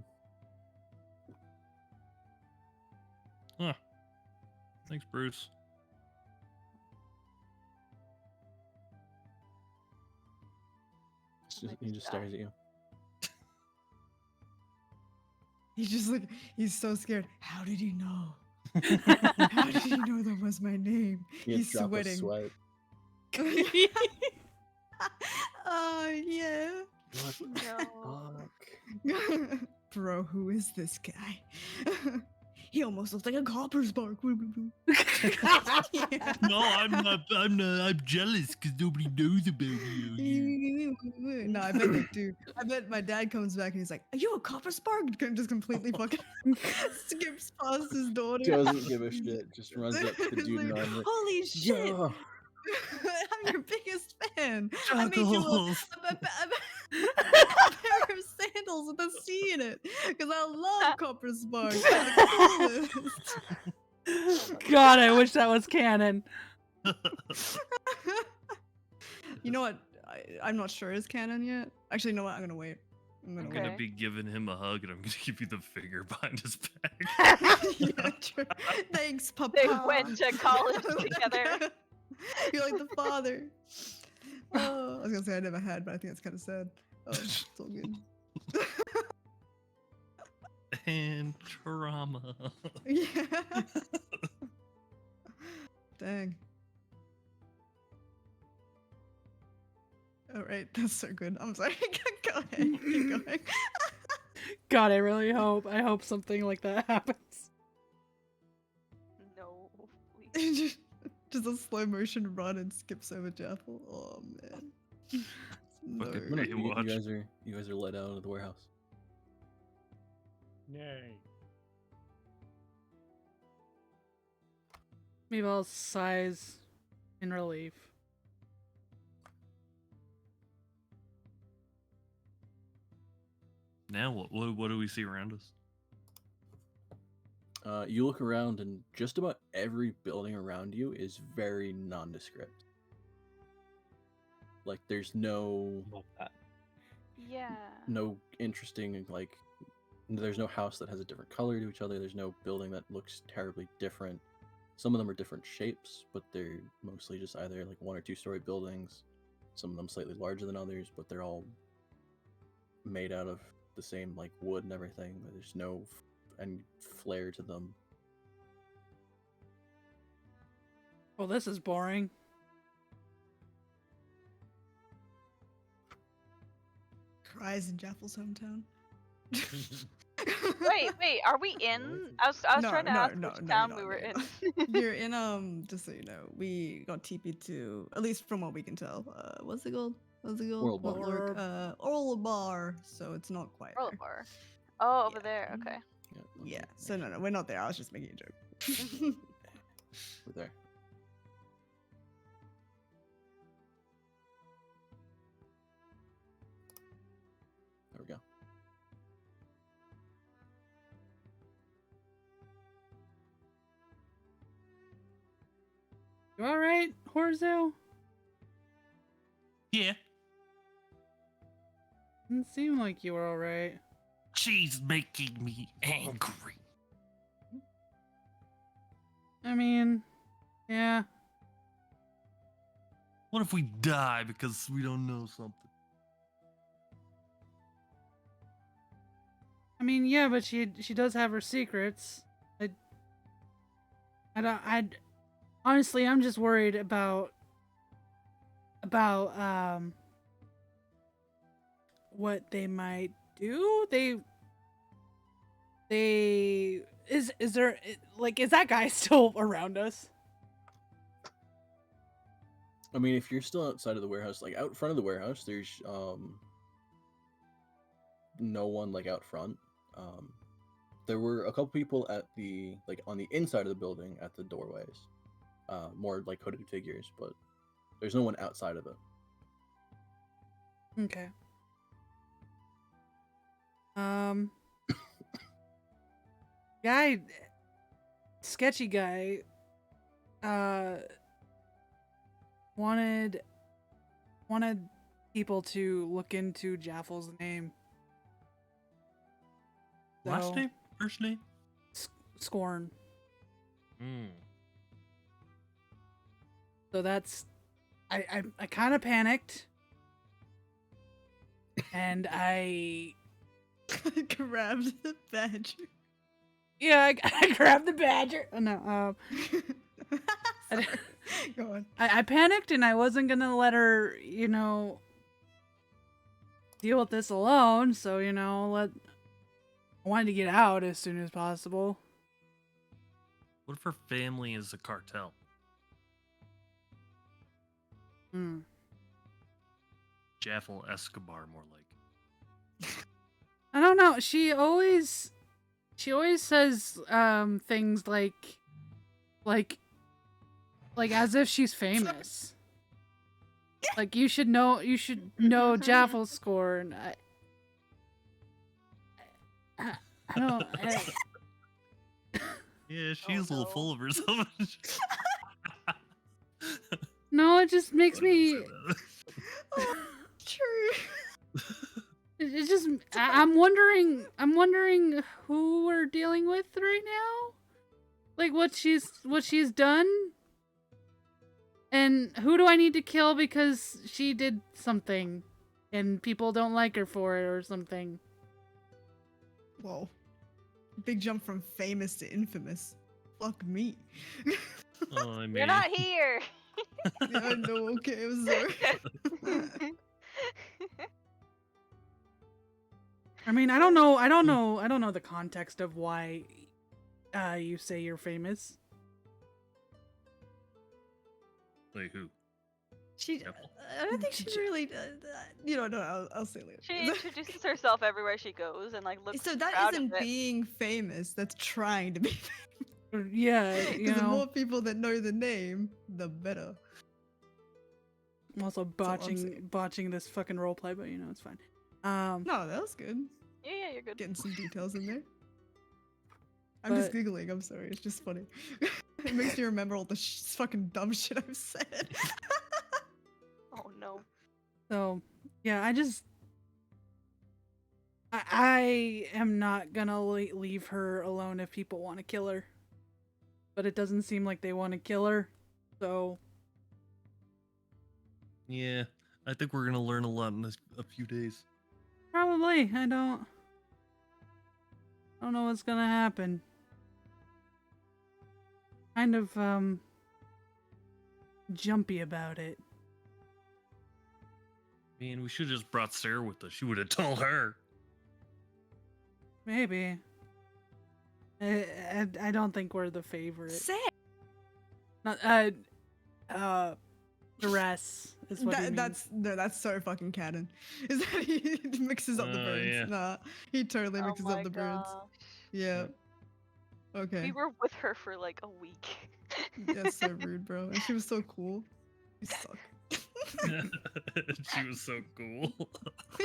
Huh. Thanks, Bruce. He just stares at you. He's just like, he's so scared. How did you know? How did you know that was my name? You He's drop sweating. a sweat. Oh, yeah. No. Fuck. Bro, who is this guy? He almost looks like a copper spark. Yeah. No, I'm jealous because nobody knows about you. No, I bet they do. I bet my dad comes back and he's like, "Are you a copper spark?" Just completely fucking skips past his daughter. Doesn't give a shit. Just runs up to the He's dude and like, I'm like, holy shit! "Yo." I'm your biggest fan. I made you Chuckles. a pair of sandals with a C in it because I love copper sparks. They're the coolest. God, I wish that was canon. You know what? I'm not sure is canon yet. Actually, you know what? I'm gonna wait. I'm I'm gonna gonna Okay. be giving him a hug and I'm gonna give you the finger behind his back. wait. Yeah, true. Thanks, Papa. They went to college together. You're like the father. Oh, I was gonna say I never had, but I think that's kind of sad. Oh, it's all good. And trauma. Yeah. Dang. All right, that's so good. I'm sorry. Go ahead. Keep going. God, I really hope. I hope something like that happens. No, please. Just a slow motion run and skips over Jaffel. Oh man. No. Fucking No, Hey, you watch. guys are let out of the warehouse. Yay. Meanwhile, sighs in relief. Now what do we see around us? You look around and just about every building around you is very nondescript. Like there's no Love that. Yeah. interesting there's no house that has a different color to each other. There's no building that looks terribly different. Some of them are different shapes, but they're mostly just either like 1 or 2 story buildings. Some of them slightly larger than others, but they're all made out of the same like wood and everything. There's no any flair to them. Well, this is boring. Cries in Jaffel's hometown. Wait, are we in? I was No, trying to no, ask no, which no, town you're we not, were you're in. You're in just so you know, we got TP to at least from what we can tell. What's it called? Oral Bar. Oral Bar. So it's not quite Roller there. bar. Oh, over Yeah. there. Okay. Yeah. So no, we're not there. I was just making a joke. We're there. There we go. You alright, Horzo? Yeah, Didn't seem like you were alright. she's making me angry. mean, yeah. What if we die because we don't know something? I mean, yeah, but she does have her secrets. Honestly, I'm just worried about what they might do. Is there, like, is that guy still around us? I mean, if you're still outside of the warehouse, like out front of the warehouse, there's no one like out front. There were a couple people at the on the inside of the building at the doorways, more like hooded figures, but there's no one outside of it. Okay. Guy, sketchy guy, wanted people to look into Jaffel's name. Last So, name? First name? Scorn. Hmm. So that's, I kind of panicked, and I Grabbed the badger. I grabbed the badger. Oh, no, Sorry. Go on. I panicked and I wasn't gonna let her, deal with this alone. So, I wanted to get out as soon as possible. What if her family is a cartel? Hmm. Jaffel Escobar, more like. I don't know. She always says things like as if she's famous. Like you should know Jaffel's score, and I don't. Yeah, she's a little no. full of herself. No, it just makes Why don't me. say that? Oh, true. It's just I'm wondering who we're dealing with right now, like what she's done, and who do I need to kill because she did something, and people don't like her for it or something. Whoa. Big jump from famous to infamous. Fuck me. Oh, I mean, You're not here. Yeah, I know. Okay, I'm sorry. I mean, I don't know the context of why you say you're famous. Like who? She. Careful. I don't think she really. No. I'll say later. She introduces herself everywhere she goes and like looks So that proud isn't of it. being famous. That's trying to be famous. Yeah, Because the more people that know the name, the better. I'm also all I'm saying. botching this fucking roleplay, but it's fine. No, that was good. Yeah, you're good. Getting some details in there. I'm just But- giggling. I'm sorry. It's just funny. It makes me remember all the fucking dumb shit I've said. Oh no. So, yeah, I am not gonna leave her alone if people want to kill her. But it doesn't seem like they want to kill her, so... Yeah, I think we're gonna learn a lot in a few days. Probably. I don't know what's gonna happen. Kind of, jumpy about it. Man, we should have just brought Sarah with us. She would have told her. Maybe. I don't think we're the favorite. Say Not, the rest is what he means. that's so fucking canon. Is that he mixes up the Oh, birds? yeah. Nah, he totally Oh mixes my up the birds. gosh. Yeah. Okay. We were with her for like a week. That's so rude, bro. And she was so cool. You suck. She was so cool.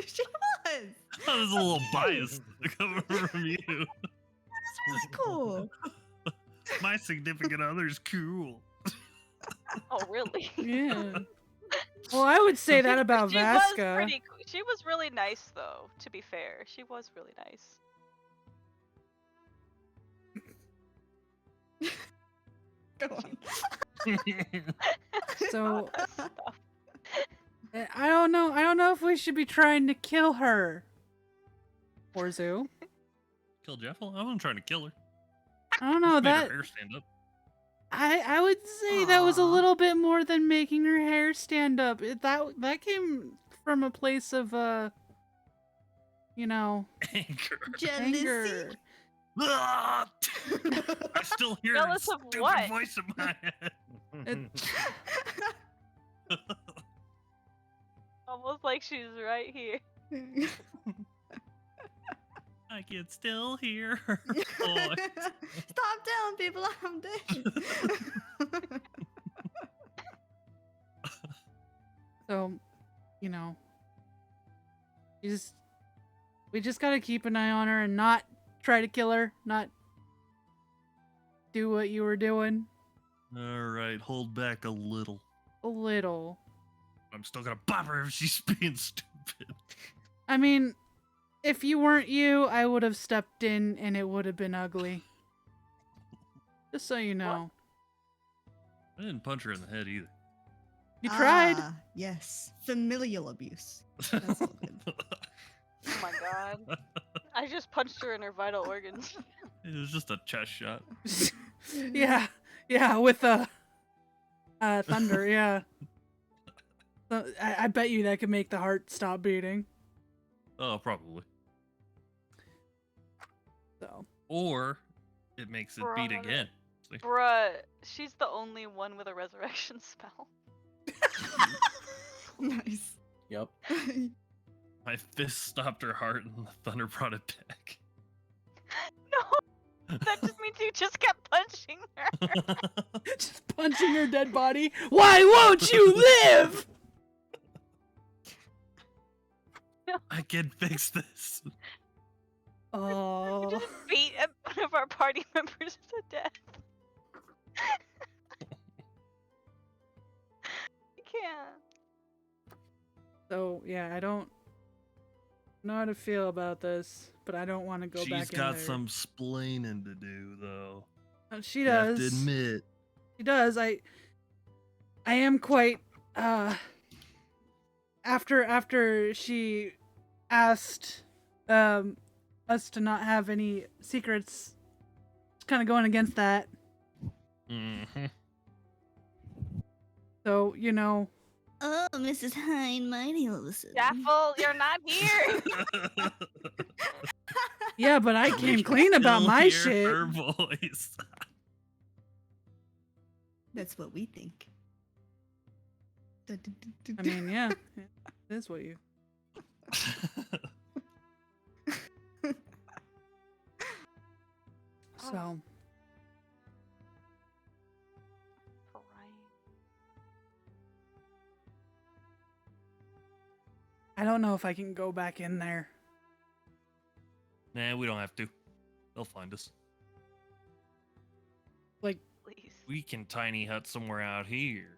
She was. I was a little biased coming from you. That's really cool. My significant other's cool. Oh really? Yeah. Well, I would say that about She was Vasca. pretty. She was really nice though. To be fair, she was really nice. Go So- Stuff. I don't know. I don't know if we should be trying to kill her. Or Zoo. Kill Jeffel? I wasn't trying to kill her. I don't know Just made her that. hair stand up. I would say that was a Aw. little bit more than making her hair stand up. That came from a place of you know, Anger. Jealousy. anger. Ah! I still hear her Jealous of stupid what? voice in my head. Almost like she's right here. I can still hear her voice. Stop telling people I'm dead. So, you know, we just gotta keep an eye on her and not try to kill her, not do what you were doing. All right, hold back a little. A little. I'm still gonna bop her if she's being stupid. I mean, if you weren't you, I would have stepped in and it would have been ugly. Just so you know. I didn't punch her in the head either. You tried. Ah, yes. Familial abuse. That's all good. Oh my god. I just punched her in her vital organs. It was just a chest shot. Yeah. Yeah, with the thunder, yeah. So, I bet you that could make the heart stop beating. Oh, probably. So, Or it makes it beat Bruh. again. See? Bruh, she's the only one with a resurrection spell. Nice. Yep. My fist stopped her heart and the thunder brought it back. No! That just means you just kept punching her. just punching her dead body. Why won't you live? I can fix this. Oh. You just beat one of our party members to death. I can't. So, yeah, I don't know how to feel about this, but I don't want to go back in She's got there. some splaining to do, though. She You have does. to admit. She does. I am quite after she asked us to not have any secrets, kind of going against that. Mm-hmm. So, you know, Oh, Mrs. Hine, mighty listen. Jaffel, you're not here. yeah, but I came clean about my shit. Her voice. That's what we think. I mean, yeah, it is what you. So, I don't know if I can go back in there. Nah, we don't have to. They'll find us. Like, Please. We can tiny hut somewhere out here.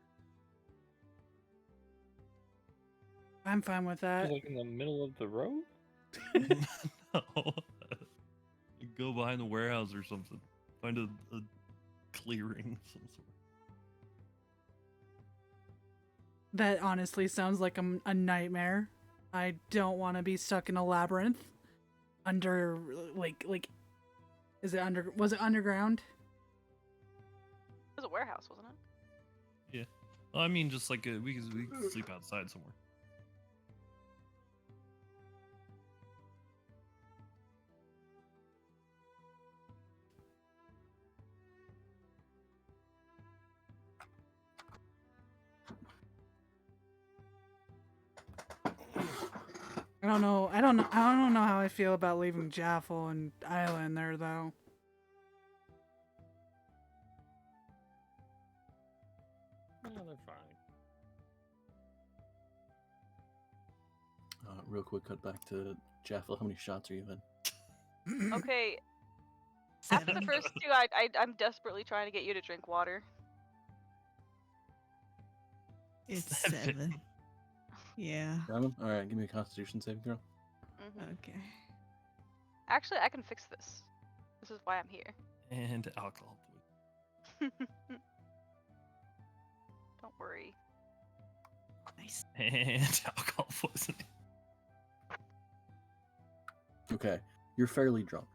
I'm fine with that. Like in the middle of the road? No. Go behind the warehouse or something. Find a clearing of some sort. That honestly sounds like a nightmare. I don't want to be stuck in a labyrinth under like is it under was it underground? It was a warehouse, wasn't it? Well, I mean, just like we can sleep outside somewhere. I don't know. I don't know how I feel about leaving Jaffel and Isla in there though. No, they're fine. Real quick, cut back to Jaffel. How many shots are you in? Okay, after the first two, I'm desperately trying to get you to drink water. It's Seven. 7. Yeah. 7? Alright, give me a constitution saving throw. Mhm. Okay. Actually, I can fix this. This is why I'm here. And alcohol. Don't worry. Nice. And alcohol poisoning. Okay, you're fairly drunk.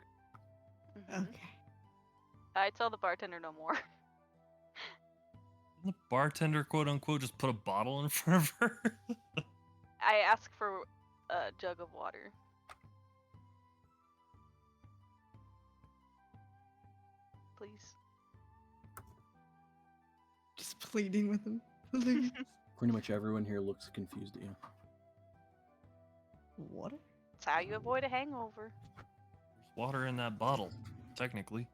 Mhm. Okay. I tell the bartender no more. Didn't the bartender, quote unquote, just put a bottle in front of her? I ask for a jug of water. Please. Just pleading with him. Please. Pretty much everyone here looks confused at you. Water? It's how you avoid a hangover. There's water in that bottle, technically.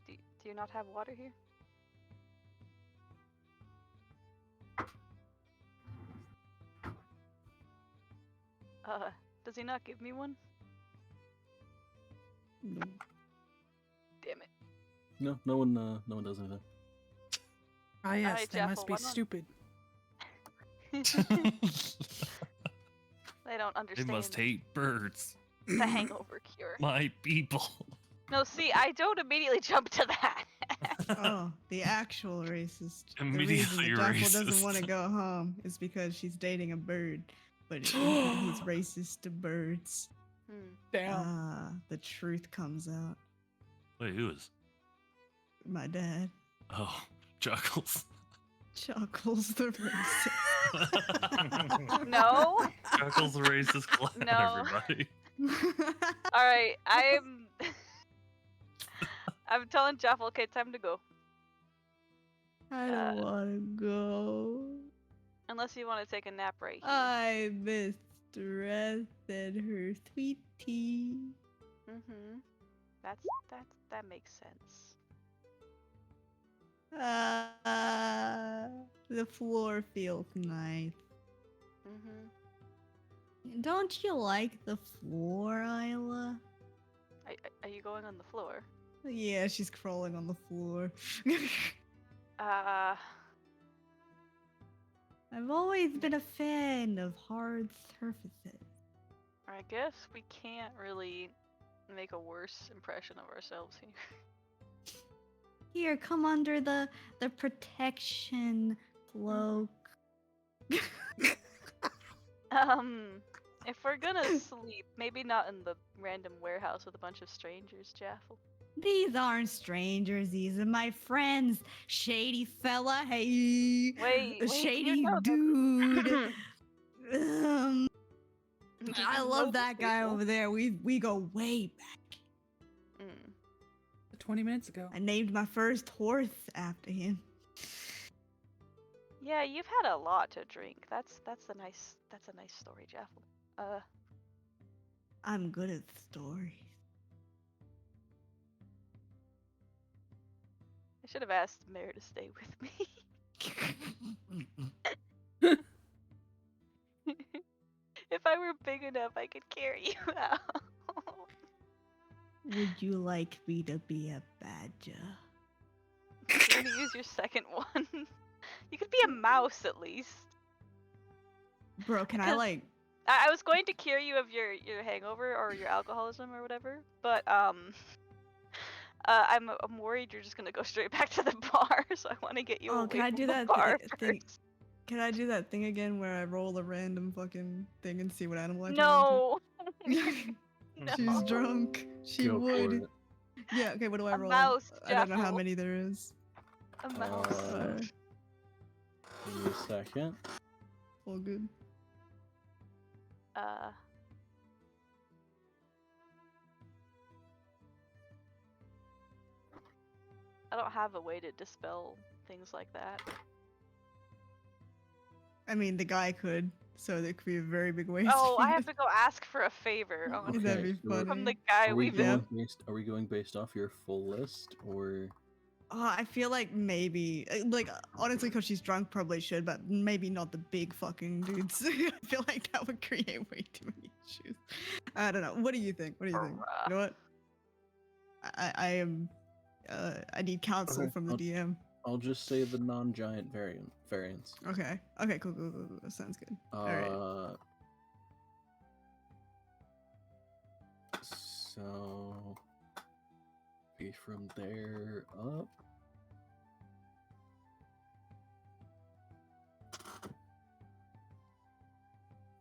Do you not have water here? Does he not give me one? No. Damn it. No, no one does anything. Ah, yes, Alright, they Jeff, must be well, why not? stupid. They don't They understand must hate birds. the hangover cure. My people. No, see, I don't immediately jump to that. Oh, the actual racist. The Immediately reason that Jackal doesn't want to racist. go home is because she's dating a bird, but he's racist to birds. Hmm. The truth comes out. Wait, who is? My dad, Oh, Chuckles. Chuckles the racist. No. Chuckles the racist clown, No. everybody. All right, I'm telling Jeff, okay, time to go. I don't want to go. Unless you want to take a nap right here. I miss Dress and her sweet tea. Mm-hmm. That makes sense. The floor feels nice. Mm-hmm. Don't you like the floor, Isla? Are you going on the floor? Yeah, she's crawling on the floor. I've always been a fan of hard surfaces. I guess we can't really make a worse impression of ourselves here. Here, come under the protection cloak. If we're gonna sleep, maybe not in the random warehouse with a bunch of strangers, Jaffel. These aren't strangers, these are my friends. Shady fella, hey. Wait, Shady no, dude. Do I you know love these that guy people? over there. We go way back. 20 minutes ago. I named my first horse after him. Yeah, you've had a lot to drink. That's a nice story, Jaffel. I'm good at stories. I should have asked Mare to stay with me. If I were big enough, I could carry you out. Would you like me to be a badger? You're gonna use your second one. You could be a mouse at least. Bro, can I Because- like... I was going to cure you of your hangover or your alcoholism or whatever, but I'm worried you're just gonna go straight back to the bar, so I want to get you Oh, away can I from do the that bar thing? first. Can I do that thing again where I roll a random fucking thing and see what animal I turn No. into? No. She's drunk. She Go for would. it. Yeah, okay, what do I A roll? mouse, I don't know how Jaffel. many there is. A mouse. Sorry. Give me a second. All good. I don't have a way to dispel things like that. I mean, the guy could, so there could be a very big waste. Oh, I have to go ask for a favor. Oh, That'd Okay, be so funny. from the guy Are we we've Yeah. been. going based off your full list, or I feel like maybe, like, honestly, because she's drunk, probably should, but maybe not the big fucking dudes. I feel like that would create way too many issues. I don't know. What do you think? What do you think? You know what? I am. I need counsel Okay, from the DM. I'll just say the non-giant variants. Okay. Okay. Cool. Sounds good. Alright. So be from there up.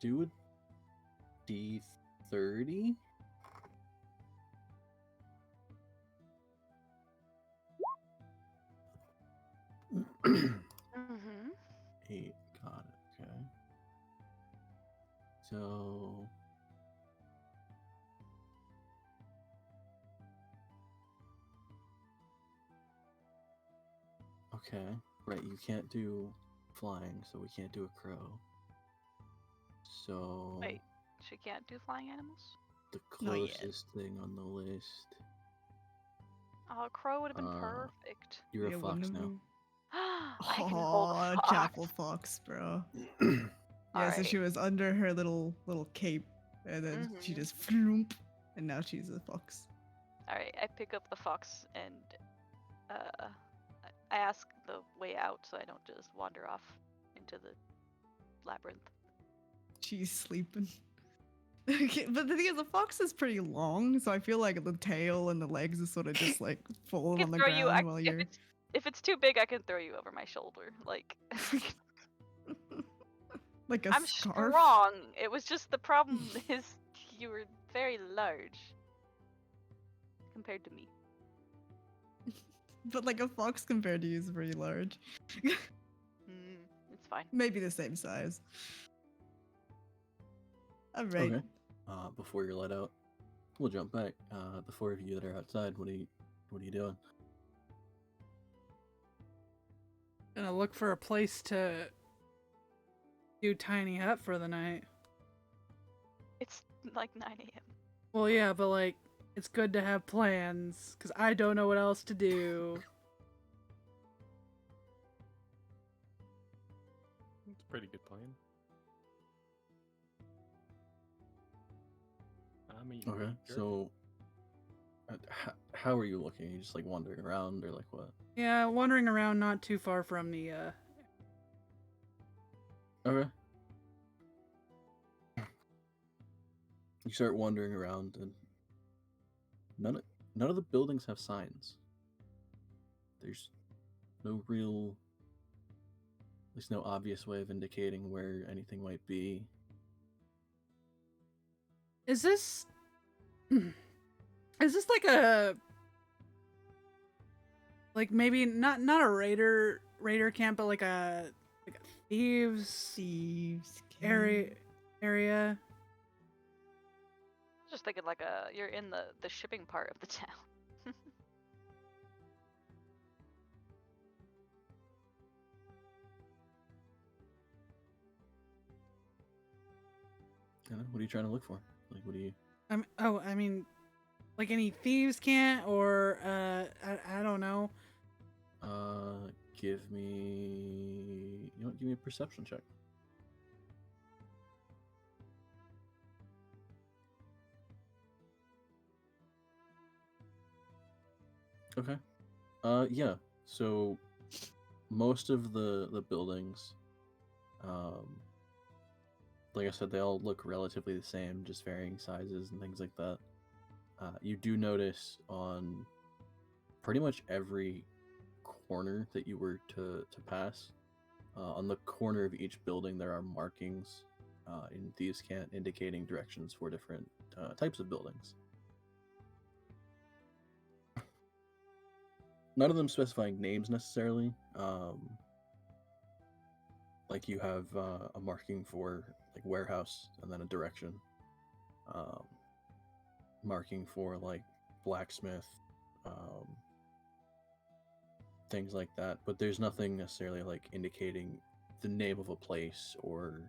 Do a D30. Mm-hmm. 8. Got it. Okay. So. Okay. Right, you can't do flying, so we can't do a crow. So. Wait, she can't do flying animals? The Not yet. closest thing on the list. Oh, a crow would have been Uh, perfect. You're Yeah, a fox wouldn't now. have I can hold a Oh, fox. Chapel Fox, bro. Yeah, so she Alright. was under her little cape, and then she Mhm. just floomp, and now she's a fox. Alright, I pick up the fox and I ask the way out so I don't just wander off into the labyrinth. She's sleeping. Okay, but the thing is, the fox is pretty long, so I feel like the tail and the legs is sort of just like I falling can on the throw you. ground while If you're. if it's too big, I can throw you over my shoulder. Like Like a I'm scarf. strong. It was just the problem is you were very large compared to me. But like a fox compared to you is pretty large. It's fine. Maybe the same size. Alright. Okay. Before you're let out, we'll jump back. The four of you that are outside, what are you doing? Gonna look for a place to do tiny hut for the night. It's like 9 a.m. Well, yeah, but like, it's good to have plans, because I don't know what else to do. It's a pretty good plan. I'm a Okay. unique jerk. So, how are you looking? You just like wandering around, or like what? Yeah, wandering around not too far from the, Okay. You start wandering around, and none of the buildings have signs. There's no real, there's no obvious way of indicating where anything might be. Is this like a, like maybe not a raider camp, but like a thieves Thieves. area? Just thinking like you're in the shipping part of the town. What are you trying to look for? Like, what do you? I mean, like any thieves can't, or I don't know. Give me. You know what? Give me a perception check. Okay. Yeah. So most of the buildings, like I said, they all look relatively the same, just varying sizes and things like that. You do notice on pretty much every corner that you were to pass, on the corner of each building, there are markings in Thieves' Cant indicating directions for different types of buildings. None of them specifying names necessarily. Like you have a marking for like warehouse and then a direction. Marking for like blacksmith, things like that. But there's nothing necessarily like indicating the name of a place or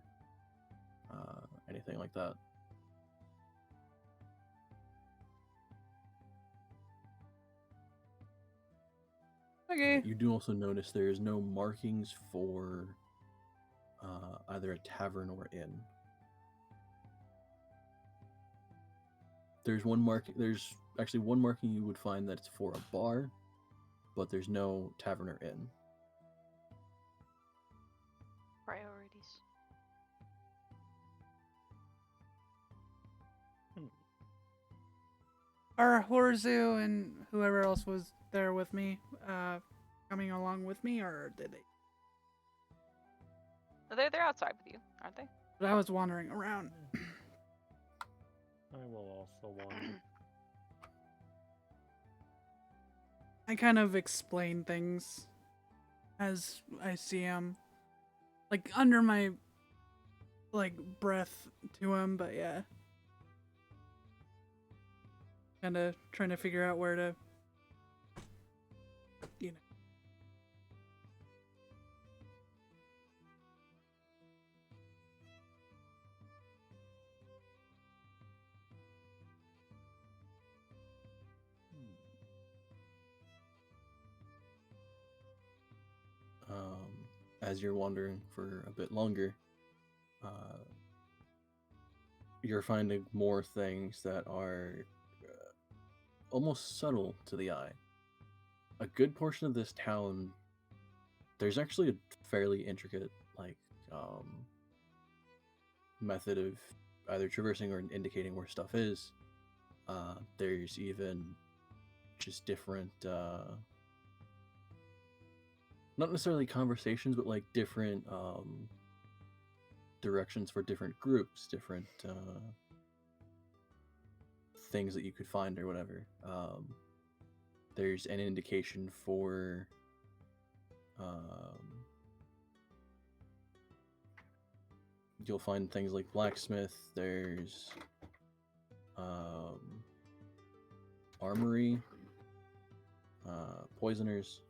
anything like that. Okay. You do also notice there is no markings for either a tavern or inn. There's actually one marking you would find that it's for a bar, but there's no tavern or inn. Priorities. Are Horzu and whoever else was there with me coming along with me, or did they? They're outside with you, aren't they? But I was wandering around. I will also wander. I kind of explain things as I see him, like under my breath to him. But yeah, kind of trying to figure out where to, you know. As you're wandering for a bit longer, you're finding more things that are almost subtle to the eye. A good portion of this town, there's actually a fairly intricate, method of either traversing or indicating where stuff is. There's even just different, not necessarily conversations, but like different directions for different groups, different things that you could find or whatever. There's an indication for you'll find things like blacksmith. There's armory, poisoners.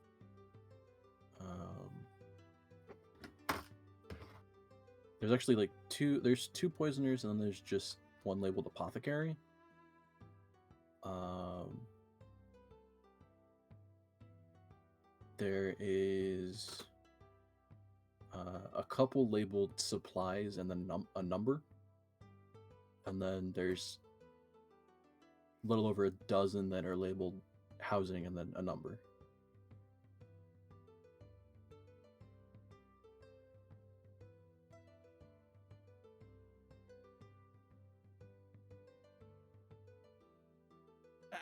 There's actually like there's two poisoners, and then there's just one labeled apothecary. There is a couple labeled supplies and then a number. And then there's a little over a dozen that are labeled housing and then a number.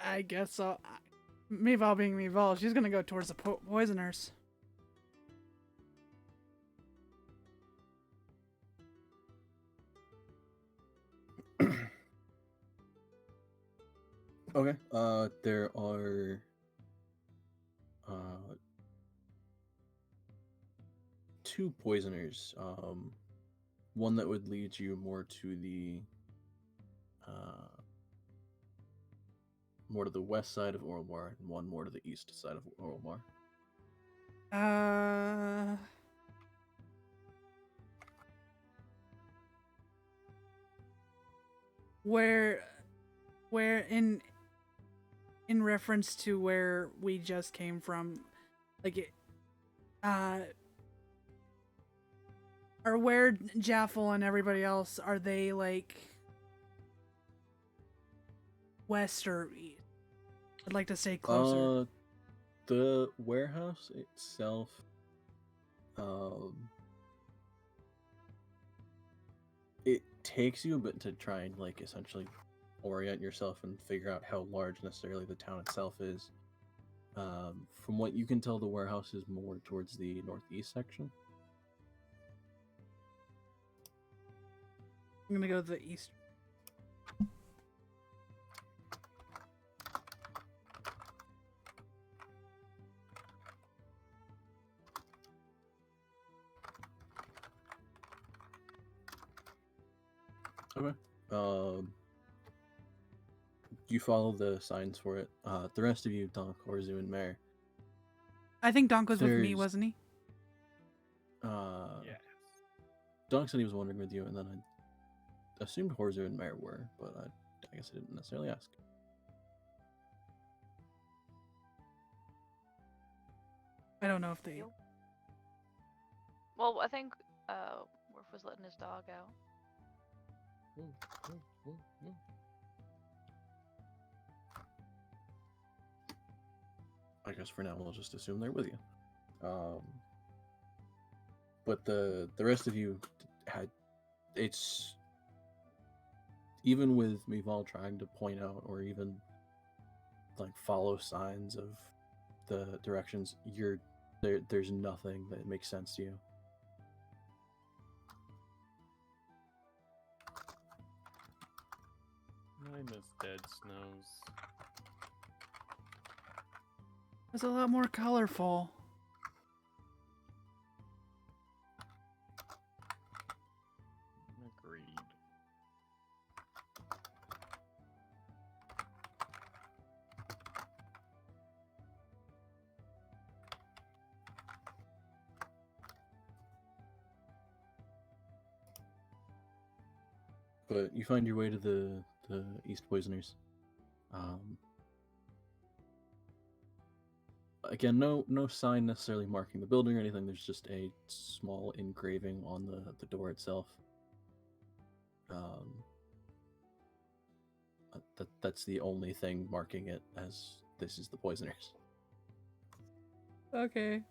I guess so. Meval being Meval, she's gonna go towards the poisoners. Okay. There are two poisoners. One that would lead you more to the more to the west side of Oromar, and one more to the east side of Oromar. Where in reference to where we just came from, like or where Jaffel and everybody else, are they like west or east? I'd like to stay closer. The warehouse itself, it takes you a bit to try and like essentially orient yourself and figure out how large necessarily the town itself is. From what you can tell, the warehouse is more towards the northeast section. I'm gonna go to the east. Okay. You follow the signs for it. The rest of you, Donk, Orzu, and Mare. I think Donk was with me, There's- wasn't he? Yeah. Donk said he was wandering with you, and then I assumed Horzu and Mare were, but I guess I didn't necessarily ask. I don't know if they. Well, I think Worf was letting his dog out. I guess for now we'll just assume they're with you. But the rest of you it's even with Meval trying to point out or even like follow signs of the directions, there's nothing that makes sense to you. I miss Dead Snows. It's a lot more colorful. Agreed. But you find your way to the East Poisoners. Again, no sign necessarily marking the building or anything. There's just a small engraving on the door itself. That's the only thing marking it as this is the Poisoners. Okay.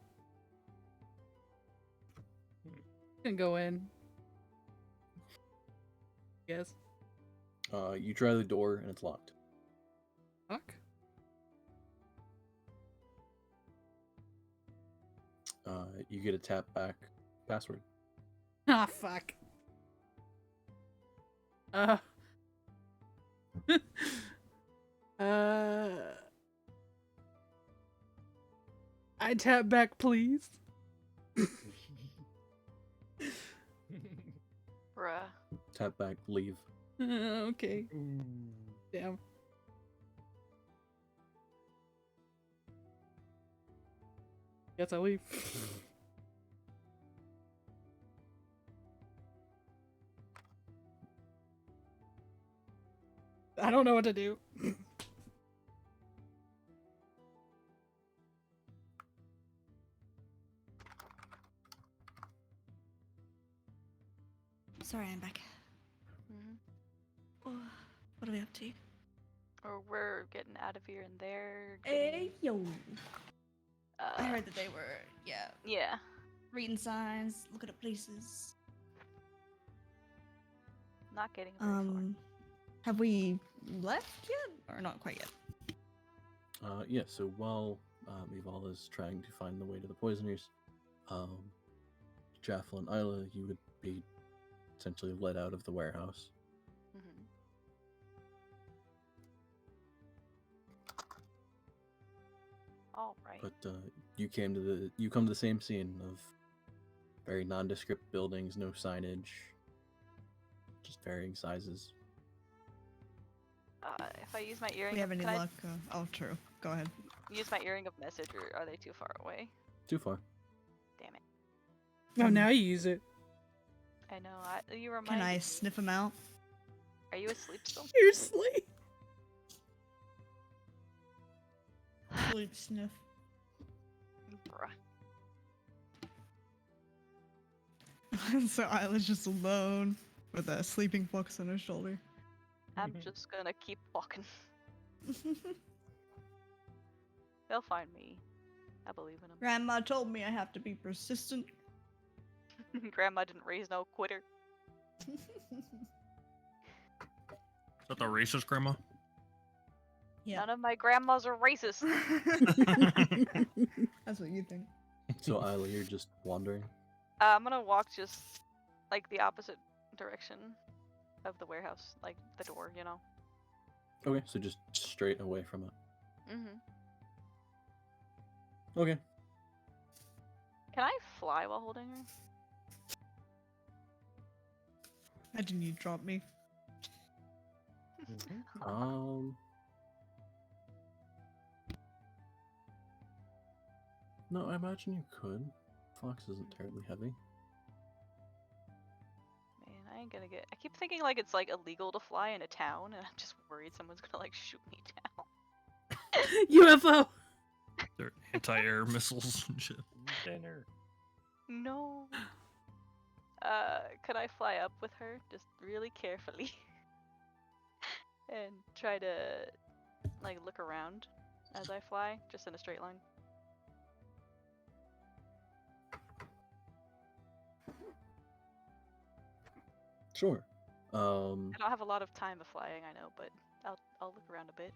Can go in. Yes. You try the door and it's locked. Fuck. You get a tap back password. Ah, fuck. Uh. I tap back, please. Bruh. Tap back, leave. Okay. Damn. Guess I'll leave. I don't know what to do. Sorry, I'm back. Mhm. Oh, what are we up to? Or we're getting out of here and there. Hey, yo. Uh, I heard that they were, Yeah. reading signs, looking at places. Not getting very far. Have we left yet? Or not quite yet? Yeah, so while Eval is trying to find the way to the Poisoners, Jaffel and Isla, you would be essentially let out of the warehouse. Mhm. All right. But you come to the same scene of very nondescript buildings, no signage, just varying sizes. If I use my earring, We have any can luck? Oh, true. Go ahead. I use my earring of message, or are they too far away? Too far. Damn it! Oh, now you use it. I know. You remind Can I me. sniff him out? Are you asleep still? Seriously? Sleep sniff. Bruh. So Isla's just alone with a sleeping fox on her shoulder. I'm just gonna keep walking. They'll find me. I believe in them. Grandma told me I have to be persistent. Grandma didn't raise no quitter. Is that the racist grandma? Yeah. None of my grandmas are racist. That's what you think. So Isla, you're just wandering. I'm gonna walk just like the opposite direction of the warehouse, like the door, you know. Okay, so just straight away from it. Mhm. Okay. Can I fly while holding her? Imagine you drop me. No, I imagine you could. Fox isn't terribly heavy. Man, I ain't gonna get. I keep thinking like it's like illegal to fly in a town, and I'm just worried someone's gonna like shoot me down. UFO. They're anti-air missiles and shit. Dinner. No. Could I fly up with her just really carefully and try to like look around as I fly, just in a straight line? Sure. I don't have a lot of time of flying, I know, but I'll look around a bit.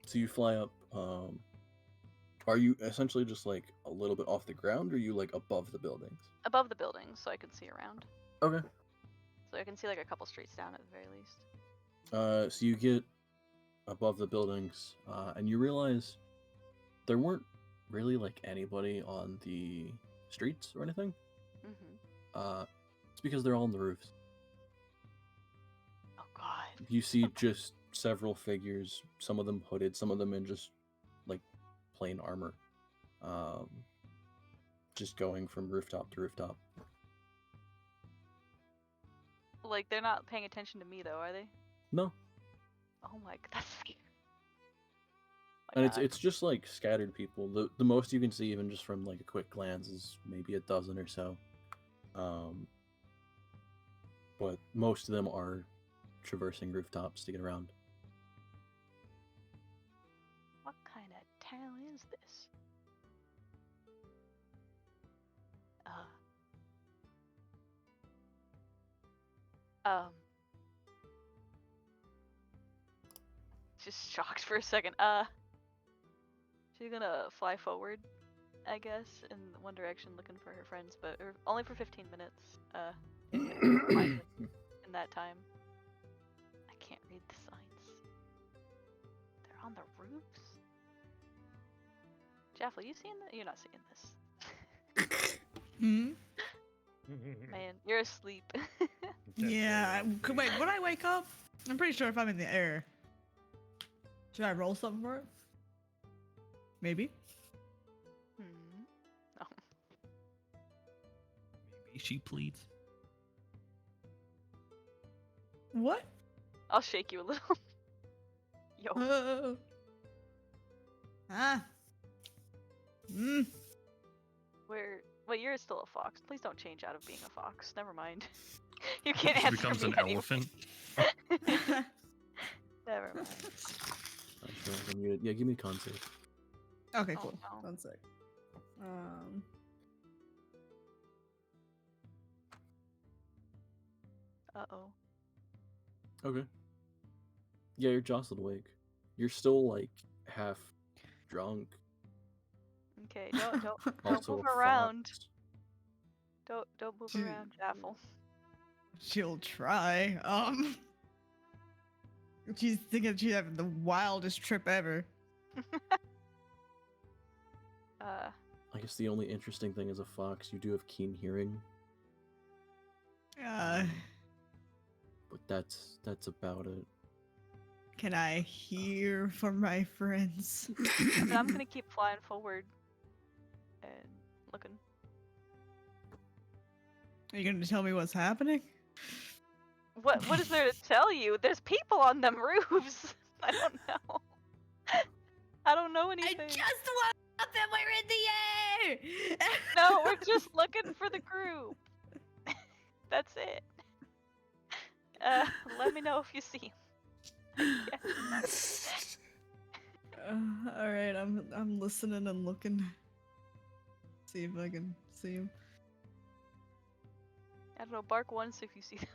So you fly up. Are you essentially just like a little bit off the ground, or are you like above the buildings? Above the buildings, so I can see around. Okay. So I can see like a couple streets down at the very least. So you get above the buildings, and you realize there weren't really like anybody on the streets or anything. Mm-hmm. It's because they're all on the roofs. Oh God. You see just several figures, some of them hooded, some of them in just like plain armor. Just going from rooftop to rooftop. Like they're not paying attention to me though, are they? No. Oh my God, that's scary. And it's just like scattered people. The most you can see, even just from like a quick glance, is maybe a dozen or so. But most of them are traversing rooftops to get around. What kind of town is this? Just shocked for a second. She's gonna fly forward, I guess, in one direction looking for her friends, but only for 15 minutes. In that time. I can't read the signs. They're on the roofs? Jaffel, you seeing that? You're not seeing this. Hmm? Man, you're asleep. Yeah. Wait, when I wake up, I'm pretty sure if I'm in the air. Should I roll something for it? Maybe. Oh. Maybe she pleads. What? I'll shake you a little. Yo. Oh. Ah. Hmm. Wait, you're still a fox. Please don't change out of being a fox. Never mind. You can't She answer becomes me an anyway. elephant. Never mind. Yeah, give me a con save. Okay, Oh, cool. no. One sec. Uh-oh. Okay. Yeah, you're jostled awake. You're still like half drunk. Okay, don't Also move a around. fox. Don't move Dude. around, Jaffel. She'll try. She's thinking she's having the wildest trip ever. I guess the only interesting thing as a fox, you do have keen hearing, but that's about it. Can I hear from my friends? I'm gonna keep flying forward and looking. Are you gonna tell me what's happening? What is there to tell you? There's people on them roofs. I don't know. I don't know anything. I just woke up and we're in the air! No, we're just looking for the group. That's it. Let me know if you see him. All right, I'm listening and looking. See if I can see him. I don't know, bark once if you see them.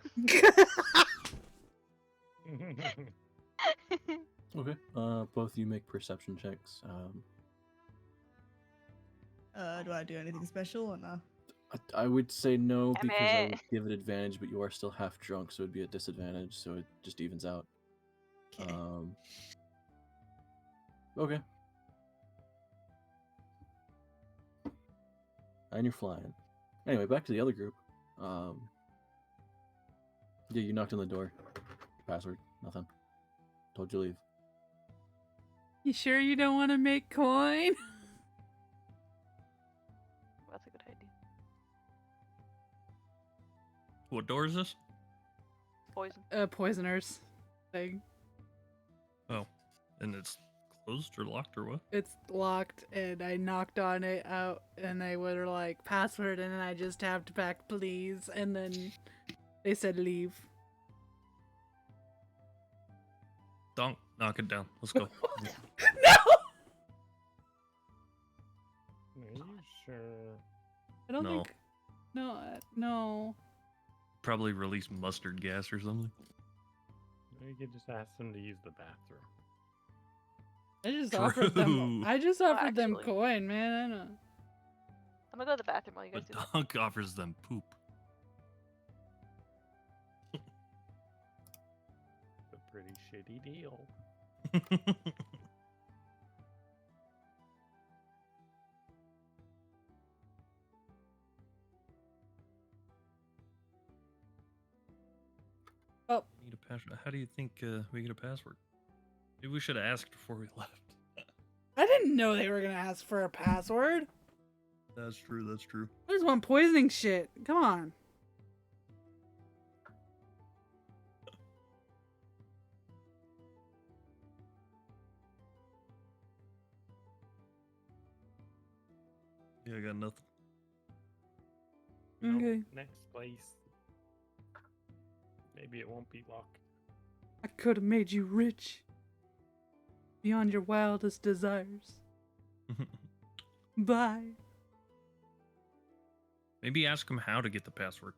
Okay. Both of you make perception checks. Do I do anything special or not? I would say no Damn because I it. would give it advantage, but you are still half drunk, so it'd be a disadvantage, so it just evens out. Okay. Okay. And you're flying. Anyway, back to the other group. Yeah, you knocked on the door. Password, nothing. Told you to leave. You sure you don't want to make coin? That's a good idea. What door is this? Poison. Poisoners thing. Oh, and it's closed or locked or what? It's locked, and I knocked on it out, and they were like, password, and then I just tapped back, please, and then they said leave. Don't knock it down. Let's go. No! Are you sure? I don't No. think. No, no. Probably release mustard gas or something. You could just ask them to use the bathroom. I just offered them. True. I just offered them actually. coin, man. I know. I'm gonna go to the bathroom while you The guys do that. dog offers them poop. A pretty shitty deal. Oh, Need a password. How do you think we get a password? Maybe we should have asked before we left. I didn't know they were gonna ask for a password. That's true. That's true. I just want poisoning shit. Come on. Yeah, I got nothing. Well, Okay. next place. Maybe it won't be locked. I could have made you rich beyond your wildest desires. Bye. Maybe ask him how to get the password.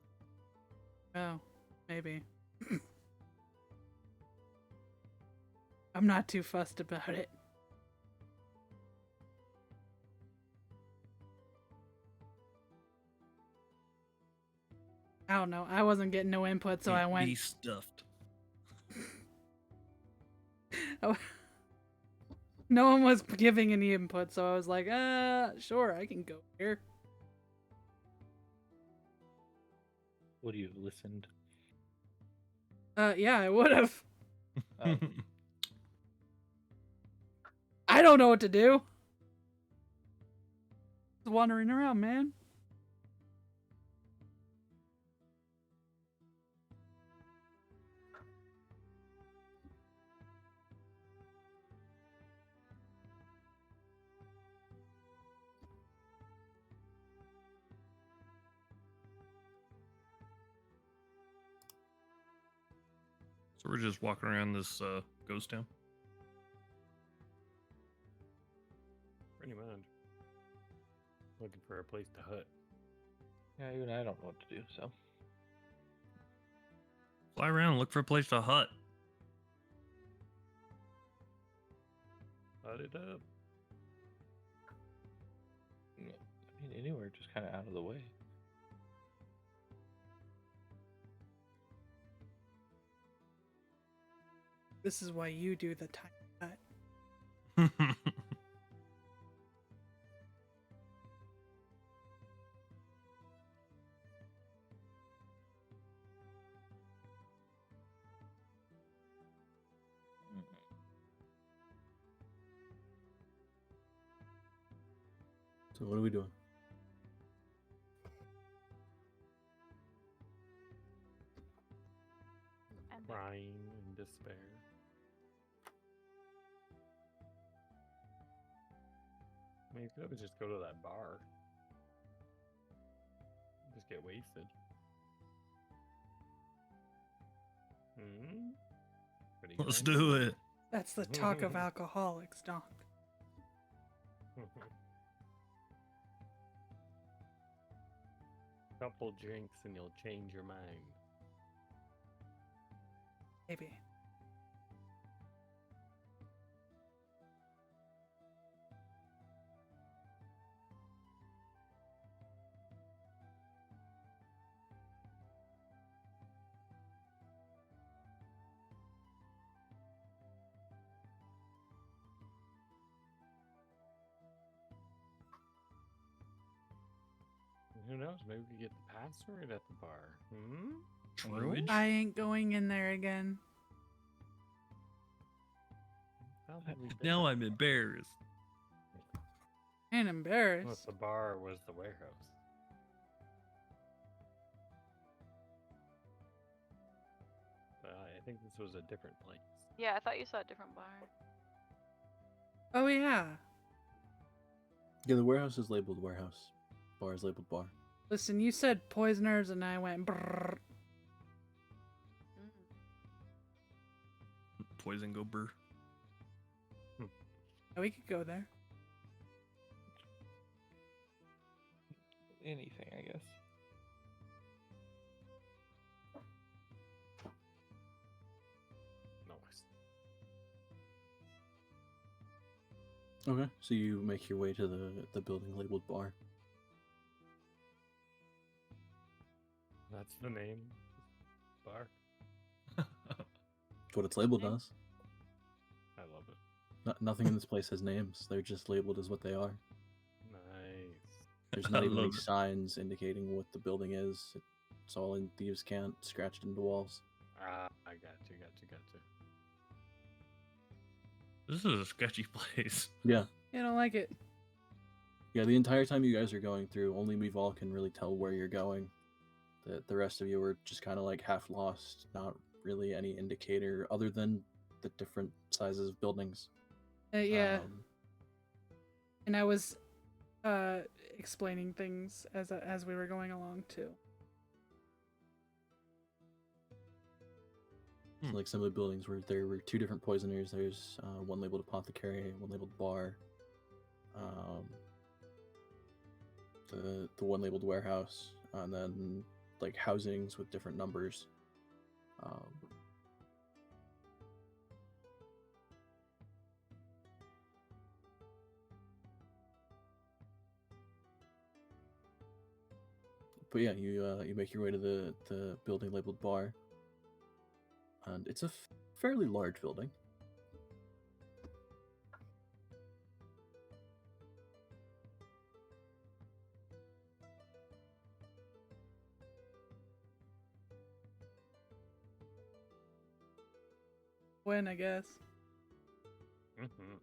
Oh, maybe. I'm not too fussed about it. I don't know. I wasn't getting no input, so I Can't went. be stuffed. Oh, no one was giving any input, so I was like, sure, I can go here. Would you have listened? Yeah, I would have. Oh, I don't know what to do. Just wandering around, man. So we're just walking around this ghost town. Pretty much. Looking for a place to hut. yeah, even I don't know what to do, so. Fly around and look for a place to hut. Hut it up. Yeah, I mean, anywhere just kind of out of the way. This is why you do the tiny hut. So what are we doing? And Crying in despair. I mean, you could always just go to that bar. Just get wasted. Hmm? Pretty Let's grand. do it. That's the talk of alcoholics, Donk. Couple drinks and you'll change your mind. Maybe. Who knows? Maybe we could get the password at the bar. Hmm? Druid? I ain't going in there again. How have we been? Now I'm embarrassed. And Unless embarrassed. the bar was the warehouse. But I think this was a different place. yeah, I thought you saw a different bar. Oh yeah. Yeah, the warehouse is labeled warehouse. Bar is labeled bar. Listen, you said poisoners, and I went brrr. Mm. Poison go burr. We could go there. Anything, I guess. Nice. Okay, so you make your way to the building labeled bar. That's the name. Bar. What it's labeled Okay. as. I love it. Nothing in this place has names. They're just labeled as what they are. Nice. There's not I even any love it. signs indicating what the building is. It's all in thieves' cant scratched into walls. Ah, I got you. This is a sketchy place. Yeah. I don't like it. Yeah, the entire time you guys are going through, only We've can really tell where you're going. The rest of you are just kind of like half lost, not really any indicator other than the different sizes of buildings. Yeah, Um, and I was explaining things as we were going along too. so like some of the buildings where there were two different poisoners. There's one labeled apothecary, one labeled bar. The one labeled warehouse, and then like housings with different numbers. But yeah, you make your way to the building labeled bar, and it's a fairly large building. When, I guess. Mm-hmm.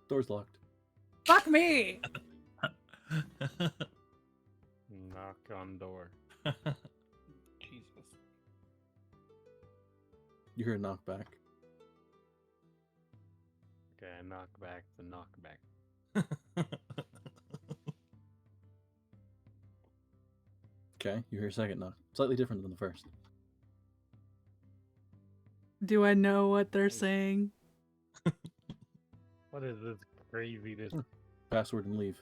Door's locked. Fuck me! Knock on door. Jesus. You hear a knock back. Okay, I knock back the knockback. Okay, you hear a second knock. Slightly different than the first. Do I know what they're saying? What is this craziness? Password and leave.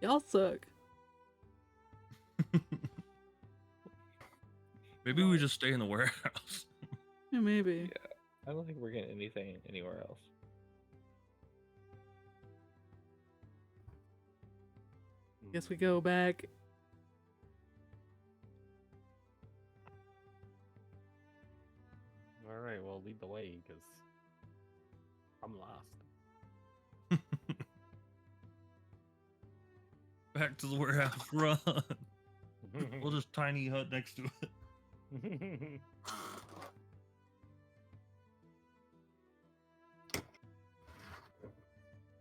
Y'all suck. Maybe we just stay in the warehouse. Yeah, maybe. I don't think we're getting anything anywhere else. Guess we go back. All right, well, lead the way, because I'm lost. Back to the warehouse, run. We'll just tiny hut next to it.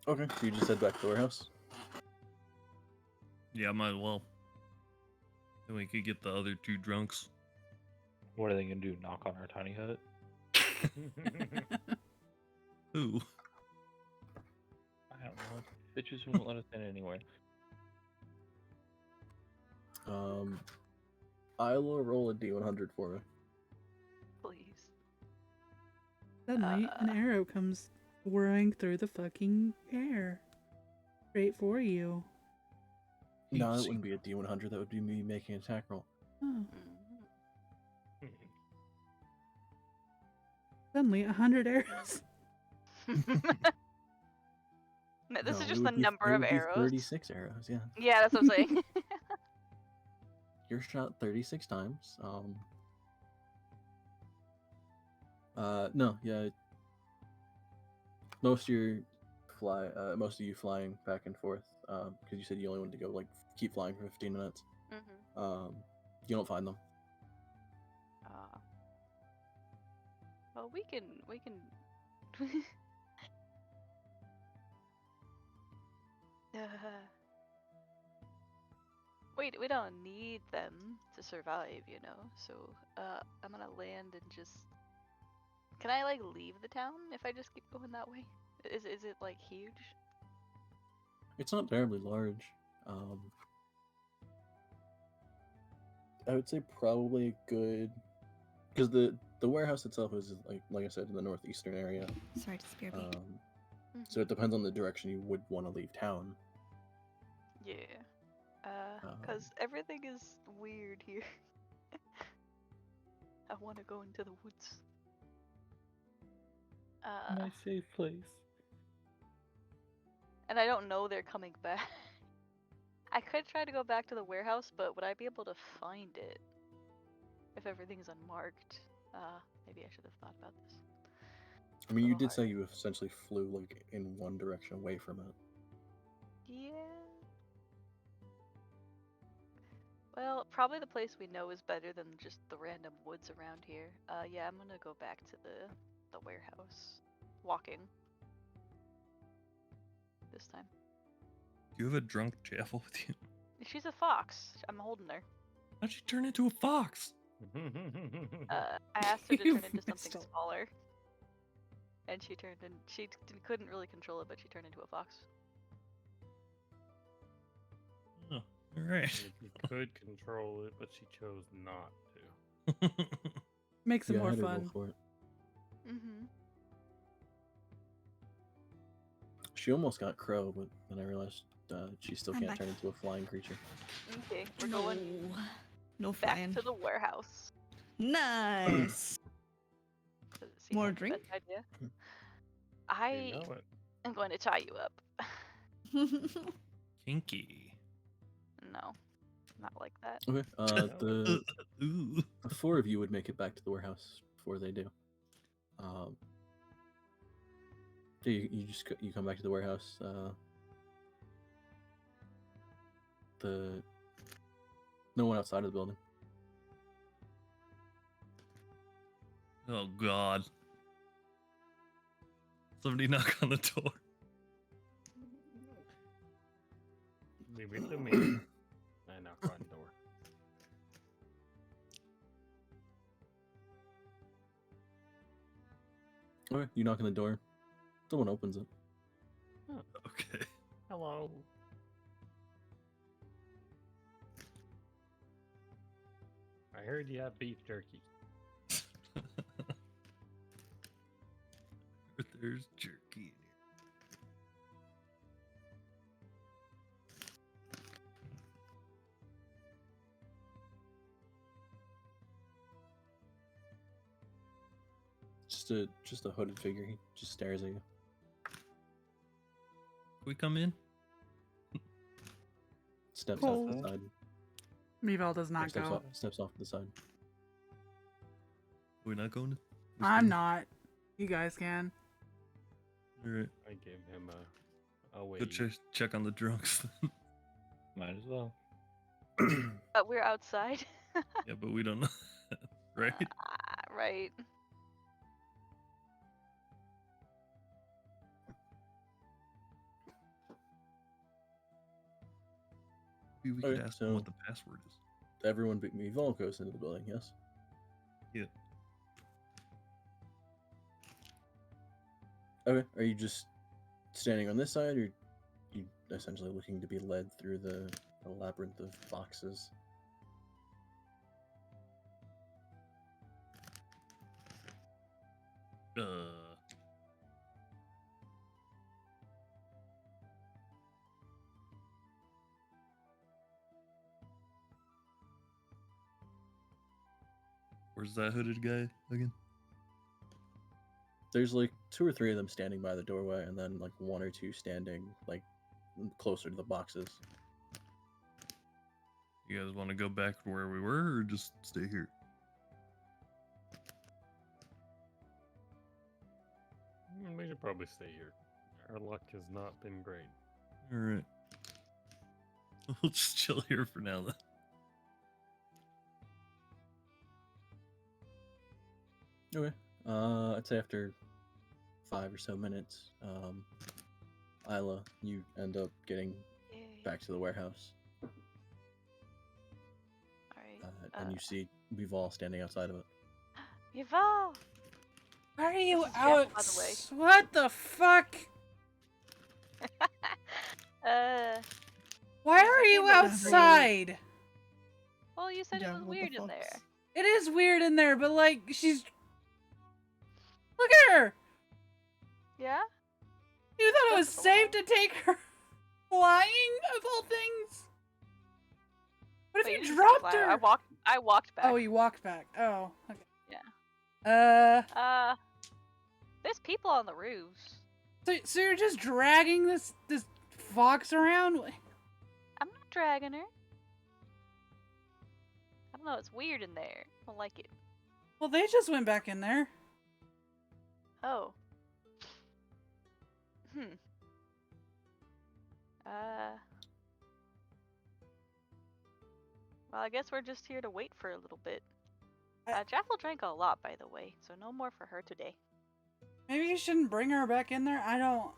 Okay, so you just head back to the warehouse. Yeah, might as well. Then we could get the other two drunks. What are they gonna do? Knock on our tiny hut? Who? I don't know. Bitches won't let us in anywhere. I'll roll a D100 for me. Please. Suddenly, an arrow comes whirring through the fucking air. Straight for you. No, that Easy. wouldn't be a D100. That would be me making an attack roll. Oh. Mhm. Suddenly, 100 arrows. No, this No, is it just would the be- number it of would be arrows. 36 arrows, yeah. Yeah, that's what I'm saying. You're shot 36 times. No, yeah. Most of you flying back and forth, because you said you only wanted to go like keep flying for 15 minutes. Mhm. You don't find them. Well, we can. We don't need them to survive, you know. So, I'm gonna land and just. Can I like leave the town if I just keep going that way? Is it like huge? It's not terribly large. I would say probably a good, because the warehouse itself is like I said in the northeastern area. Sorry to spare me. So it depends on the direction you would want to leave town. Yeah. Cause everything is weird here. I want to go into the woods. My safe place. And I don't know they're coming back. I could try to go back to the warehouse, but would I be able to find it if everything's unmarked? Maybe I should have thought about this. I mean, you little did say hard. you essentially flew like in one direction away from it. Yeah. Well, probably the place we know is better than just the random woods around here. Yeah, I'm gonna go back to the warehouse. Walking. This time. Do you have a drunk Jaffle with you? She's a fox. I'm holding her. How'd she turn into a fox? I asked her to You turn into something missed a- smaller. And she turned in. Couldn't really control it, but she turned into a fox. Oh, all right. She could control it, but she chose not to. Makes it Yeah, I more had to roll fun. for it. Mm-hmm. She almost got crow, but then I realized she still I'm can't back. turn into a flying creature. Okay, we're No, going no back flying. to the warehouse. Nice. Does it seem More like the drink? best idea? You I know it. am going to tie you up. Kinky. No, not like that. Okay. Ooh. The four of you would make it back to the warehouse before they do. You come back to the warehouse. No one outside of the building. Oh God. Somebody knock on the door. Leave it to me. I knock on the door. Okay, you knock on the door. Someone opens it. Okay. Hello. I heard you have beef jerky. There's jerky in here. Just a hooded figure. He just stares at you. Can we come in? Steps off to Cold. the side. Meval does not Steps go. off to the side. We're not going to. I'm not. You guys can. All right. I gave him a wave. Go check on the drunks. Might as well. We're outside. Yeah, but we don't know. Right? Right. Maybe we could Okay, ask them so- what the password is. Everyone but Meval goes into the building. Yes. Yeah. Okay. Are you just standing on this side, or you essentially looking to be led through the labyrinth of boxes? Where's that hooded guy again? There's like 2 or 3 of them standing by the doorway, and then like 1 or 2 standing like closer to the boxes. You guys want to go back to where we were, or just stay here? We should probably stay here. Our luck has not been great. All right. We'll just chill here for now then. Okay. I'd say after 5 or so minutes, Isla, you end up getting Yay. back to the warehouse, Alright. and you see Meval standing outside of it. Yuval! Why are you This is Jeff, out? by the way. What the fuck? Why are I you came over for you. outside? Well, you said Yeah, it was what the weird in fuck? there. It is weird in there, but like she's. Look at her. Yeah? You thought it was That's safe to take her flying of all things? What Wait, if you didn't dropped fly. her? I walked back. Oh, you walked back. Oh, okay. Yeah. There's people on the roofs. So you're just dragging this fox around? I'm not dragging her. I don't know, it's weird in there. I don't like it. Well, they just went back in there. Oh. Hmm. Well, I guess we're just here to wait for a little bit. Jaffel drank a lot, by the way, so no more for her today. Maybe you shouldn't bring her back in there. I don't.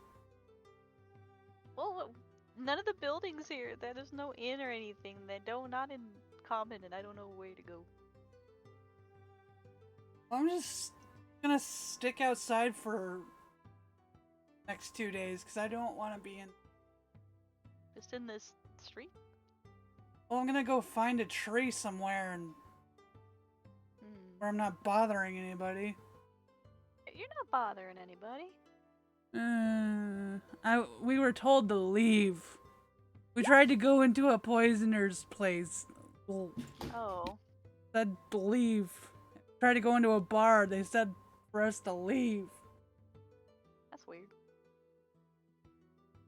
Well, none of the buildings here. There's no inn or anything. Not in common, and I don't know where to go. I'm just gonna stick outside for next 2 days because I don't want to be in. Just in this street? Well, I'm gonna go find a tree somewhere and Hmm. where I'm not bothering anybody. You're not bothering anybody. We were told to leave. We tried to go into a poisoner's place. Well, Oh. said to leave. Tried to go into a bar. They said for us to leave. That's weird.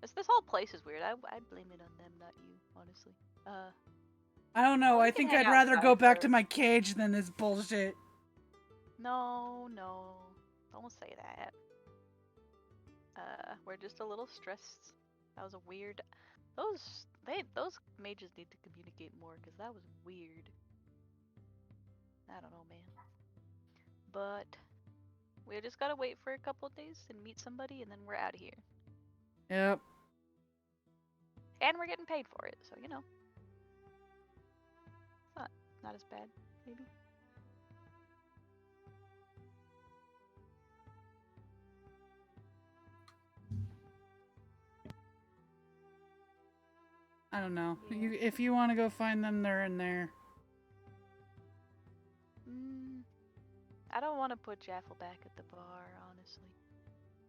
This whole place is weird. I blame it on them, not you, honestly. I don't know. Well, we I can think hang I'd rather go outside back to for- my cage than this bullshit. No, don't say that. We're just a little stressed. That was a weird. Those mages need to communicate more because that was weird. I don't know, man. But we just gotta wait for a couple of days and meet somebody, and then we're out of here. Yep. And we're getting paid for it, so you know. It's not as bad, maybe. I don't know. Yeah. If you want to go find them, they're in there. I don't want to put Jaffel back at the bar, honestly.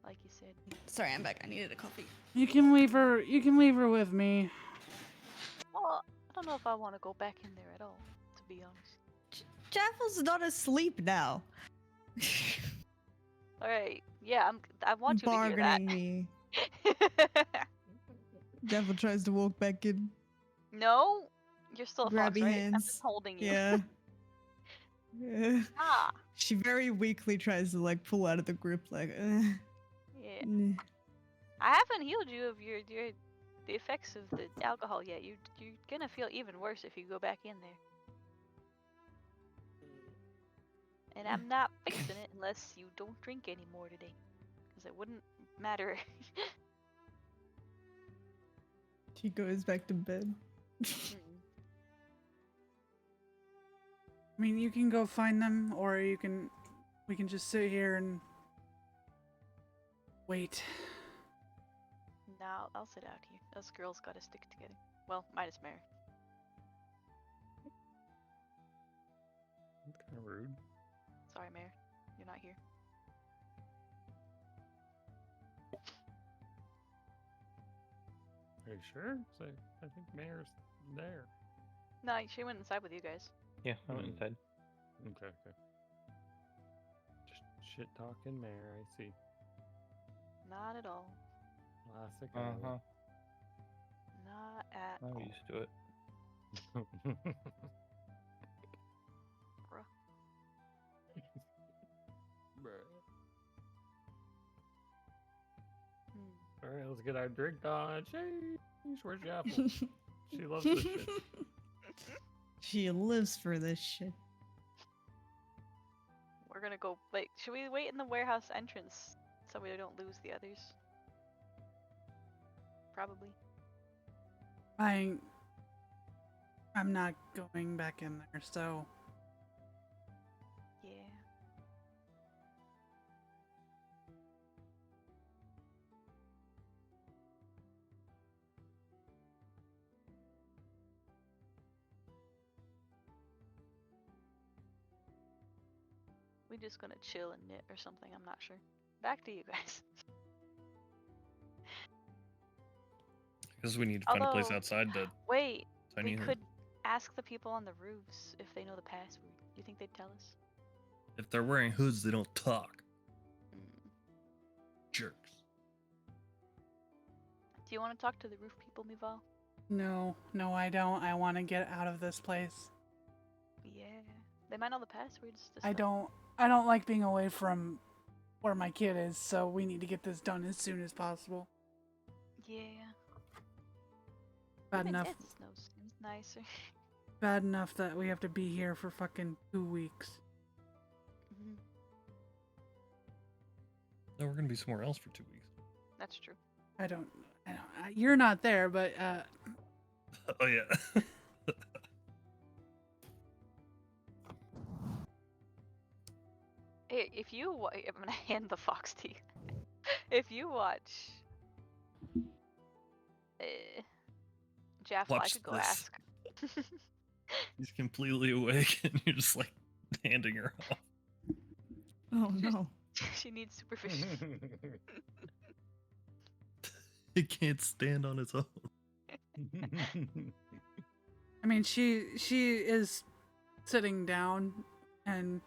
Like you said. Sorry, I'm back. I needed a coffee. You can leave her. You can leave her with me. Well, I don't know if I want to go back in there at all, to be honest. Jaffel's not asleep now. Alright, yeah, I want you Bargaining to me. hear that. Jaffel tries to walk back in. No, you're still a fox, Grabby right? I'm hands. just holding you. Yeah. Yeah. Ah, She very weakly tries to like pull out of the grip, like. yeah. Nah. I haven't healed you of the effects of the alcohol yet. You're gonna feel even worse if you go back in there. And I'm not fixing it unless you don't drink anymore today, because it wouldn't matter. She goes back to bed. I mean, you can go find them, or we can just sit here and wait. No, I'll sit out here. Us girls gotta stick together. Well, minus Mary. Kind of rude. Sorry, Mary. You're not here. Are you sure? So I think Mayor's there. No, she went inside with you guys. Yeah, I went Hmm. inside. Okay, okay. Just shit talking Mayor, I see. Not at all. Classic. Uh-huh. Not at I'm all. used to it. Bruh. Hmm. Alright, let's get our drink on. Sheesh, where's Jaffel? She loves this shit. She lives for this shit. We're gonna go. Wait, should we wait in the warehouse entrance so we don't lose the others? Probably. I'm not going back in there, so Yeah. We just gonna chill and knit or something. I'm not sure. Back to you guys. Because we need to find a place Although- outside the Wait, tiny we hut. could ask the people on the roofs if they know the password. You think they'd tell us? If they're wearing hoods, they don't talk. Mm. Do you want to talk to the roof people, Mival? No, I don't. I want to get out of this place. Yeah. They might know the passwords. To I stuff. don't like being away from where my kid is, so we need to get this done as soon as possible. Yeah. Bad Even enough. Dead Snow seems nicer. Bad enough that we have to be here for fucking 2 weeks. Mhm. No, we're gonna be somewhere else for 2 weeks. That's true. I don't. You're not there, but Oh yeah. Hey, if you, I'm gonna hand the fox to you. If you watch, Jaffle, I Watch could go this. ask. He's completely awake, and you're just like handing her off. Oh no. She needs supervision. He can't stand on his own. I mean, she is sitting down, and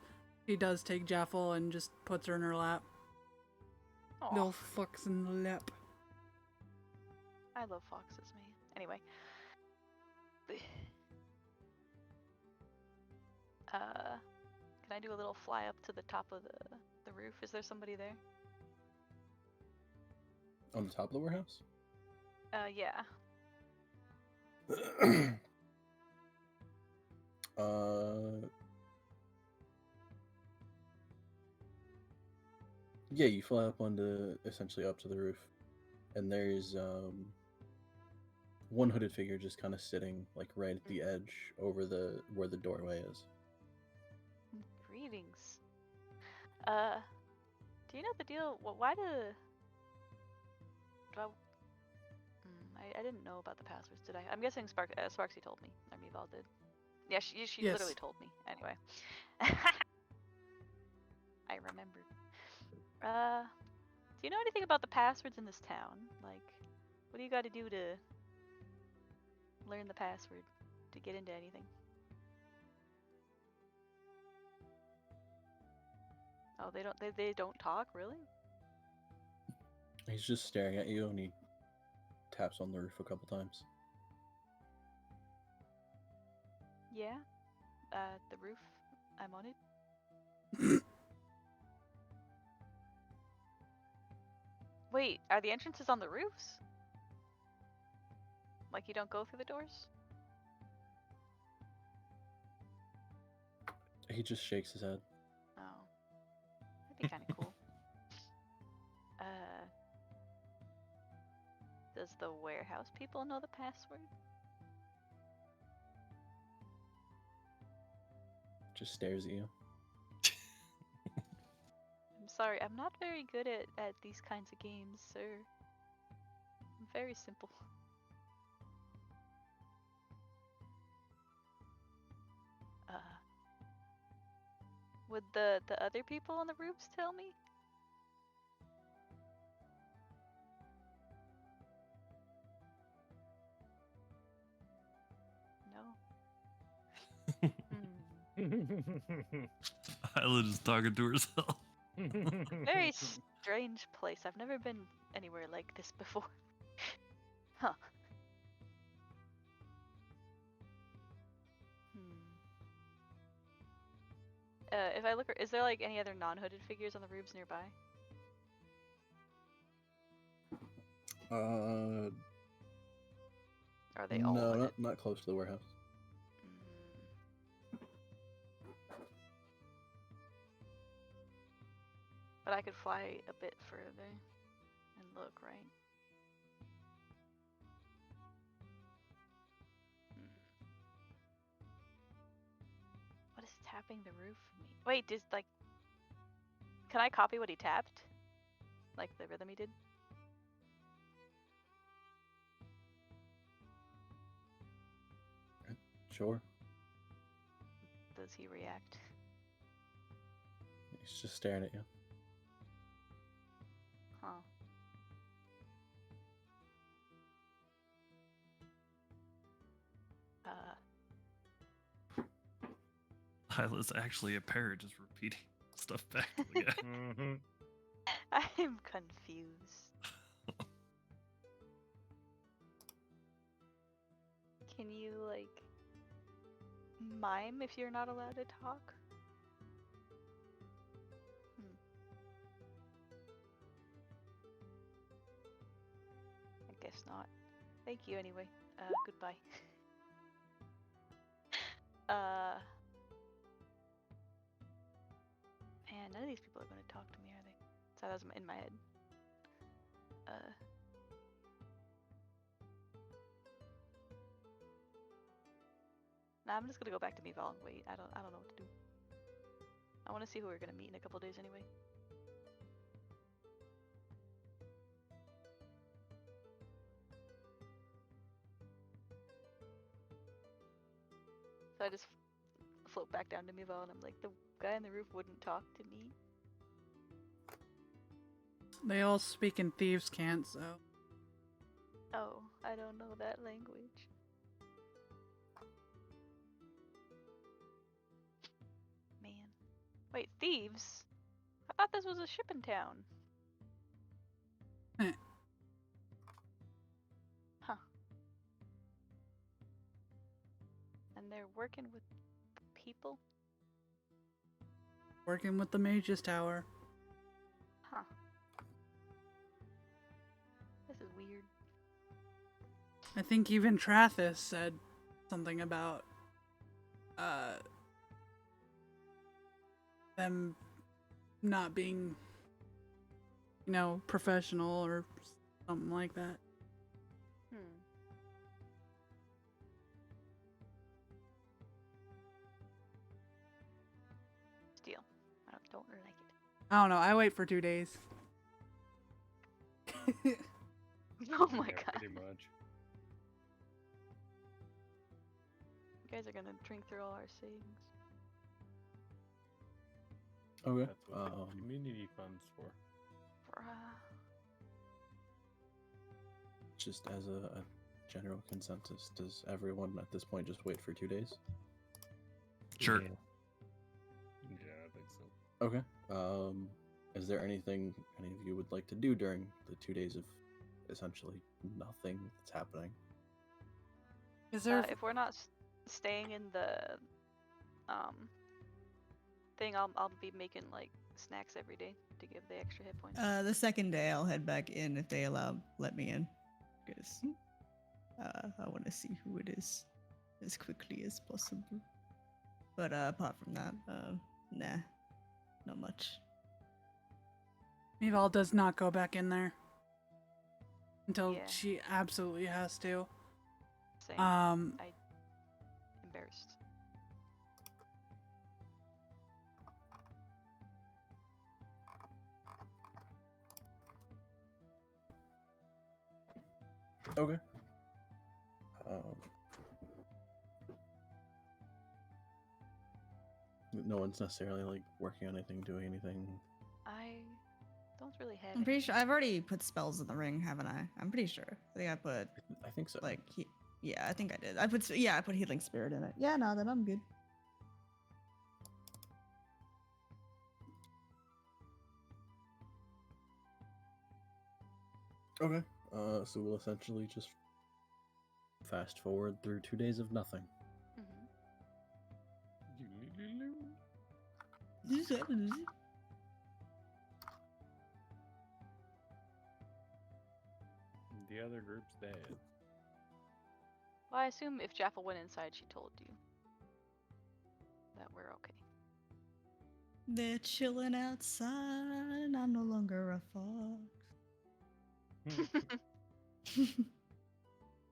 he does take Jaffel and just puts her in her lap. Aw, Little fucks in the lap. I love foxes, man. Anyway. Can I do a little fly up to the top of the roof? Is there somebody there? On the top of the warehouse? Yeah. Yeah, you fly up onto essentially up to the roof, and there's one hooded figure just kind of sitting like right at the edge over the where the doorway is. Greetings. Do you know the deal? Why do I? I didn't know about the passwords, did I? I'm guessing Sparksy told me. Or Meval did. Yeah, she Yes. literally told me. Anyway. I remembered. Do you know anything about the passwords in this town? Like, what do you got to do to learn the password to get into anything? Oh, they don't talk, really? He's just staring at you, and he taps on the roof a couple times. Yeah. The roof. I'm on it. Wait, are the entrances on the roofs? Like you don't go through the doors? He just shakes his head. Oh. That'd be kind of cool. Does the warehouse people know the password? Just stares at you. I'm sorry, I'm not very good at these kinds of games, sir. I'm very simple. Would the other people on the roofs tell me? No. Isla is talking to herself. Very strange place. I've never been anywhere like this before. Huh. If I look, is there like any other non-hooded figures on the roofs nearby? Are they all No, hooded? not close to the warehouse. But I could fly a bit further and look, right? What does tapping the roof mean? Wait, can I copy what he tapped? Like the rhythm he did? Sure. Does he react? He's just staring at you. Huh. Isla's actually a parrot, just repeating stuff back to the guy. Mhm. I'm confused. Can you, like, mime if you're not allowed to talk? I guess not. Thank you anyway. Goodbye. Man, none of these people are gonna talk to me, are they? So that was in my head. Nah, I'm just gonna go back to Meval and wait. I don't know what to do. I want to see who we're gonna meet in a couple days anyway. So I just float back down to Meval and I'm like, the guy on the roof wouldn't talk to me. They all speak in thieves' cant, so. Oh, I don't know that language. Man. Wait, thieves? I thought this was a shipping town. Heh. Huh. And they're working with people? Working with the Mage's Tower. Huh. This is weird. I think even Trathis said something about them not being, you know, professional or something like that. Steal. I don't like it. I don't know. I wait for 2 days. Oh my Yeah, god. pretty much. You guys are gonna drink through all our savings. Okay. That's what the community funds for. Just as a general consensus, does everyone at this point just wait for 2 days? Sure. Yeah, I think so. Okay. Is there anything any of you would like to do during the 2 days of essentially nothing that's happening? Is there? If we're not staying in the thing, I'll be making like snacks every day to give the extra hit points. The second day I'll head back in if they let me in, because I want to see who it is as quickly as possible. But apart from that, nah, not much. Meval does not go back in there until Yeah. she absolutely has to. Same. Embarrassed. Okay. No one's necessarily like working on anything, doing anything. I don't really have. I'm pretty sure anything. I've already put spells in the ring, haven't I? I'm pretty sure. I think I put I think so. like yeah, I think I did. I put healing spirit in it. Yeah, no, then I'm good. Okay. So we'll essentially just fast forward through 2 days of nothing. The other group's dead. Well, I assume if Jaffel went inside, she told you that we're okay. They're chilling outside. I'm no longer a fox.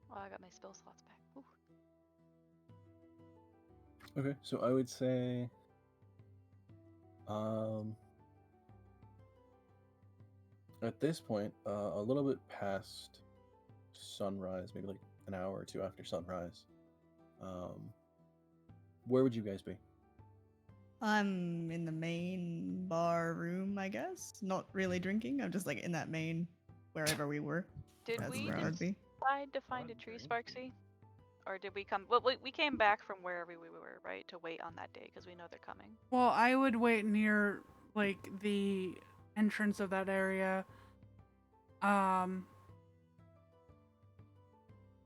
Well, I got my spell slots back. Ooh. Okay, so I would say, at this point, a little bit past sunrise, maybe like an hour or two after sunrise, where would you guys be? I'm in the main bar room, I guess. Not really drinking. I'm just like in that main wherever we were. Did That's we where I would be. decide to find a Fun tree, drinking. Sparksy? Or did we come? Well, we came back from wherever we were, right, to wait on that day because we know they're coming. Well, I would wait near like the entrance of that area.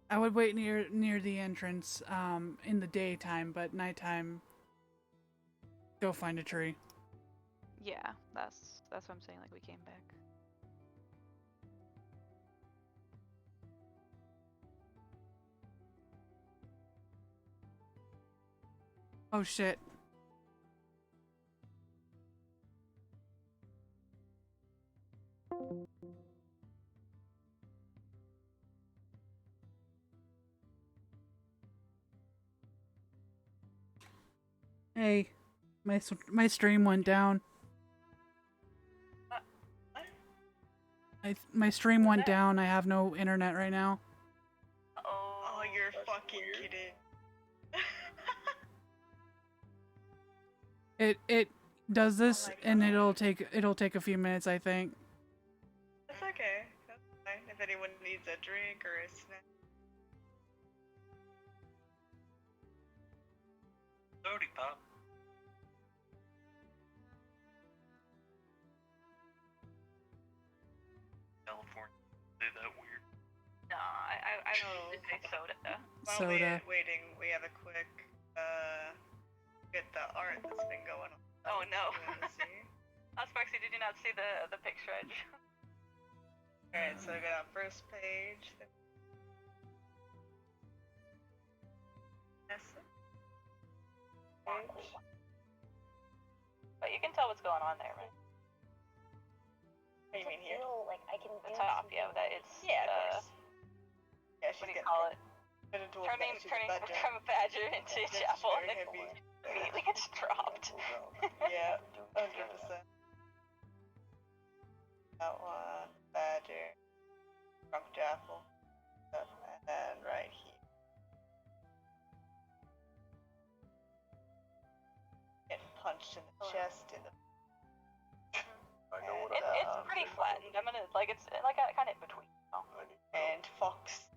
I would wait near the entrance in the daytime, but nighttime go find a tree. Yeah, that's what I'm saying. Like we came back. Oh shit. Hey, my stream went down. My stream went down. I have no internet right now. Oh, you're fucking kidding. It does this my and God. it'll take a few minutes, I think. That's okay. That's fine. If anyone needs a drink or a snack. Sorry, Pop. California, say that weird. No, I Oh. would say soda. While Soda. we're waiting, we have a quick get the art that's been going on. Oh no. You wanna see? Sparksy, did you not see the picture I drew? Alright, so I got on first page. Yes. Page. But you can tell what's going on there, right? What do you mean here? Like I can The top, yeah, that it's Yeah, of course. Yeah, she's what do you getting call it? turned into a Turning she's a badger. from a badger into a That's chapel and very then heavy. immediately gets dropped. Yeah, 100%. That one, badger, drunk jaffle, and then right here. Getting punched in the chest in the. I know what It's pretty flattened. I'm gonna like it's like kind of in between. Oh. And fox.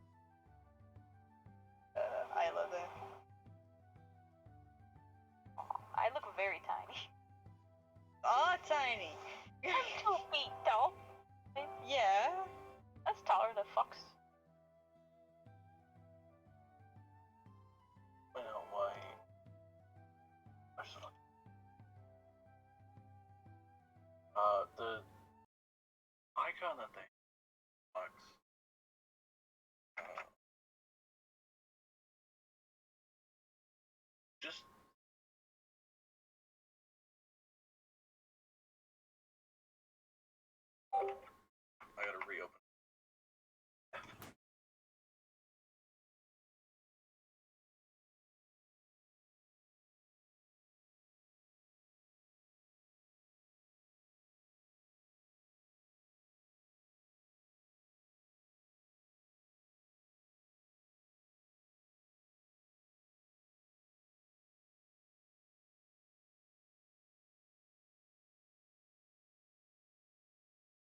Isla there. I look very tiny. Oh, tiny. I'm 2 feet tall. Yeah. That's taller than a fox. Well, why? The icon that they box. Just I gotta reopen.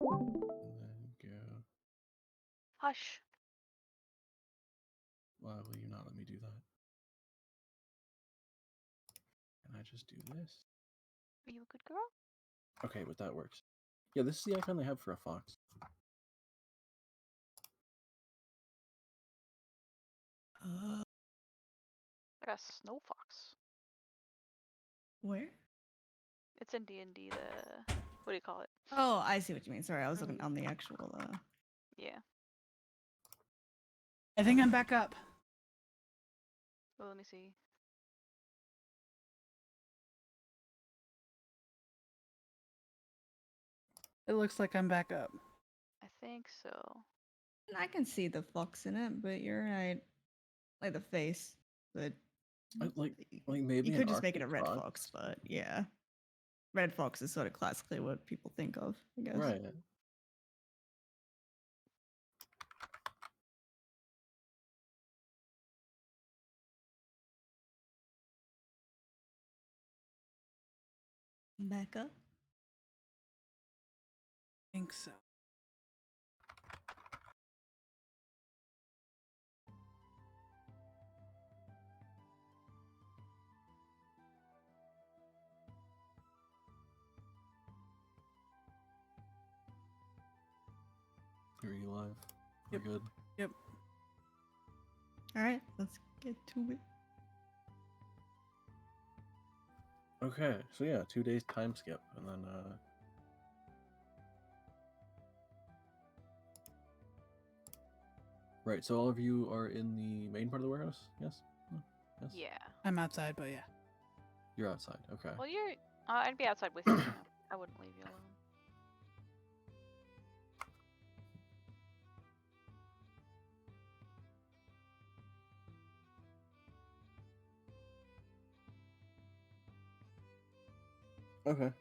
And then go. Hush. Why will you not let me do that? Can I just do this? Are you a good girl? Okay, but that works. Yeah, this is the icon they have for a fox. I got a snow fox. Where? It's in D&D. The what do you call it? Oh, I see what you mean. Sorry, I was looking on the actual. Yeah. I think I'm back up. Well, let me see. It looks like I'm back up. I think so. I can see the fox in it, but you're right. Like the face, but Like maybe you an could just make it a Arctic red fox. fox, but yeah, red fox is sort of classically what people think of, I guess. Right. Back up. I think so. Are you live? Yep. We're good. Yep. All right, let's get to it. Okay, so yeah, 2 days time skip, and then right. So all of you are in the main part of the warehouse. Yes. No? Yes. Yeah. I'm outside, but yeah. You're outside. Okay. Well, you're. I'd be outside with you. I wouldn't leave you alone. Okay.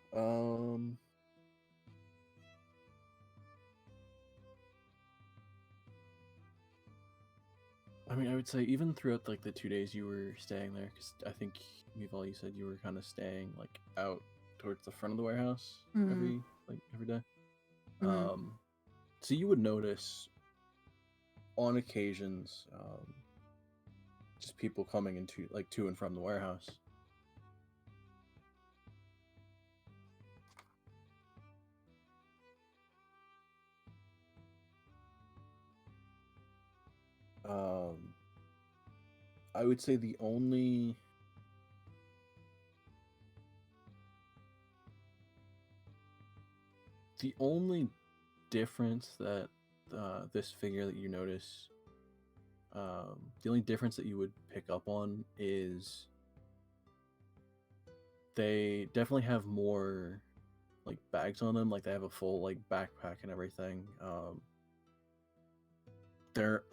I mean, I would say even throughout like the 2 days you were staying there, because I think Meval, you said you were kind of staying like out towards the front of the warehouse Mhm. every day. Mhm. So you would notice on occasions, just people coming into like to and from the warehouse. I would say the only difference that this figure that you notice, the only difference that you would pick up on is they definitely have more like bags on them. Like they have a full like backpack and everything. Their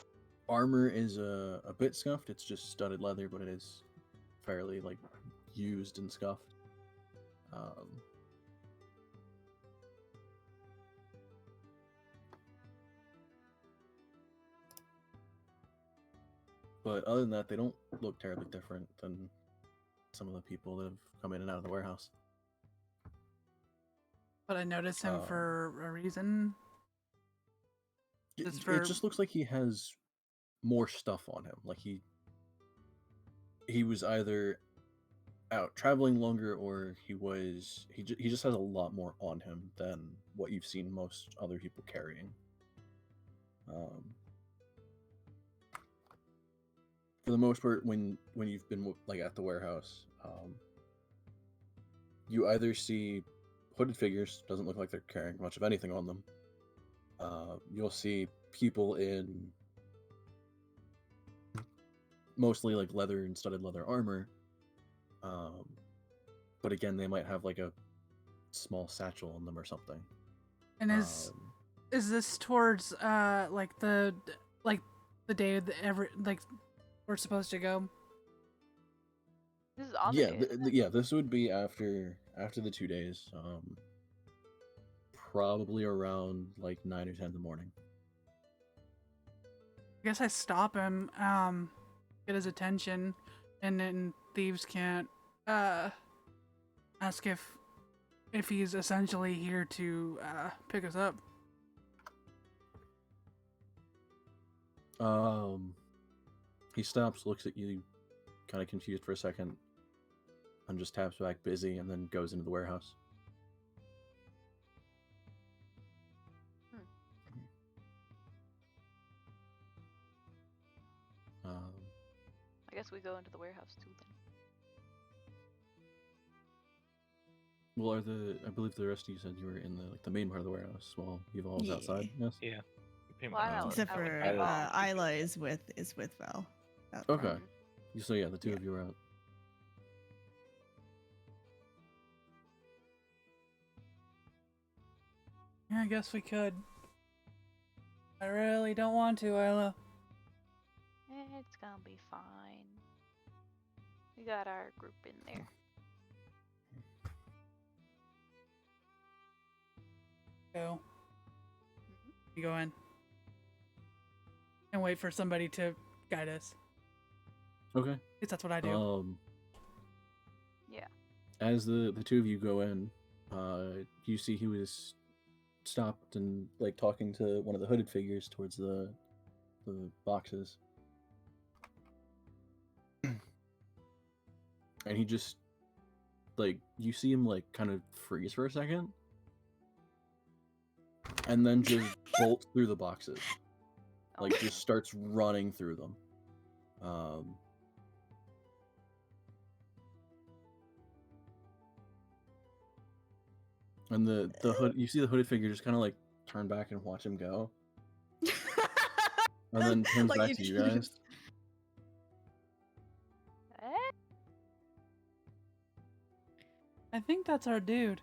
armor is a bit scuffed. It's just studded leather, but it is fairly like used and scuffed. But other than that, they don't look terribly different than some of the people that have come in and out of the warehouse. But I noticed him for a reason. Just It for just looks like he has more stuff on him. Like he was either out traveling longer, or he just has a lot more on him than what you've seen most other people carrying. For the most part, when you've been like at the warehouse, you either see hooded figures. Doesn't look like they're carrying much of anything on them. You'll see people in mostly like leather and studded leather armor. But again, they might have like a small satchel on them or something. And is this towards like the day that like we're supposed to go? This is on Yeah, the day. yeah. This would be after the 2 days. Probably around like 9 or 10 in the morning. I guess I stop him, get his attention, and then thieves can't ask if he's essentially here to pick us up. He stops, looks at you, kind of confused for a second, and just taps back busy, and then goes into the warehouse. I guess we go into the warehouse too then. Well, I believe the rest of you said you were in the main part of the warehouse while Eval was outside. Yes. Yeah. Well, I know, Except I would for be wrong. Isla is with Val. out Okay. front. So yeah, the two of you are out. Yeah, I guess we could. I really don't want to, Isla. It's gonna be fine. We got our group in there. Go. You go in. And wait for somebody to guide us. Okay. Because that's what I do. Yeah. As the two of you go in, you see he was stopped and like talking to one of the hooded figures towards the boxes. And he just like, you see him like kind of freeze for a second and then just bolts through the boxes. Like just starts running through them. And the hood, you see the hooded figure just kind of like turn back and watch him go, and then turns Like back to you guys. Eh? I think that's our dude.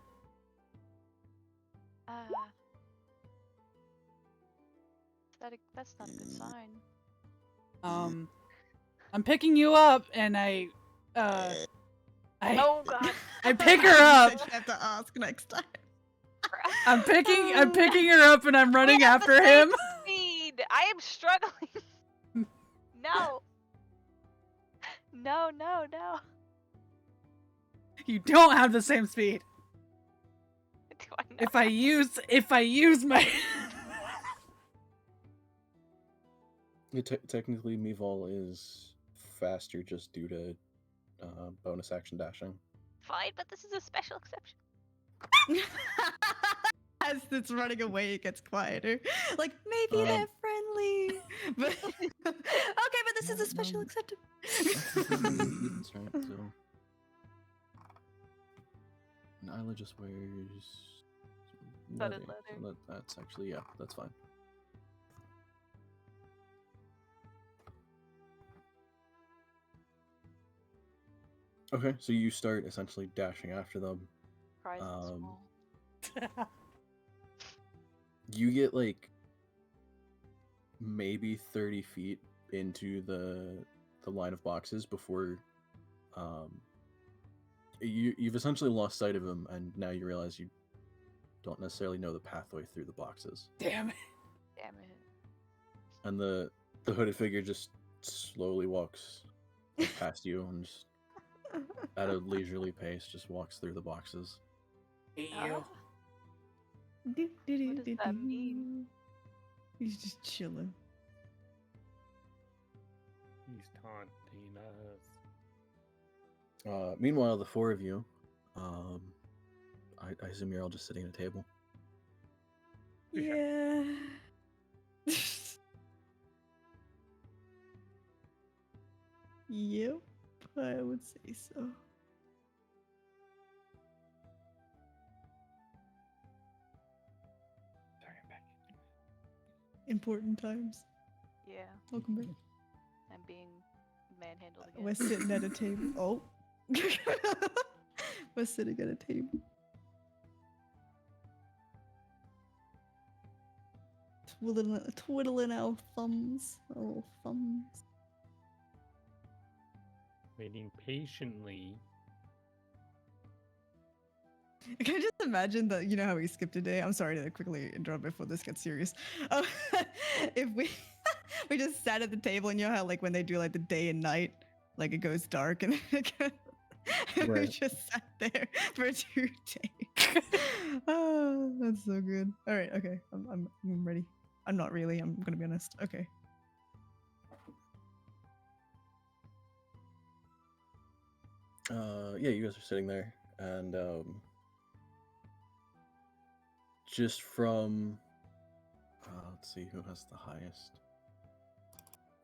That's not a good sign. I'm picking you up, and I Oh God! I pick her up. You have to ask next time. I'm picking her up, and I'm running We have the after same him. Speed. I am struggling. No. No, no, no. You don't have the same speed. Do I not? If I use my Technically, Meval is faster just due to bonus action dashing. Fine, but this is a special exception. As it's running away, it gets quieter. Like, maybe they're friendly. But okay, but this is a special exception. That's right. So, Nyla just wears Studded leather. leather. So that's actually, yeah, that's fine. Okay, so you start essentially dashing after them. Cries and small. You get like maybe 30 feet into the line of boxes before you've essentially lost sight of him, and now you realize you don't necessarily know the pathway through the boxes. Damn it. Damn it. And the hooded figure just slowly walks past you and just at a leisurely pace just walks through the boxes. Ew. What does that mean? He's just chilling. He's taunting us. Meanwhile, the four of you, I assume you're all just sitting at a table. Yeah. Yep, I would say so. Sorry, I'm back. Important times. Yeah, Welcome back. I'm being manhandled again. We're sitting at a table. Oh. We're sitting at a table. Twiddling our thumbs. Our little thumbs. Waiting patiently. I can just imagine that, you know how we skipped a day? I'm sorry to quickly interrupt before this gets serious. If we we just sat at the table, and you know how like when they do like the day and night, like it goes dark and we Right. just sat there for 2 days. Oh, that's so good. All right, okay, I'm ready. I'm not really. I'm gonna be honest. Okay. Yeah, you guys are sitting there, and just from let's see who has the highest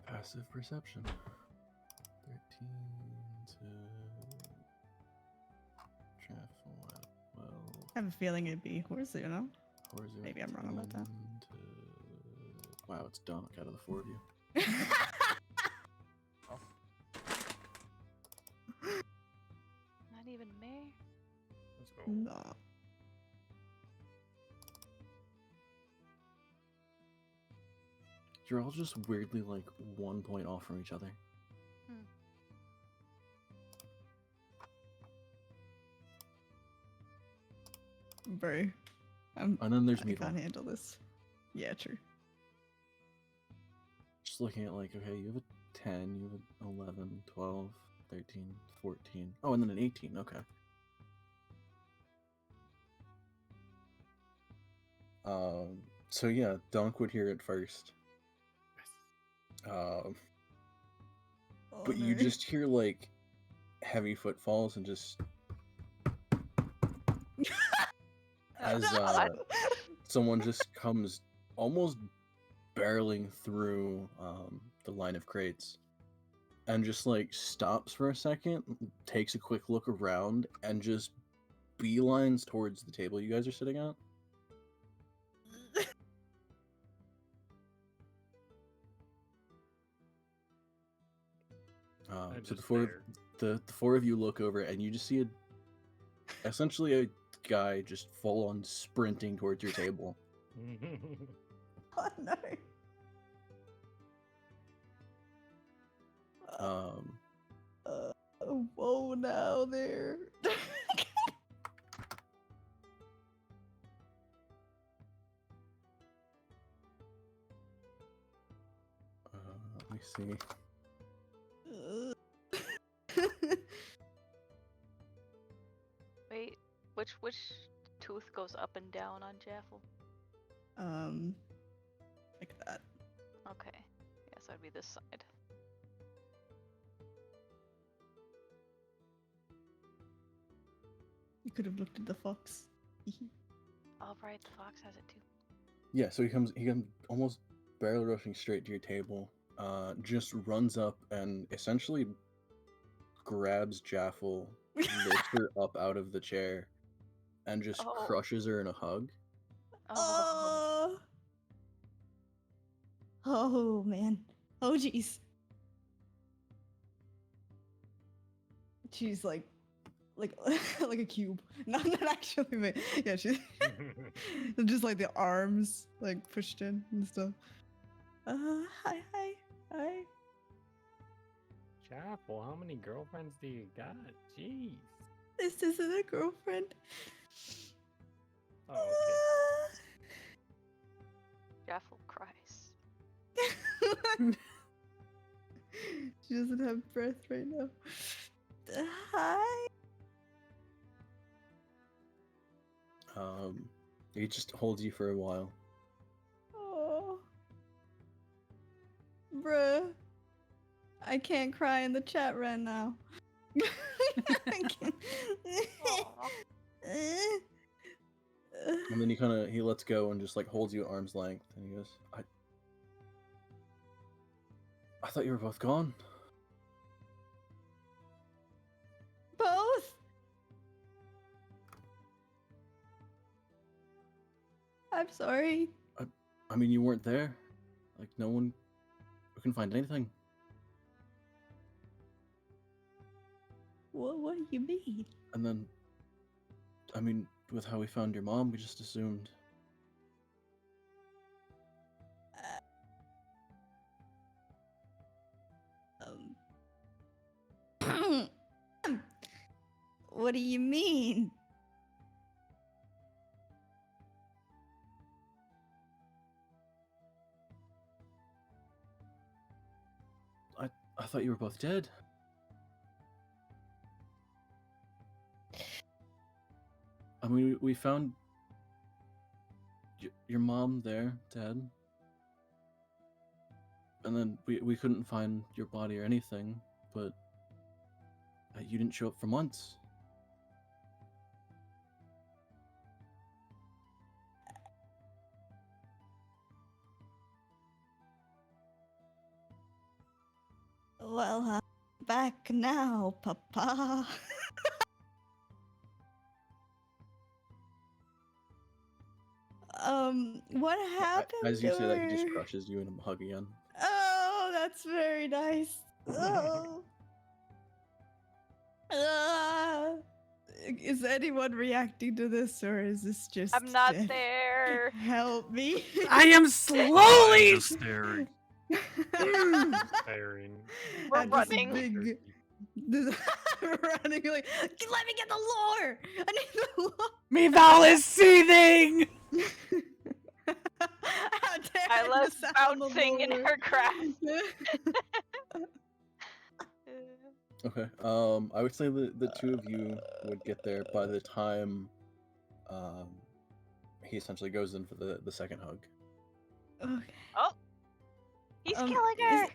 passive perception. 13 to Traffle at 12. I have a feeling it'd be Horse, you know? Horzo Maybe at I'm wrong about that. 10 to... Wow, it's Donk out of the four of you. Not even me. Let's go. No. You're all just weirdly like 1 point off from each other. Bro. And then there's I me. can't handle this. Yeah, true. Just looking at like, okay, you have a 10, you have an 11, 12, 13, 14. Oh, and then an 18, okay. So yeah, Donk would hear it first. Oh, But you no. just hear like heavy footfalls and just as someone just comes almost barreling through the line of crates, and just like stops for a second, takes a quick look around, and just beelines towards the table you guys are sitting at. I So just stare. the four of you look over, and you just see essentially a guy just full on sprinting towards your table. Oh no. Whoa now there. Let me see. Wait, which tooth goes up and down on Jaffel? Like that. Okay. Yes, that'd be this side. You could have looked at the fox. Oh right, the fox has it too. Yeah, so he comes almost barrel rushing straight to your table. Just runs up and essentially grabs Jaffel, lifts her up out of the chair, and just Oh. crushes her in a hug. Oh. Oh man. Oh jeez. She's like like a cube. Not actually, but yeah, she's just like the arms like pushed in and stuff. Hi. Jaffel, how many girlfriends do you got? Jeez. This isn't a girlfriend. Oh, okay. Jaffel cries. She doesn't have breath right now. Hi. He just holds you for a while. Oh. Bruh. I can't cry in the chat right now. I can't. And then he lets go and just like holds you at arm's length, and he goes, I thought you were both gone. Both? I'm sorry. I mean, you weren't there. Like, no one we couldn't find anything. What do you mean? And then, I mean, with how we found your mom, we just assumed. What do you mean? I thought you were both dead. I mean, we found your mom there, dead. And then we couldn't find your body or anything, but you didn't show up for months. Well, I'm back now, Papa. What happened? As you to say that, he her? just crushes you in a hug again. Oh, that's very nice. Oh. Is anyone reacting to this, or is this just? I'm not death? there. Help me! I am slowly. Just staring. Staring. We're At this running. Big, running like, let me get the lore. I need the lore. Meval is seething. How dare I love miss out on the bouncing in lore. her grasp. Okay. I would say the two of you would get there by the time he essentially goes in for the second hug. Okay. Oh, he's killing is- her.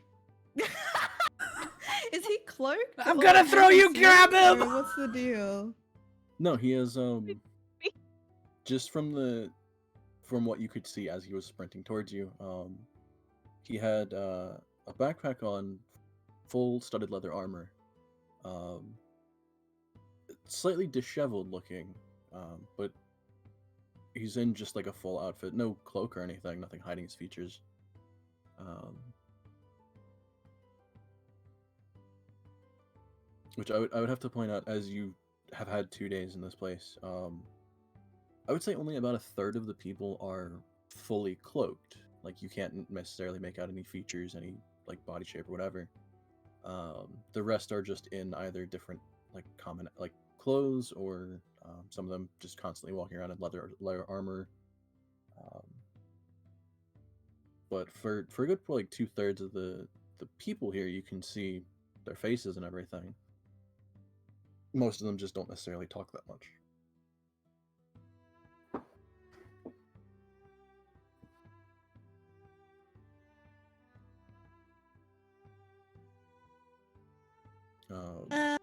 Is he cloaked? I'm or gonna can throw he you, see, grab him! or what's the deal? No, he has just from what you could see as he was sprinting towards you, he had a backpack on full studded leather armor. Slightly disheveled looking, but he's in just like a full outfit, no cloak or anything, nothing hiding his features. Which I would have to point out, as you have had 2 days in this place, I would say only about a third of the people are fully cloaked. Like, you can't necessarily make out any features, any like body shape or whatever. The rest are just in either different like common like clothes, or some of them just constantly walking around in leather armor. But for a good like 2/3 of the people here, you can see their faces and everything. Most of them just don't necessarily talk that much. Uh,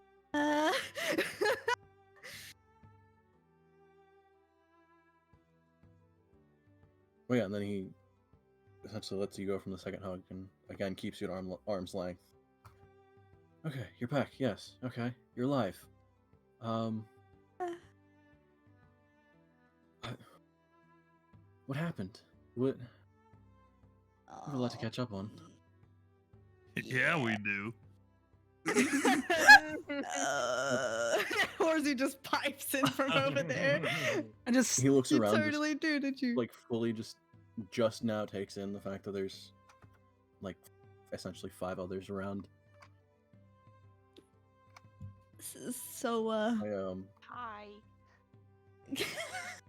Well, yeah, and then he essentially lets you go from the second hug, and again keeps you at arm's length. Okay, you're back. Yes. Okay, you're alive. What happened? What? We have a lot to catch up on. Yeah, we do. Horsey just pipes in from over there. I just He looks You around, totally do, did you? like fully just now takes in the fact that there's like essentially 5 others around. So, I Hi.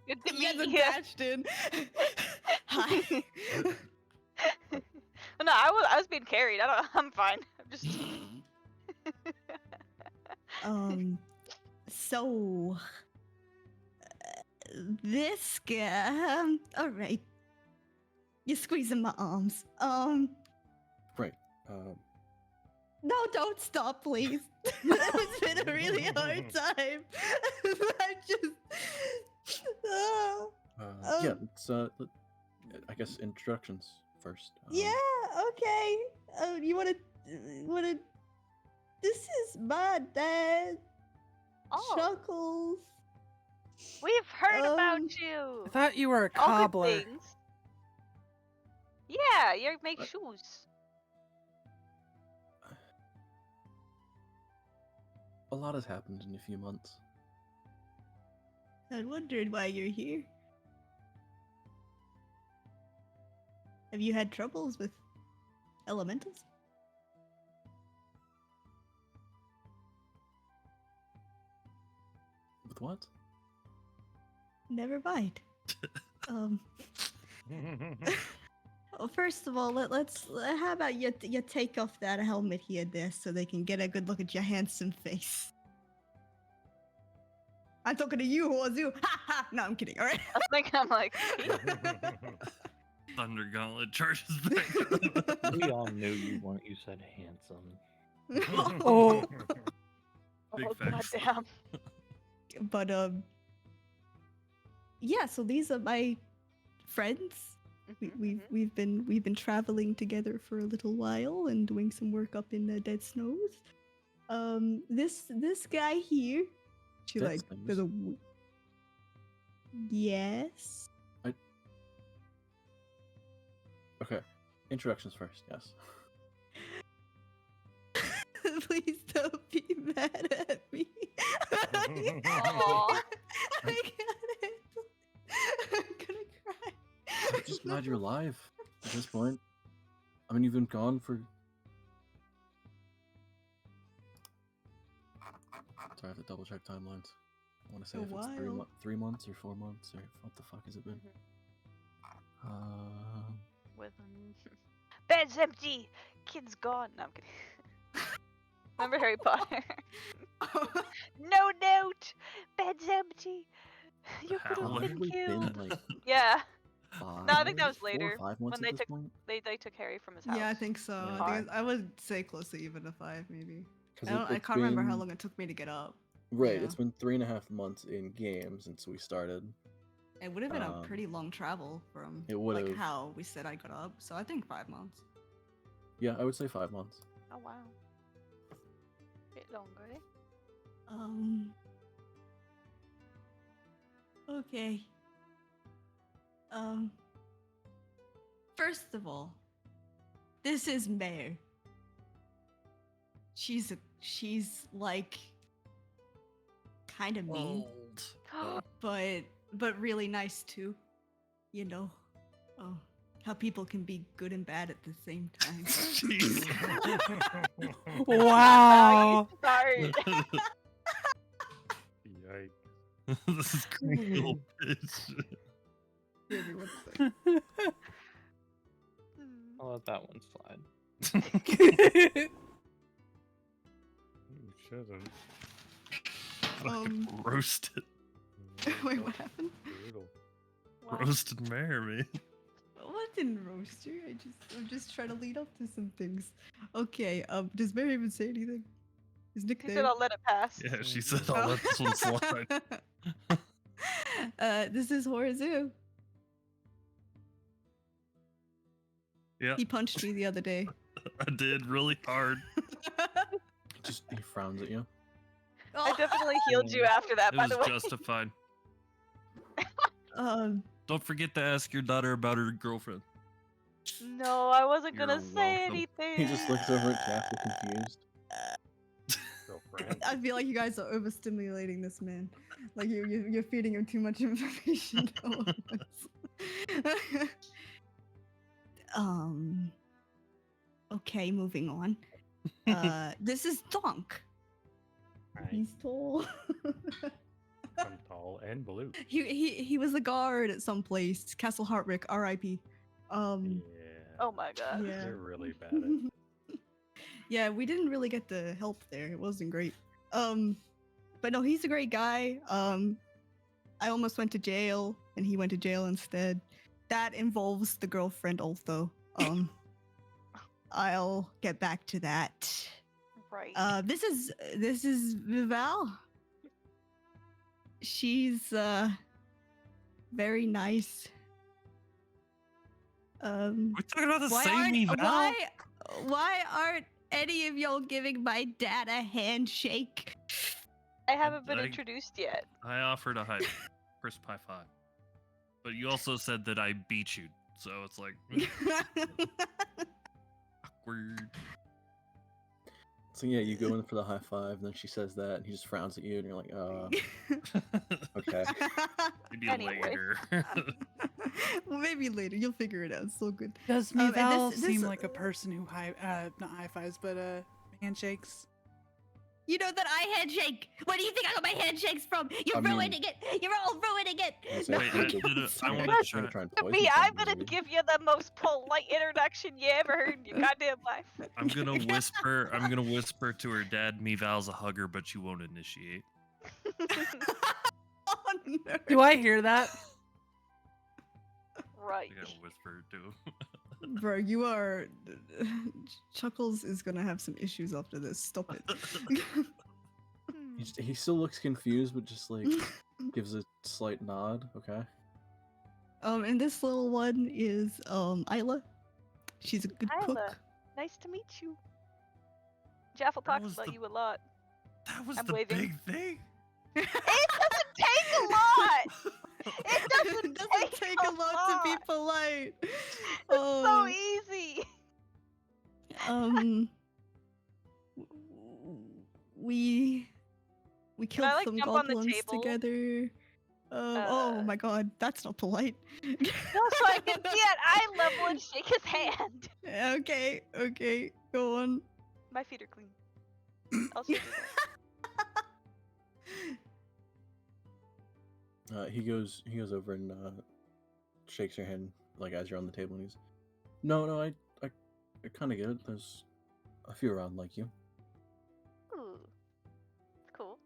Good to he meet hasn't you. dashed in. Hi. No, I was being carried. I'm fine. I'm just. So this guy. All right. You're squeezing my arms. right. No, don't stop, please. It's been a really hard time. I just. Yeah, it's I guess introductions first. Yeah. Okay. You wanna? This is my dad, Oh, Chuckles. we've heard about Um, you. I thought you were a All good cobbler. things. Yeah, you make What? shoes. A lot has happened in a few months. I wondered why you're here. Have you had troubles with elementals? With what? Never mind. Well, first of all, let's how about you take off that helmet here, there, so they can get a good look at your handsome face. I'm talking to you, Hozu. Ha ha! No, I'm kidding. All right. I was thinking, I'm like, Thunder Gauntlet charges back. We all knew you weren't. You said handsome. Oh. Big oh facts. goddamn. But yeah. So these are my friends. We've been traveling together for a little while and doing some work up in the Dead Snows. This guy here, she Dead like Snows? does a yes. Okay, introductions first. Yes. Please don't be mad at me. Aw. I can't. I'm gonna cry. I'm just glad you're alive at this point. I mean, you've been gone for. Sorry, I have to double check timelines. I want to say A if it's while. 3 months or 4 months or what the fuck has it been? With bed's empty, kid's gone. No, I'm kidding. Remember Harry Potter? No note, bed's empty. You could How? have been Probably been killed. like Yeah, 5. No, I think that was 4 or later, 5 months when at they this took- point. they took Harry from his house. Yeah, I think so. Yeah. I, think I would say close to even to 5, maybe. 'Cause I it's can't remember how been- long it took me to get up. Right, yeah. it's been 3.5 months in game since we started. It would have been a Um, pretty long travel from It like would've. how we said I got up. So I think 5 months. Yeah, I would say 5 months. Oh wow. Longer. Okay. First of all, this is Mare. She's like kind of mean, but really nice too. You know, how people can be good and bad at the same time. Wow. Sorry. Yikes. This is creepy little bitch. Give me 1 second. I'll let that one slide. You shouldn't. Fucking roasted. Wait, what happened? Brutal. Wow. Roasted mare, man. What didn't roast you? I'm just trying to lead up to some things. Okay, does Mary even say anything? His He nickname? said I'll let it pass. Yeah, she said I'll let this one slide. This is Horizu. Yeah, He punched me the other day. I did really hard. He frowns at you. I definitely healed you after that, It by was the way. justified. Um, Don't forget to ask your daughter about her girlfriend. No, I wasn't gonna You're say welcome. anything. He just looks over at Jaffel confused. Girlfriend. I feel like you guys are overstimulating this man. Like you're feeding him too much information all at once. Okay, moving on. This is Donk. Right. He's tall. I'm tall and blue. he was a guard at some place. Castle Hartrick, R.I.P. Yeah. Oh my god. Yeah. They're really bad at it. Yeah, we didn't really get the help there. It wasn't great. But no, he's a great guy. I almost went to jail, and he went to jail instead. That involves the girlfriend also. I'll get back to that. Right. This is Vival. She's very nice. We're talking about the same eval? Why aren't any of y'all giving my dad a handshake? I haven't been I- introduced yet. I offered a crisp high five. But you also said that I beat you, so it's like awkward. So yeah, you go in for the high five, and then she says that, and he just frowns at you, and you're like, okay. Maybe Anyway. later. Well, maybe later. You'll figure it out. It's so good. Does and Mival this- seem like a person who not high fives, but handshakes? You know that I handshake. Where do you think I got my handshakes from? You're I mean- ruining it. You're all ruining it. Wait, No, Wait, I'm I kidding. wanna Trying to try and To poison me, I'm somebody, gonna maybe. give you the most polite introduction you ever heard in your goddamn life. I'm gonna whisper to her dad, Mival's a hugger, but you won't initiate. Oh, no. Do I hear that? Right. I gotta whisper to him. Bro, you are. Chuckles is gonna have some issues after this. Stop it. He still looks confused, but just like gives a slight nod. Okay. And this little one is Isla. She's a good Isla. cook. Nice to meet you. Jaffel That talks was about the- you a lot. That was I'm the waving. big thing. It doesn't take a lot! It doesn't, take a lot to be polite. It's Oh. so easy! We killed I, like, some jump on the goblins table? together. Oh my god, that's not polite. No, so I can see at eye level and shake his hand. Okay, go on. My feet are clean. I'll show you that. He goes over and shakes your hand like as you're on the table, and he's, no, I kind of get it. There's a few around like you. Ooh. Cool.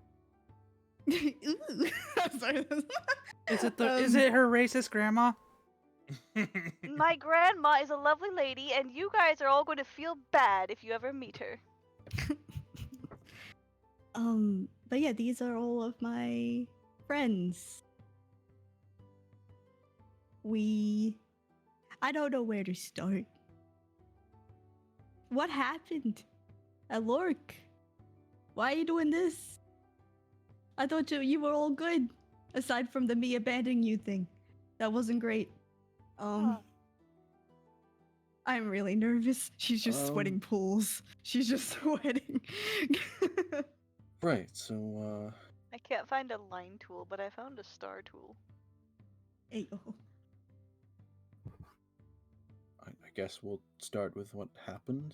Ooh. I'm sorry. Is it her racist grandma? My grandma is a lovely lady, and you guys are all going to feel bad if you ever meet her. But yeah, these are all of my friends. I don't know where to start. What happened at Lork? Why are you doing this? I thought you were all good, aside from the me abandoning you thing. That wasn't great. Huh. I'm really nervous. She's just sweating pools. She's just sweating. Right. So I can't find a line tool, but I found a star tool. Ayo. I guess we'll start with what happened.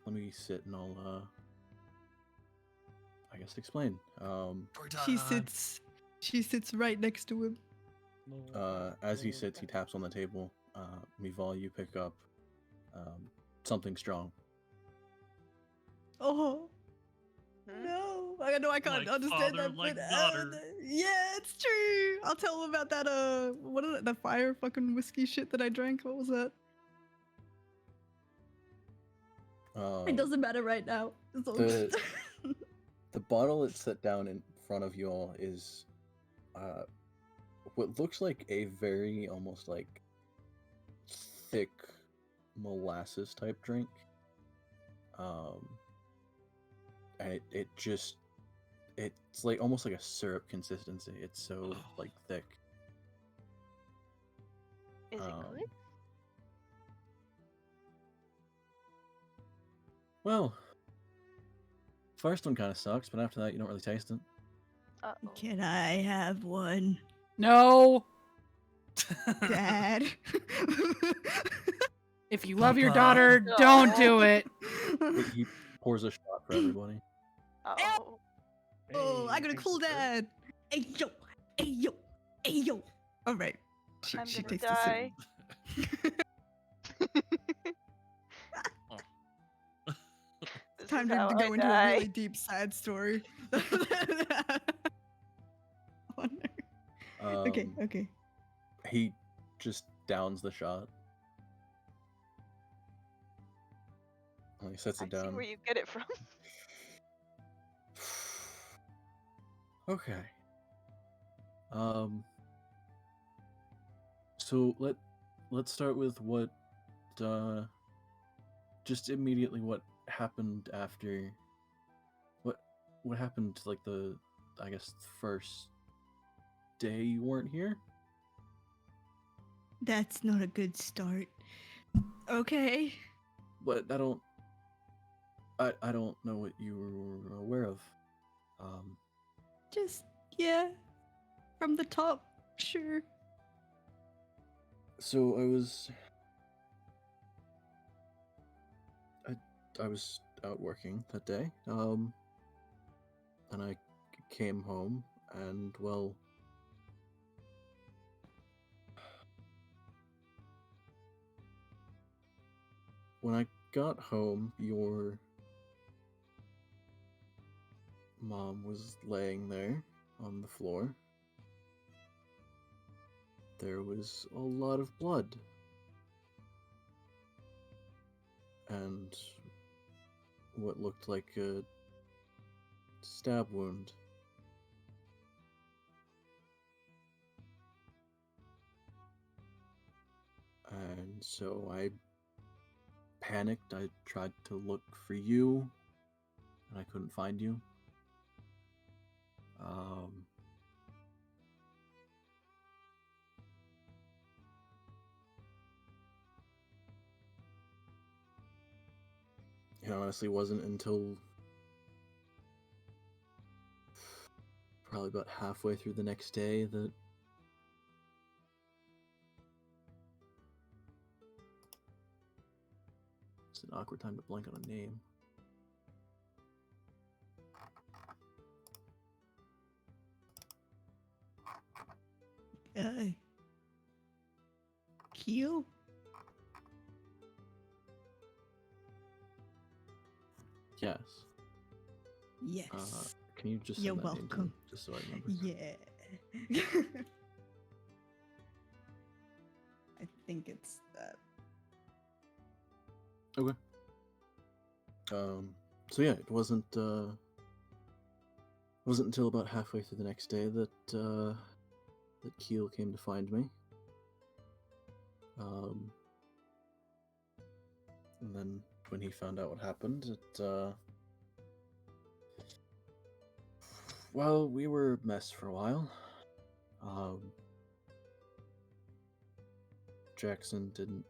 Let me sit and I'll I guess explain. She sits right next to him. As he sits, he taps on the table. Mival, you pick up something strong. Oh. Hmm? No, I know I can't Like understand father, that. like but, daughter. yeah, it's true. I'll tell him about that. What is it? The fire fucking whiskey shit that I drank. What was that? It doesn't matter right now. It's all the- good. The bottle that's set down in front of you all is what looks like a very almost like thick molasses type drink. And it's like almost like a syrup consistency. It's so like thick. Is it good? Well, first one kind of sucks, but after that you don't really taste it. Uh-oh. Can I have one, No. Dad? If you love your Papa. daughter, don't do it. He pours a shot for everybody. Uh-oh. Oh, I got a thanks, cool sir. dad. Hey yo, hey yo, hey yo. All right. I'm She gonna takes die. the sip. This Time is to how go I into die. a really deep, sad story. Oh, no. Okay, okay. He just downs the shot. And he sets I it see down. where you get it from. Okay. So let's start with what just immediately what happened after what happened like the I guess first day you weren't here? That's not a good start. Okay. But I don't know what you were aware of. Just, yeah. From the top, sure. So I was out working that day, and I came home, and well, when I got home, your mom was laying there on the floor. There was a lot of blood. And what looked like a stab wound. And so I panicked. I tried to look for you, and I couldn't find you. It honestly wasn't until probably about halfway through the next day that it's an awkward time to blank on a name. Keel? Yes. Yes. Can you just You're send that name to me, welcome. just so I remember? Yeah. I think it's that. Okay. So yeah, it wasn't until about halfway through the next day that that Keel came to find me. And then when he found out what happened, well, we were a mess for a while. Jackson didn't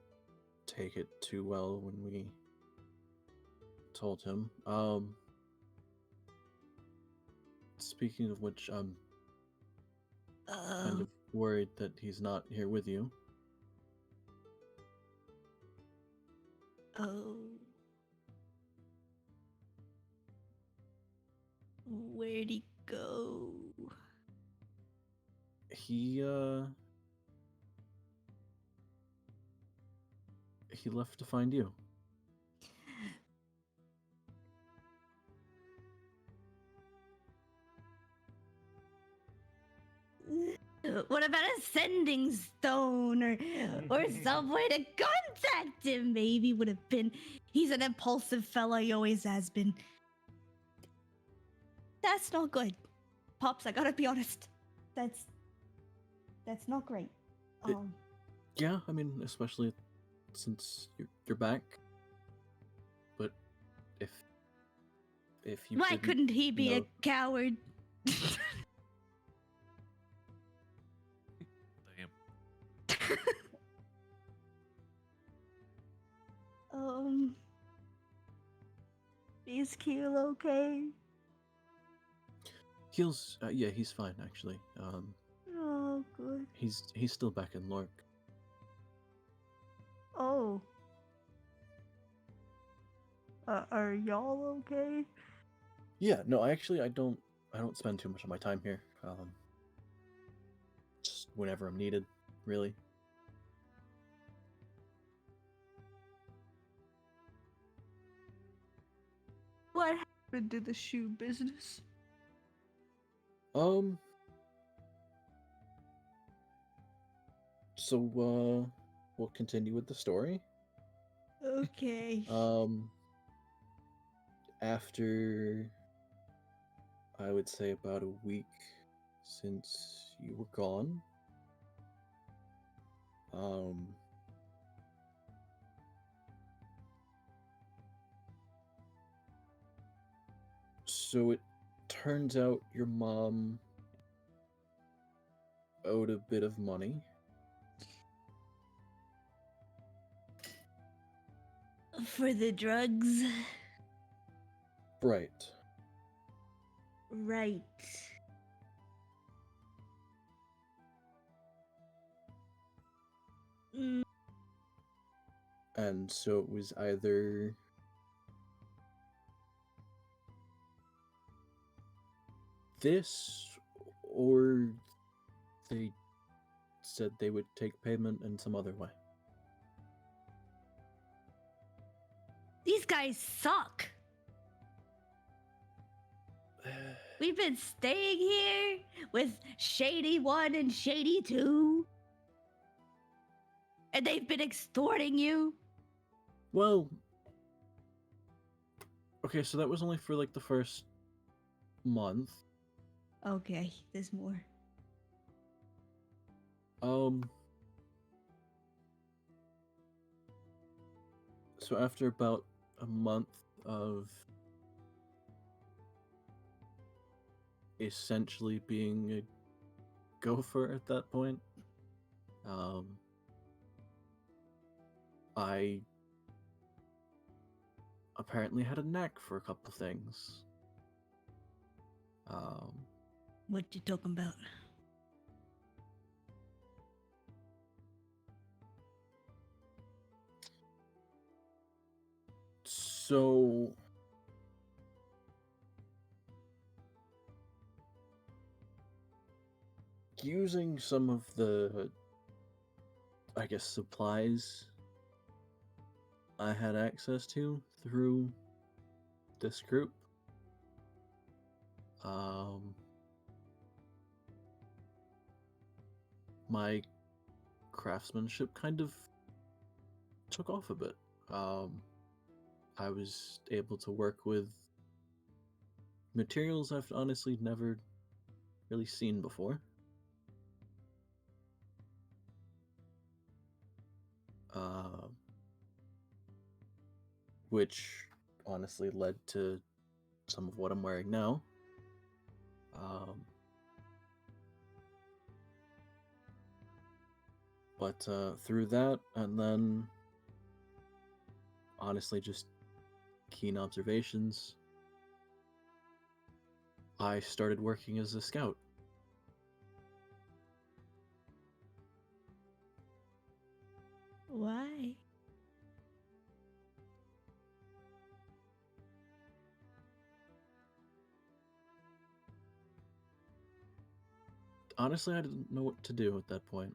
take it too well when we told him. Speaking of which, I'm kind of worried that he's not here with you. Oh. Where'd he go? He left to find you. What about a sending stone or some way to contact him? Maybe would have been. He's an impulsive fella. He always has been. That's not good, Pops. I gotta be honest. That's not great. Yeah, I mean, especially since you're back. But if you why didn't couldn't he be a know- coward? Damn. Is Keel okay? Keel's yeah, he's fine actually. Oh, good. He's still back in Lork. Oh. Are y'all okay? Yeah, no, I don't spend too much of my time here. Just whenever I'm needed, really. What happened to the shoe business? So we'll continue with the story. Okay. After I would say about a week since you were gone, so it turns out your mom owed a bit of money. For the drugs? Right. Right. Mm, And so it was either this or they said they would take payment in some other way. these guys suck. We've been staying here with Shady 1 and Shady 2. And they've been extorting you. Well, okay, so that was only for like the first month. Okay, there's more. So after about a month of essentially being a gopher at that point, I apparently had a knack for a couple things. What you talking about? So using some of the, I guess, supplies I had access to through this group, my craftsmanship kind of took off a bit. I was able to work with materials I've honestly never really seen before. which honestly led to some of what I'm wearing now. But through that, and then honestly just keen observations, I started working as a scout. Why? Honestly, I didn't know what to do at that point.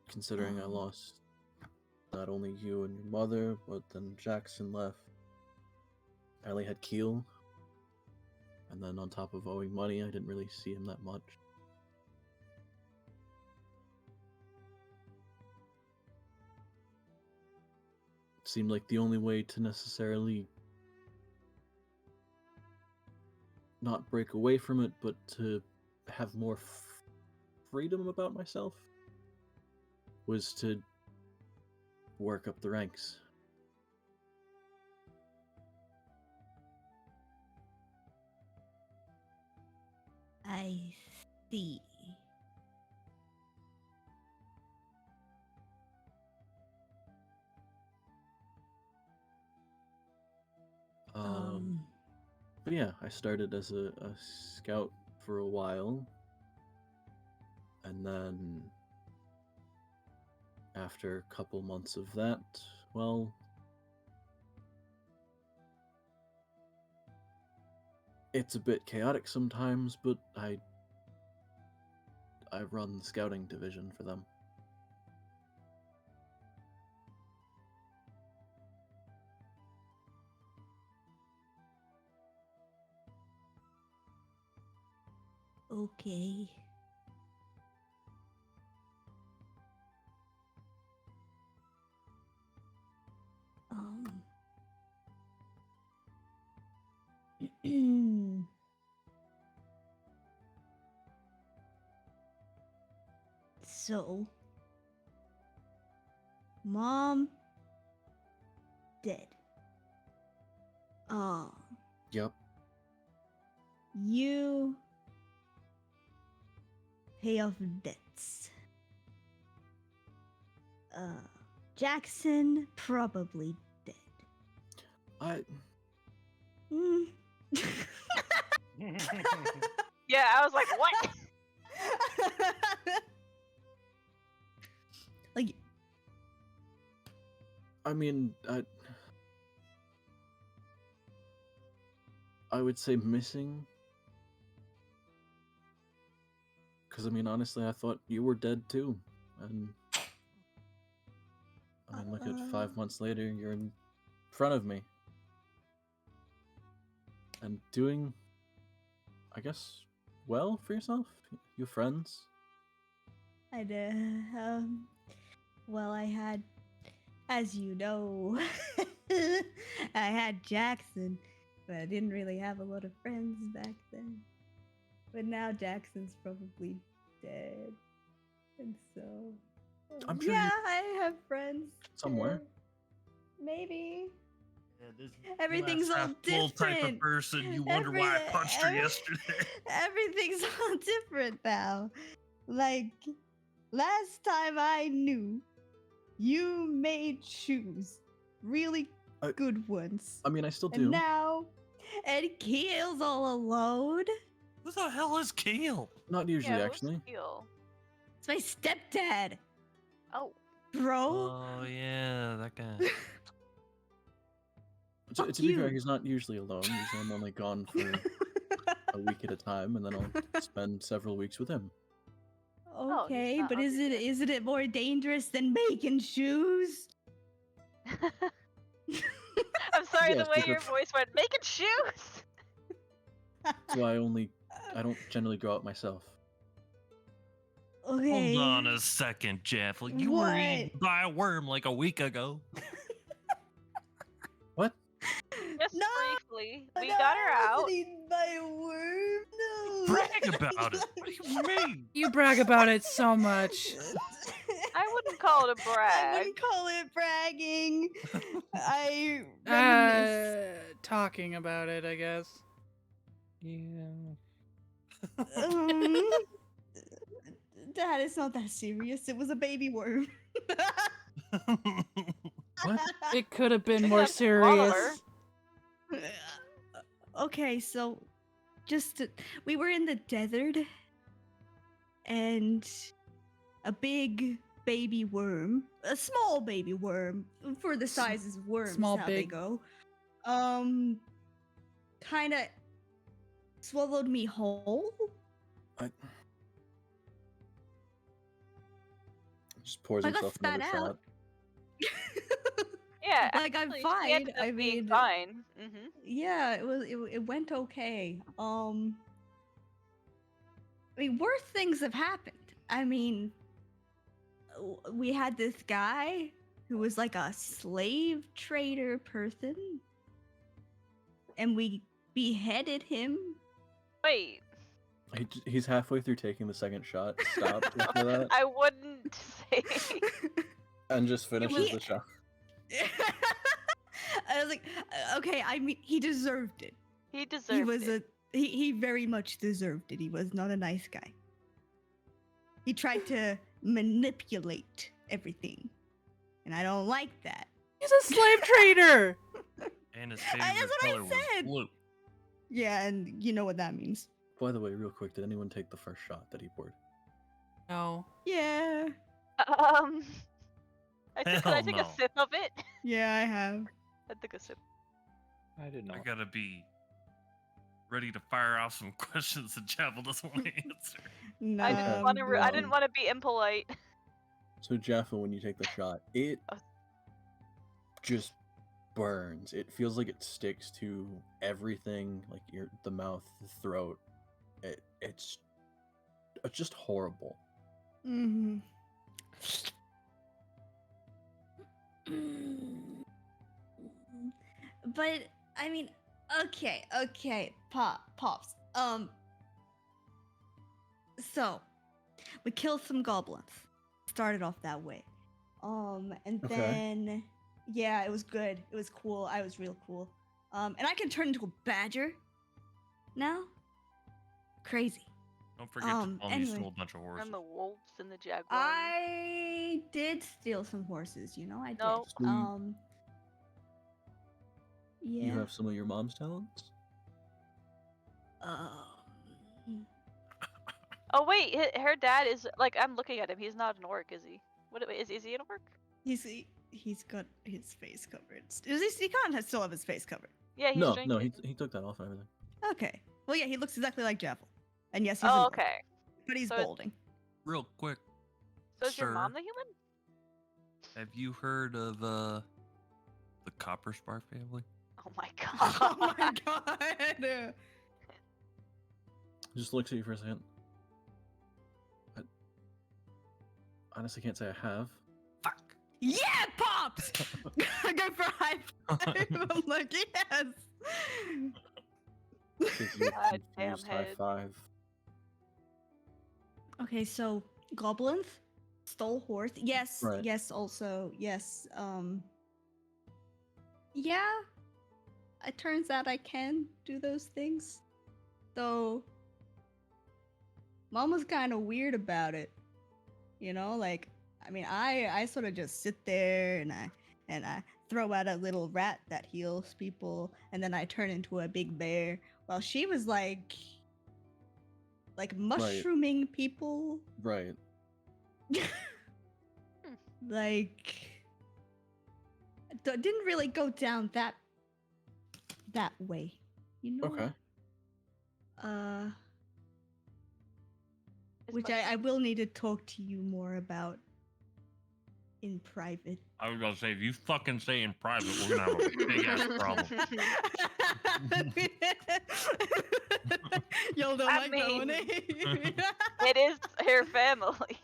Considering I Oh. lost not only you and your mother, but then Jackson left. I only had Keel. And then on top of owing money, I didn't really see him that much. It seemed like the only way to necessarily not break away from it, but to have more freedom about myself, was to work up the ranks. I see. But yeah, I started as a scout for a while, and then after a couple months of that, well, it's a bit chaotic sometimes, but I run the scouting division for them. Okay. So, Mom dead. Yep. You pay off debts. Jackson probably dead. Mm. Yeah, I was like, what? Like, I mean, I would say missing. Because, I mean, honestly, I thought you were dead too. And, I mean, look at 5 months later, you're in front of me. And doing, I guess, well for yourself? You have friends? well, I had, as you know, I had Jackson, but I didn't really have a lot of friends back then. But now Jackson's probably dead, and so I'm sure yeah, you- I have friends Somewhere. Maybe. Yeah, this Everything's glass all half full type of different. person. You wonder why I punched her yesterday. Everything's all different now. Like, last time I knew, you made shoes. Really good ones. I mean, I still And do. now, Ed Keel's all alone. Who the hell is Keel? Not usually, Yeah, who's actually. Keel? It's my stepdad, Oh, bro. Oh yeah, that guy. To be fair, you. he's not usually alone. Usually I'm only gone for a week at a time, and then I'll spend several weeks with him. he's Okay, not but on isn't it more dangerous than making shoes? I'm sorry, Yes, the way but your that's- voice went, making shoes! So I don't generally go out myself. Okay. Hold on a second, Jeff. Like, you were What? eaten by a worm like a week ago. Just No, briefly. We No, got her I out. wasn't eaten by a worm. No. brag about it. What do you mean? You brag about it so much. I wouldn't call it a I brag. wouldn't call it bragging. I reminisce. Talking about it, I guess. Yeah. Um, Dad, it's not that serious. It was a baby worm. What? It could have been Could more have swallowed serious. her. Okay, so we were in the desert and a big baby worm, a small baby worm for the sizes of worms, small, how they big. go, kind of swallowed me whole. Just pours I got himself spat another out. shot. Yeah, Like, I'm actually, she fine, ended up I being mean- fine. Yeah, it went okay. I mean, worse things have happened. I mean, we had this guy who was like a slave trader person, and we beheaded him. Wait, He's halfway through taking the second shot. Stop after that, I wouldn't say. and just finishes was- the shot. I was like, okay, I mean, he deserved it. He He deserved was it. he very much deserved it. He was not a nice guy. He tried to manipulate everything, and I don't like that. He's a slave trader. And his That's favorite what I color was said. blue. Yeah, and you know what that means. By the way, real quick, did anyone take the first shot that he poured? No. Yeah, Could I Hell take no. a sip of it? yeah, I have. I took a sip. I did I not. gotta be ready to fire off some questions that Chapel doesn't want to answer. No, I didn't want to. I didn't um, want to be impolite. So Jaffa, when you take the shot, it just burns. It feels like it sticks to everything, like the mouth, the throat. It's just horrible. Mm-hmm. But I mean, okay, pops. So we killed some goblins. Started off that way. And Okay. then yeah, it was good. It was cool. I was real cool. And I can turn into a badger now. Crazy. Don't forget to tell me you anyway. stole a bunch of horses. And the wolves and the jaguars. I did steal some horses, you know, I did. No. So Yeah. you have some of your mom's talents? Oh wait, her dad is like. I'm looking at him. He's not an orc, is he? What is he an orc? He's got his face covered. He can't still have his face covered. Yeah, he's No, drinking. he took that off and everything. Okay. Well, yeah, he looks exactly like Jaffel. And yes, he's an Oh, orc, okay. but he's So it's- balding. Real quick, So is your mom Sir. the human? have you heard of the Copper Spar family? Oh my Oh god. my god. Just looks at you for a second. I honestly can't say I have. Fuck. Yeah, pops. I go for a high five. I'm like, yes. Gives you a God damn confused high head. five. Okay, so goblins stole horse. Yes, Right. yes, also, yes. Yeah. It turns out I can do those things. Though Mom was kind of weird about it. You know, like I mean, I sort of just sit there and I throw out a little rat that heals people, and then I turn into a big bear. While she was like mushrooming people. Right. Like didn't really go down that way, you know. Okay. Is Which my- I will need to talk to you more about in private. I was gonna say, if you fucking say in private, we're gonna have a big ass problem. Y'all don't I like that one, mean- eh? It is her family.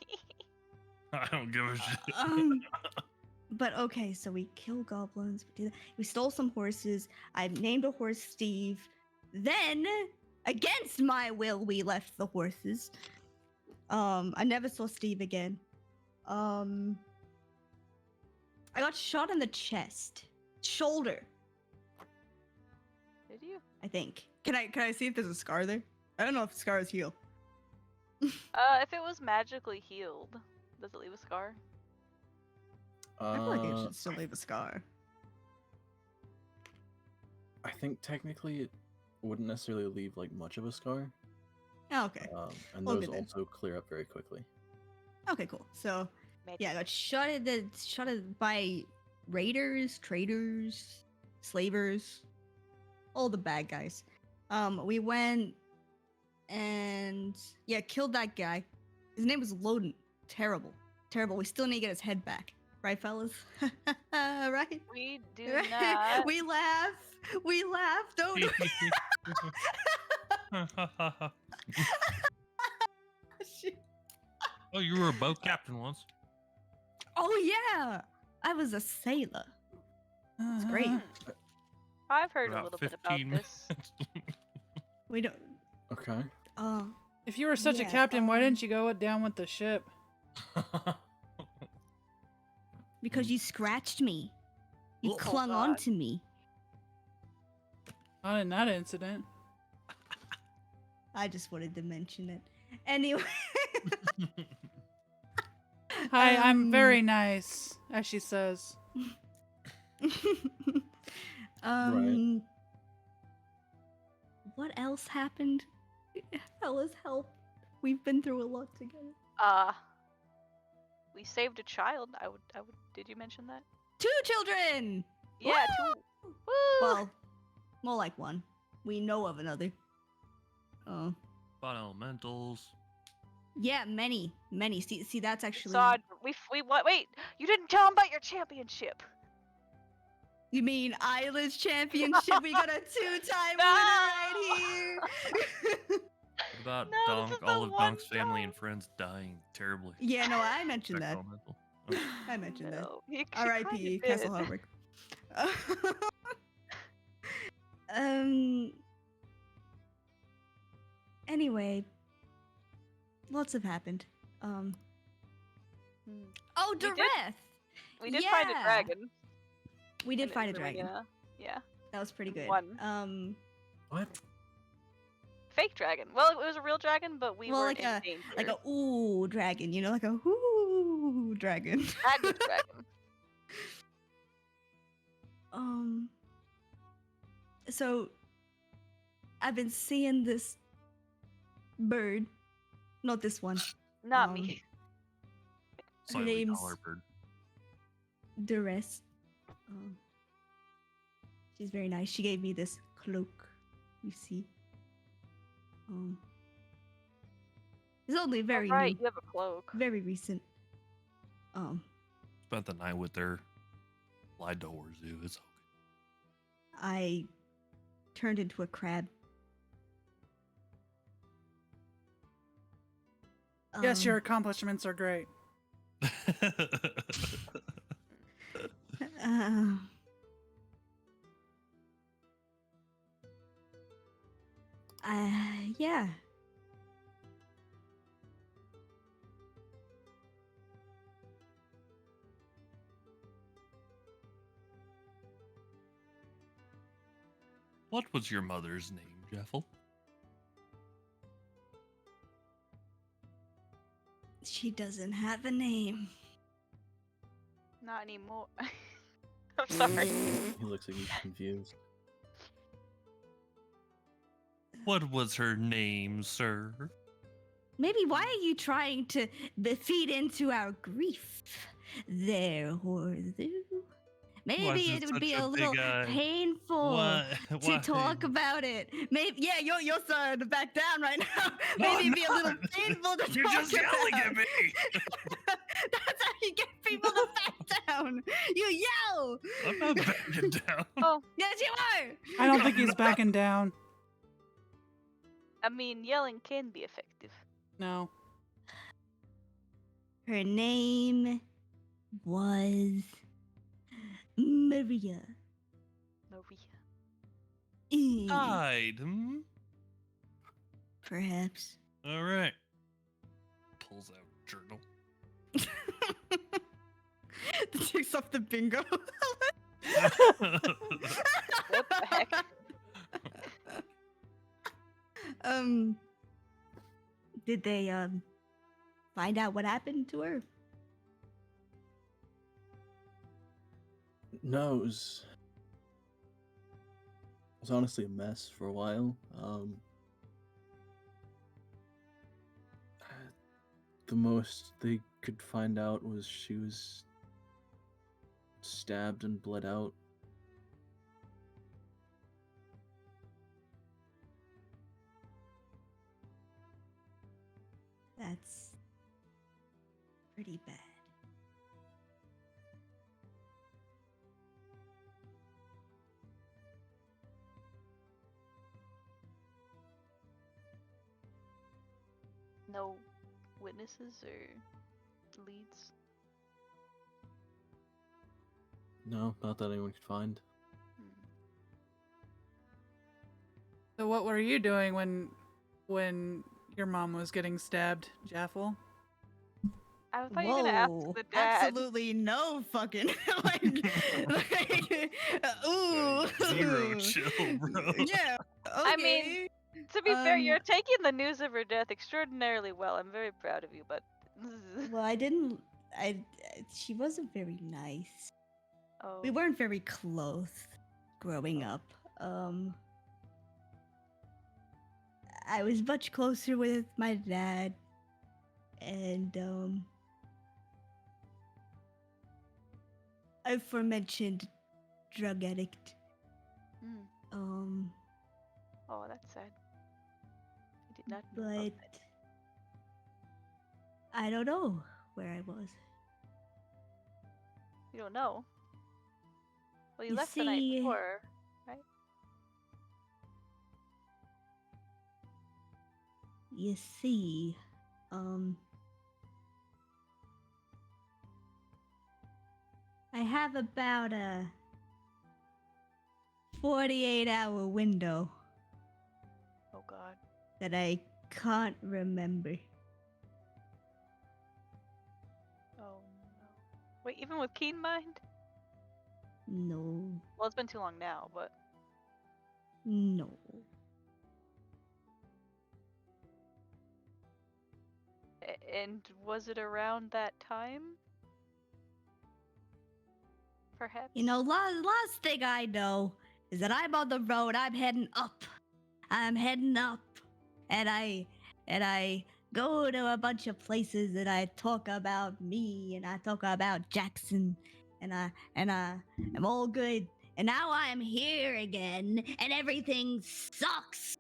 I don't give a shit. But okay, so we kill goblins. We stole some horses. I named a horse Steve. Then against my will, we left the horses. I never saw Steve again. I got shot in the chest, shoulder, Did you? I think. Can I see if there's a scar there? I don't know if scars heal. If it was magically healed, does it leave a scar? I feel like it should still leave a scar. I think technically it wouldn't necessarily leave like much of a scar. Oh, okay. And Well, those good then. also clear up very quickly. Okay, cool. So Magic. yeah, I got shot at by raiders, traders, slavers, all the bad guys. We went and yeah, killed that guy. His name was Loden. Terrible. Terrible. We still need to get his head back. Right, fellas? Right? We do not. We laugh. We laugh, don't we? Shit. Oh, you were a boat captain once. Oh yeah, I was a sailor. It's great. I've heard a About little bit about 15 this. We don't. Okay. If you were such a Yeah, captain, why didn't you go down with the ship? Because you scratched me. You Oh, clung God. on to me. Not in that incident. I just wanted to mention it. Anyway. Hi, I'm very nice, as she says. What else happened? Fellas, help. We've been through a lot together. We saved a child. I would. Did you mention that? 2 children! Yeah, Woo! 2. Woo! Well, more like 1. We know of another. Oh. Fun elementals. Yeah, many. See, that's actually. Saw. We wait. You didn't tell him about your championship. You mean Isla's championship? We got a 2-time No! winner right here. What about No, this Donk, is the all of one Donk's family time. and friends dying terribly? Yeah, no, I mentioned Check that. elemental. I mentioned that. No, you R.I.P. kinda Castle did. Hardwick. Anyway, lots have happened. Oh, We did- Dareth! We did find a Yeah. dragon. We did in fight a dragon. Arena. Yeah. That was pretty good. Won. What? Fake dragon. Well, it was a real dragon, but we Well, were like in a- danger. like a ooh dragon, you know, like a ooh dragon. Dragon dragon. So I've been seeing this bird, not this one. Not me. Slightly name's- taller bird. Duress. She's very nice. She gave me this cloak. You see. It's only very Oh, right, new, you have a cloak. very recent. Spent the night with her. Lied to Horzu. It's okay. I turned into a crab. Yes, your accomplishments are great. Yeah. What was your mother's name, Jeffel? She doesn't have a name. Not anymore. I'm sorry. He looks like he's confused. What was her name, sir? Maybe why are you trying to feed into our grief there, Horzu? Maybe is it would such be a a little big eye? painful What? to talk about it. Maybe, yeah, you're starting to back down right now. No, Maybe it'd be a I'm little not. painful to You're talk just yelling about. at me. That's how you get people to back down. You yell. I'm not backing down. Oh, Yes, you are. I don't think he's backing down. I mean, yelling can be effective. No. Her name was Maria. Maria. Mm. Died, hmm? Perhaps. All right. Pulls out journal. Takes off the bingo. What the heck? Did they find out what happened to her? No, it was honestly a mess for a while. The most they could find out was she was stabbed and bled out. That's pretty bad. No witnesses or leads? No, not that anyone could find. Hmm. So what were you doing when your mom was getting stabbed, Jaffel? I thought you were gonna ask the dad. Absolutely no fucking ooh. Zero chill, bro. Yeah. I mean, okay. To be fair, Um, you're taking the news of her death extraordinarily well. I'm very proud of you, but Well, I didn't. She wasn't very nice. oh, We weren't very close growing up. I was much closer with my dad, and aforementioned drug addict. hmm. Oh, that's sad. I did not know about But that. I don't know where I was. You don't know. Well, you You left the night see- before, right? You see, I have about a 48-hour window Oh God. that I can't remember. Oh no. Wait, even with keen mind? No, Well, it's been too long now, but no. and was it around that time? Perhaps. You know, last thing I know is that I'm on the road. I'm heading up. I'm heading up, and I go to a bunch of places, and I talk about me, and I talk about Jackson, and I'm all good. And now I'm here again, and everything sucks,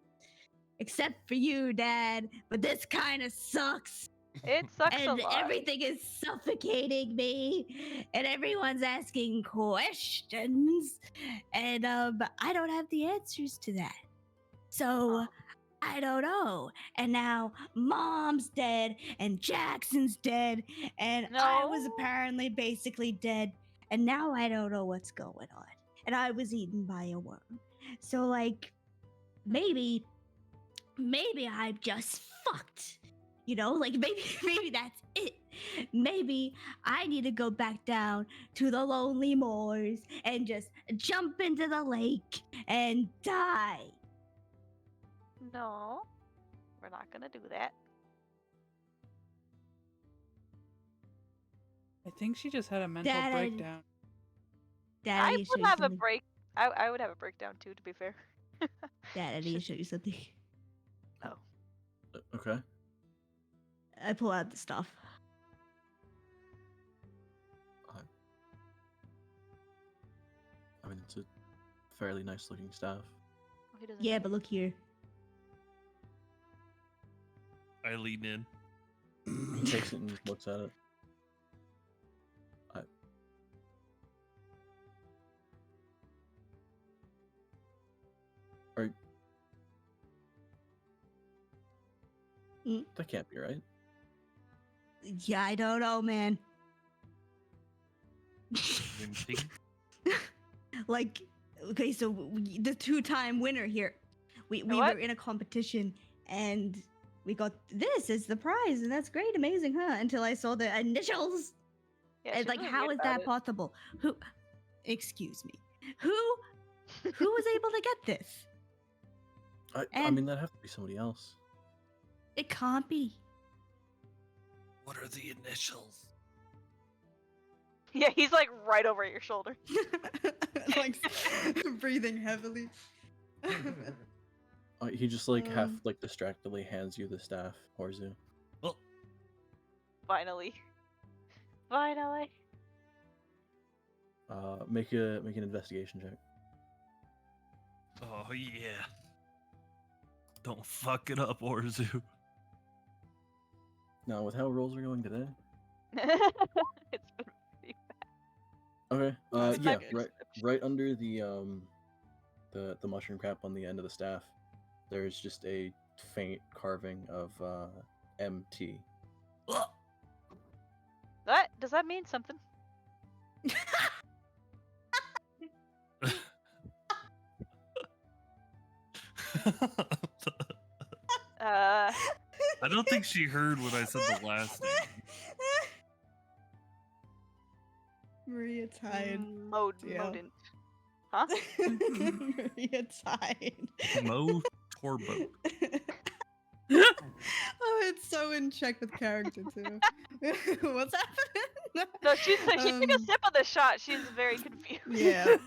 except for you, Dad. But this kind of sucks. It sucks a And lot. everything is suffocating me, and everyone's asking questions, and I don't have the answers to that. So I don't know. And now Mom's dead, and Jackson's dead, and I was No. apparently basically dead, and now I don't know what's going on. And I was eaten by a worm. So like, maybe I'm just fucked. You know, like maybe that's it. Maybe I need to go back down to the lonely moors and just jump into the lake and die. No, we're not gonna do that. I think she just had a mental Dad, breakdown. Dad, I I need to show would you have a something. break. I would have a breakdown too, to be fair. Dad, I need to show you something. Okay. I pull out the stuff. I mean, it's a fairly nice looking staff. Oh, he doesn't Yeah, have but look here. I lean in. He takes it and looks at it. That can't be right. Yeah, I don't know, man. Anything? Like, okay, so the two-time winner here. We What? were in a competition, and we got this as the prize, and that's great, amazing, huh? Until I saw the initials. Yeah, And she's like, really how weird is about that it. possible? Who? Excuse me. Who was able to get this? I And- mean, that'd have to be somebody else. It can't be. What are the initials? Yeah, he's like right over your shoulder. Like breathing heavily. He just like half Um. like distractedly hands you the staff, Horzu. Well, Finally. Finally. Make an investigation check. oh yeah. Don't fuck it up, Orzu. Now, with how rolls are going today. It's been pretty Okay. That's Yeah, good. right under the mushroom cap on the end of the staff, there's just a faint carving of MT. What? Does that mean something? I don't think she heard what I said the last name. Maria tied. Yeah. Modent. Huh? Maria tied. Mo Torbo. Oh, it's so in check with character too. What's happening? No, she took a Um, sip of the shot. She's very confused. Yeah.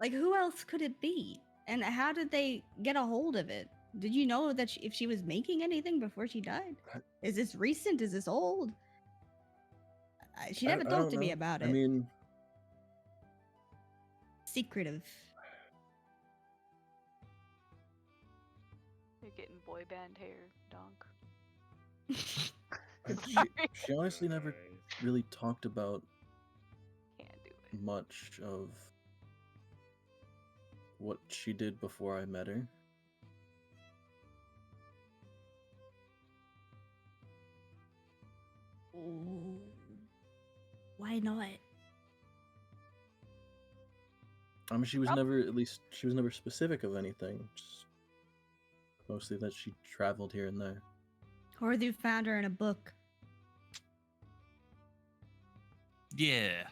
Like who else could it be? And how did they get a hold of it? Did you know that if she was making anything before she died? Is this recent? Is this old? She never I talked don't to me know. about I it. mean, Secretive. You're getting boy band hair, donk. she honestly never really talked about Can't do it. much of what she did before I met her. Ooh. Why not? I mean, she was never specific of anything. Just mostly that she traveled here and there. Horthu found her in a book. Yeah.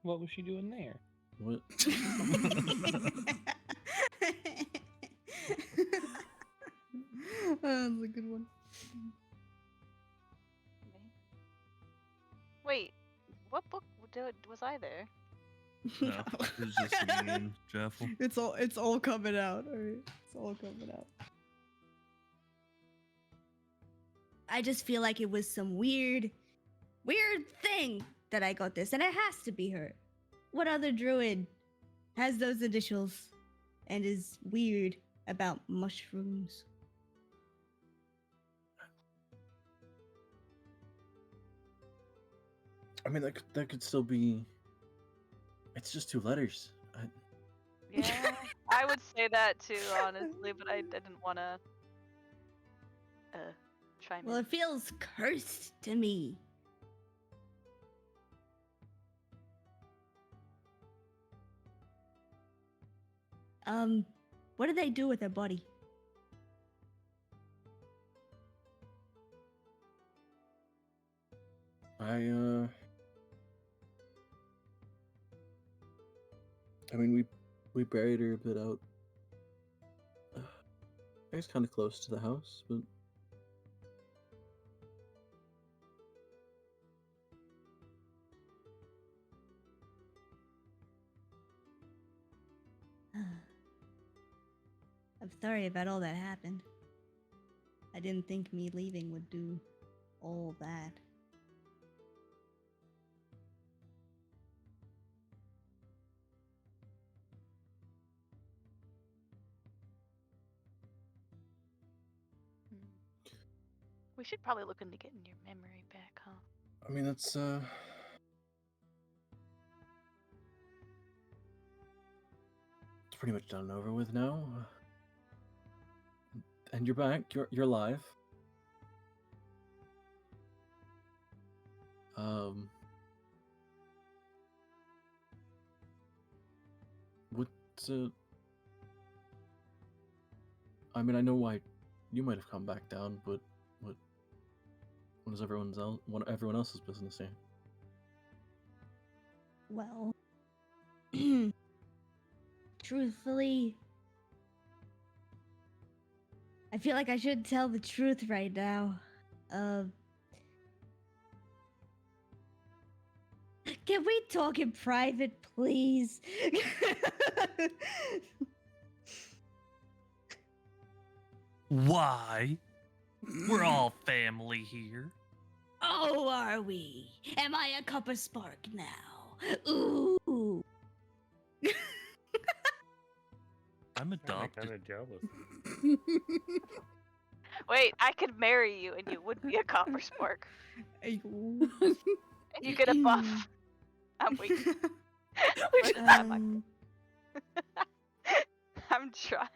What was she doing there? What? That's a good one. Wait, what book was I there? No, it was just me and Jeffel. It's all coming out. Alright. It's all coming out. I just feel like it was some weird thing that I got this, and it has to be her. What other druid has those initials and is weird about mushrooms? I mean, that could still be. It's just 2 letters. Yeah, I would say that too, honestly, but I didn't want to chime Well, in. it feels cursed to me. What did they do with her body? I mean, we buried her a bit out. I guess kind of close to the house, but I'm sorry about all that happened. I didn't think me leaving would do all that. We should probably look into getting your memory back, huh? I mean, it's pretty much done and over with now. And you're back. You're alive. What I mean, I know why you might have come back down, but what is everyone else's business here? Well, truthfully, I feel like I should tell the truth right now. Can we talk in private, please? Why? We're all family here. Oh, are we? Am I a cup of spark now? Ooh. I'm I'm adopted. kind of jealous. Wait, I could marry you and you would be a copper spark. Ayy. And you get a buff. I'm weak. First time I'm trying.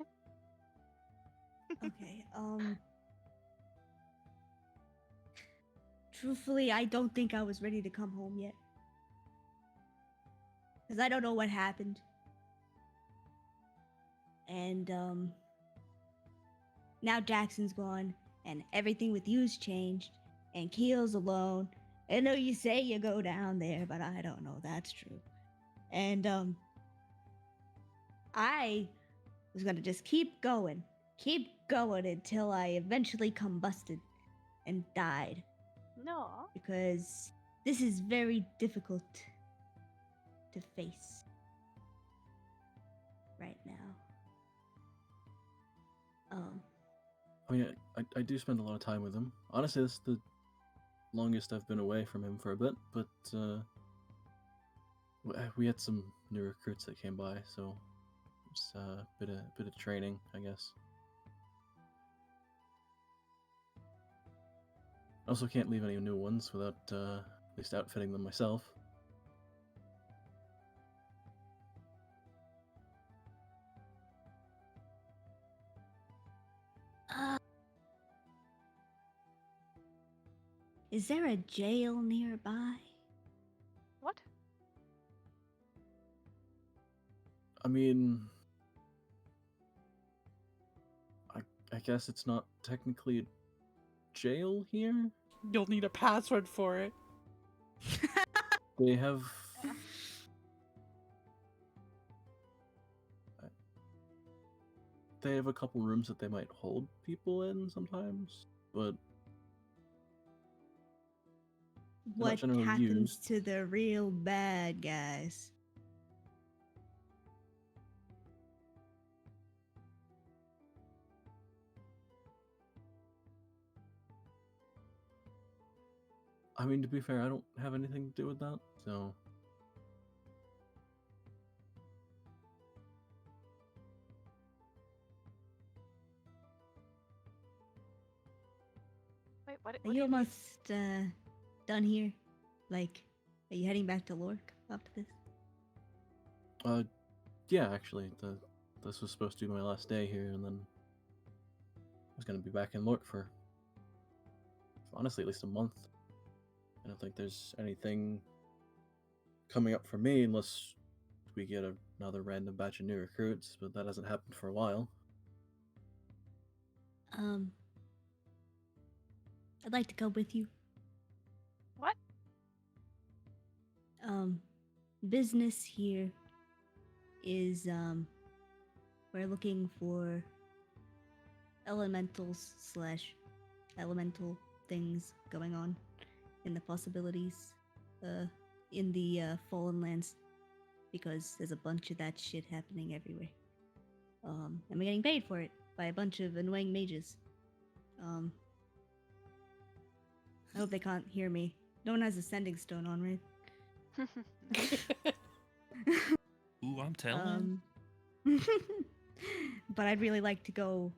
Okay, truthfully, I don't think I was ready to come home yet. Because I don't know what happened. And, now Jackson's gone, and everything with you's changed, and Keel's alone. I know you say you go down there, but I don't know that's true. And, I was gonna just keep going until I eventually combusted and died. No. Because this is very difficult to face right now. I mean, I do spend a lot of time with him. Honestly, this is the longest I've been away from him for a bit, but we had some new recruits that came by, so it's a bit of training, I guess. I also can't leave any new ones without at least outfitting them myself. Is there a jail nearby? What? I mean, I guess it's not technically a jail here. You'll need a password for it. They have. They have a couple rooms that they might hold people in sometimes, but What generally happens used. to the real bad guys? I mean, to be fair, I don't have anything to do with that, so. Wait, what? Are What do you you mean? almost done here? Like, are you heading back to Lork after this? Yeah, actually, this was supposed to be my last day here, and then I was gonna be back in Lork for honestly at least a month. I don't think there's anything coming up for me unless we get another random batch of new recruits, but that hasn't happened for a while. I'd like to go with you. What? Business here is, we're looking for elementals / elemental things going on in the possibilities, in the, Fallen Lands, because there's a bunch of that shit happening everywhere. And we're getting paid for it by a bunch of annoying mages. I hope they can't hear me. No one has a sending stone on, right? Ooh, I'm telling. But I'd really like to go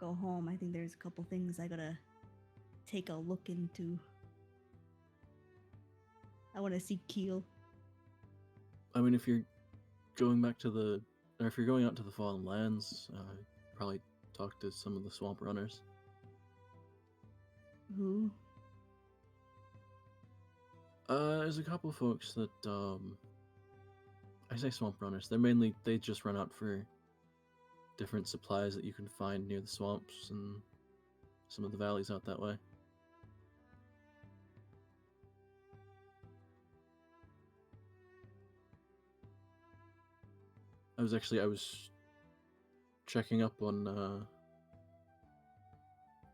home. I think there's a couple things I gotta take a look into. I want to see Keel. I mean, if you're going back to if you're going out to the Fallen Lands, probably talk to some of the swamp runners. Who? There's a couple of folks that I say swamp runners. They just run out for different supplies that you can find near the swamps and some of the valleys out that way. I was checking up on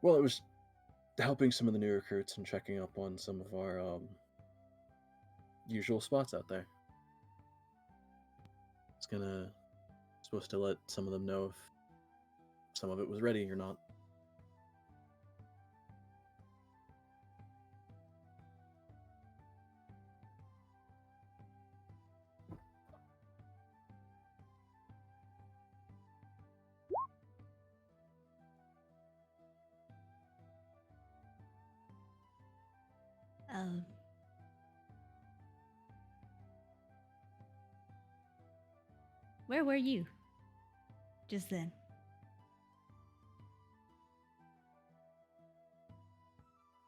well, I was helping some of the new recruits and checking up on some of our usual spots out there. Supposed to let some of them know if some of it was ready or not. Um, where were you just then?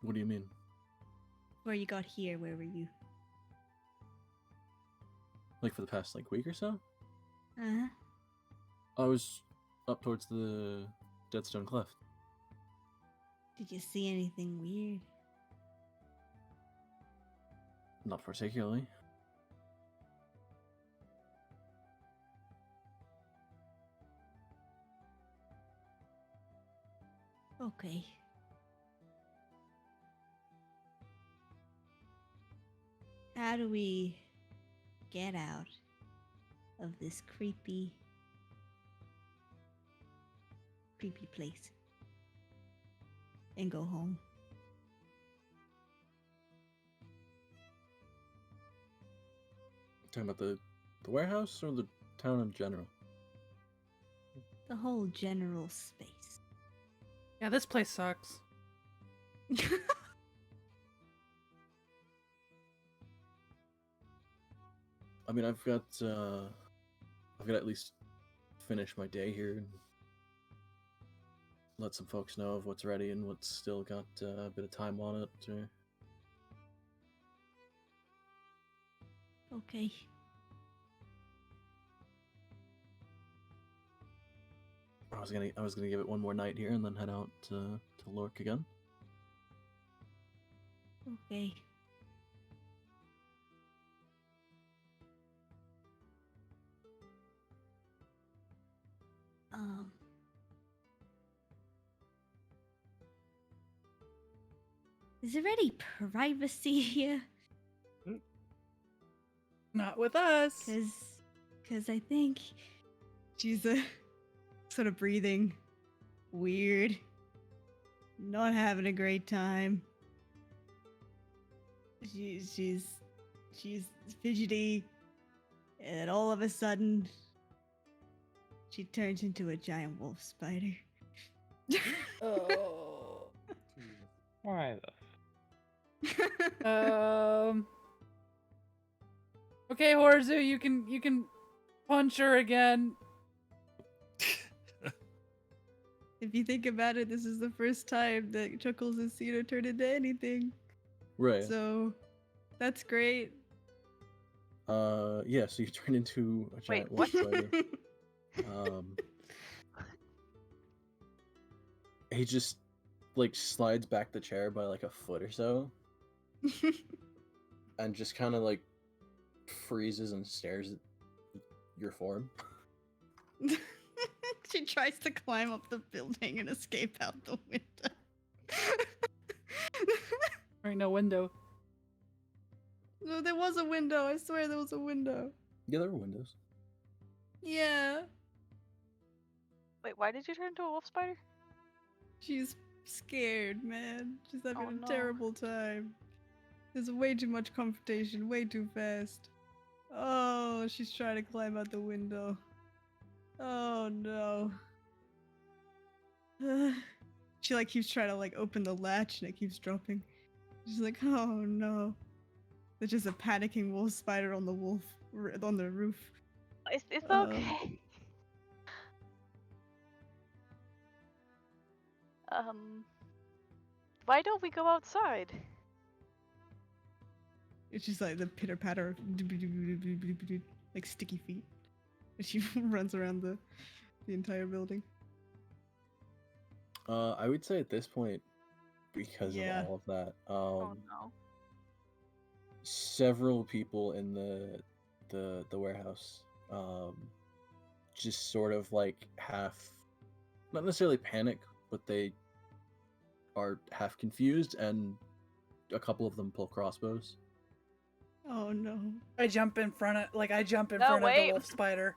What do you mean? Before you got here, where were you? Like for the past week or so? Uh-huh. I was up towards the Deadstone Cleft. Did you see anything weird? Not particularly. Okay. How do we get out of this creepy place and go home? Talking about the warehouse or the town in general? The whole general space. Yeah, this place sucks. I mean, I've got to at least finish my day here and let some folks know of what's ready and what's still got a bit of time on it. Okay. I was gonna give it one more night here and then head out to Lork again. Okay. Is there any privacy here? Not with us. Cause I think she's sort of breathing weird, not having a great time. She's fidgety, and all of a sudden, she turns into a giant wolf spider. Oh. Why the Okay, Horzu, you can punch her again. If you think about it, this is the first time that Chuckles has seen her turn into anything. Right. So, that's great. Yeah, so you turn into a giant Wait, wolf spider. He just slides back the chair by a foot or so and just kind of freezes and stares at your form. She tries to climb up the building and escape out the window. Right, no window. No, there was a window. I swear there was a window. Yeah, there were windows. Yeah. Wait, why did you turn into a wolf spider? She's scared, man. She's having Oh, a no. terrible time. There's way too much confrontation, way too fast. Oh, she's trying to climb out the window. Oh no. She keeps trying to open the latch and it keeps dropping. She's like, oh no. There's just a panicking wolf spider on the on the roof. It's okay. Why don't we go outside? It's just the pitter patter of sticky feet. And she runs around the the entire building? I would say at this point, because Yeah. of all of that, Oh no. several people in the warehouse, just sort of like half, not necessarily panic, but they are half confused, and a couple of them pull crossbows. Oh no. I jump in front of No, the wait. wolf spider.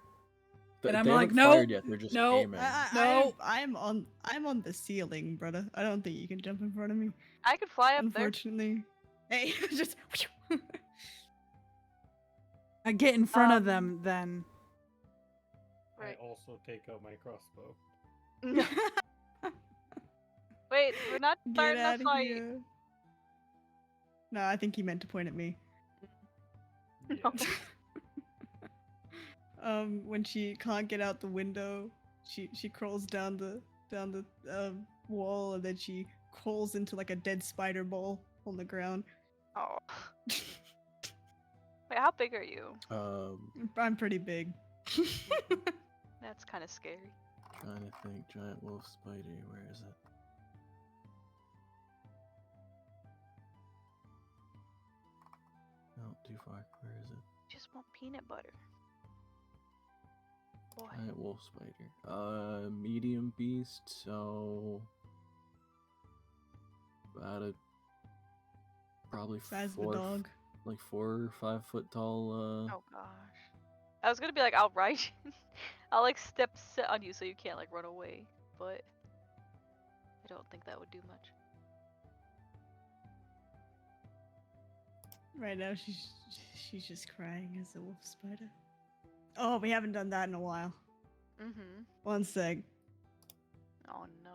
Th- And I'm they like, haven't "Nope, fired yet. They're just nope." aiming. No. I'm on the ceiling, brother. I don't think you can jump in front of me. I could fly up there. Unfortunately. Hey, just. I get in front of Um, them then. Right. I also take out my crossbow. Wait, we're not Get starting out a of fight. here. No, I think he meant to point at me. No. When she can't get out the window, she crawls down the wall, and then she crawls into like a dead spider ball on the ground. Oh. Wait, how big are you? I'm pretty big. That's kind of scary. Trying to think, giant wolf spider. Where is it? No, too far. Where is it? Just want peanut butter. Boy. Giant wolf spider. Medium beast. So about a probably Size of a 4 dog. like 4 or 5 foot tall. Oh gosh. I was gonna be like, I'll ride you. I'll like sit on you so you can't like run away, but I don't think that would do much. Right now, she's just crying as a wolf spider. Oh, we haven't done that in a while. Mm-hmm. One sec. Oh no.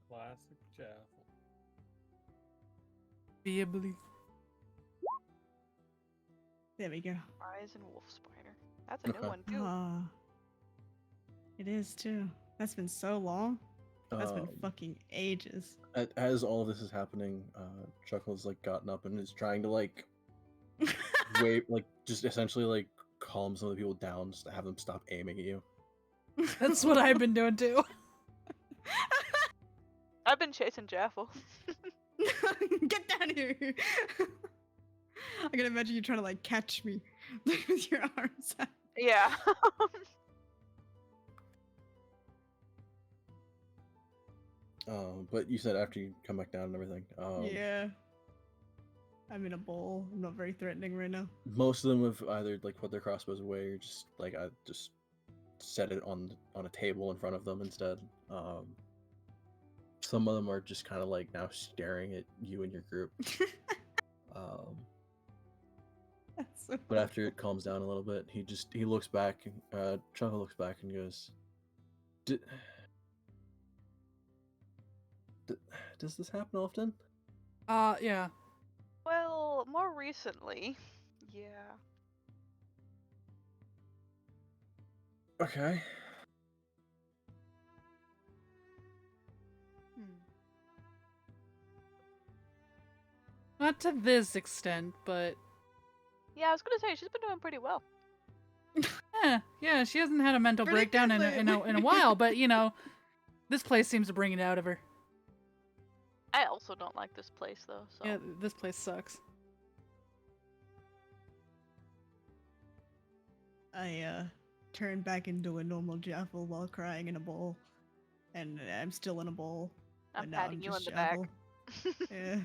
Classic Jaffle. Beably. There we go. Rise and wolf spider. That's a new Okay. one too. Ah, it is too. That's been so long. That's been fucking ages. As all of this is happening, Chuckle's like gotten up and is trying to like wave, like just essentially like calm some of the people down, just to have them stop aiming at you. That's what I've been doing too. I've been chasing Jaffle. Get down here! I can imagine you trying to like catch me with your arms out. Yeah. But you said after you come back down and everything. Yeah. I'm in a bowl. I'm not very threatening right now. Most of them have either like put their crossbows away or just like I just set it on a table in front of them instead. Some of them are just kind of like now staring at you and your group. That's so But after it calms down a little bit, he looks back. Chuckle looks back and goes, "Does this happen often?" Yeah. Well, more recently, yeah. Okay. Not to this extent, but Yeah, I was gonna say she's been doing pretty well. yeah, she hasn't had a mental Pretty breakdown good in a lately. while, but you know, this place seems to bring it out of her. I also don't like this place though, so Yeah, this place sucks. I turned back into a normal Jaffle while crying in a bowl. And I'm still in a bowl. I'm but now patting you on just the back. Jaffle. Yeah.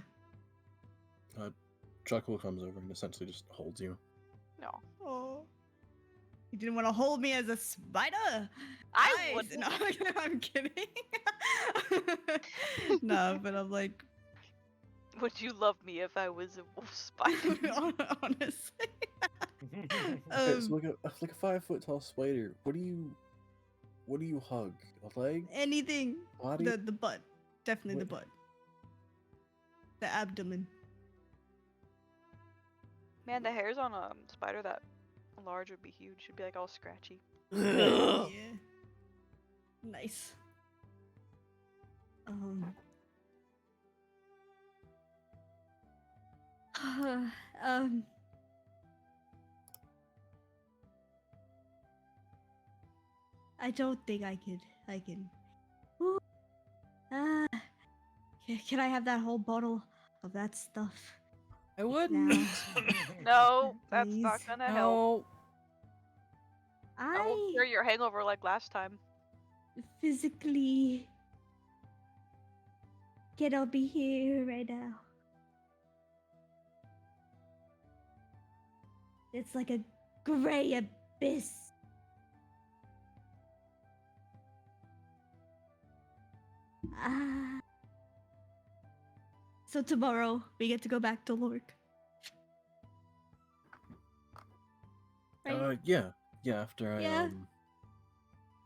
Chuckle comes over and essentially just holds you. No. Oh. You didn't want to hold me as a spider? I Nice. would. No, I'm kidding. No, but I'm like, Would you love me if I was a wolf spider? honestly. Okay, so like a 5 foot tall spider. What do you hug? A leg? Anything. Body? The butt. Definitely the What- butt. The abdomen. Man, the hairs on a spider that large would be huge. Should be like all scratchy. Yeah. Nice. I don't think I can. Ooh. Ah. Can I have that whole bottle of that stuff I wouldn't. now? No, that's Please. not gonna help. No. I won't I cure your hangover like last time. physically cannot be here right now. It's like a gray abyss. Ah. So tomorrow we get to go back to Lork. Right? Yeah. After I Yeah.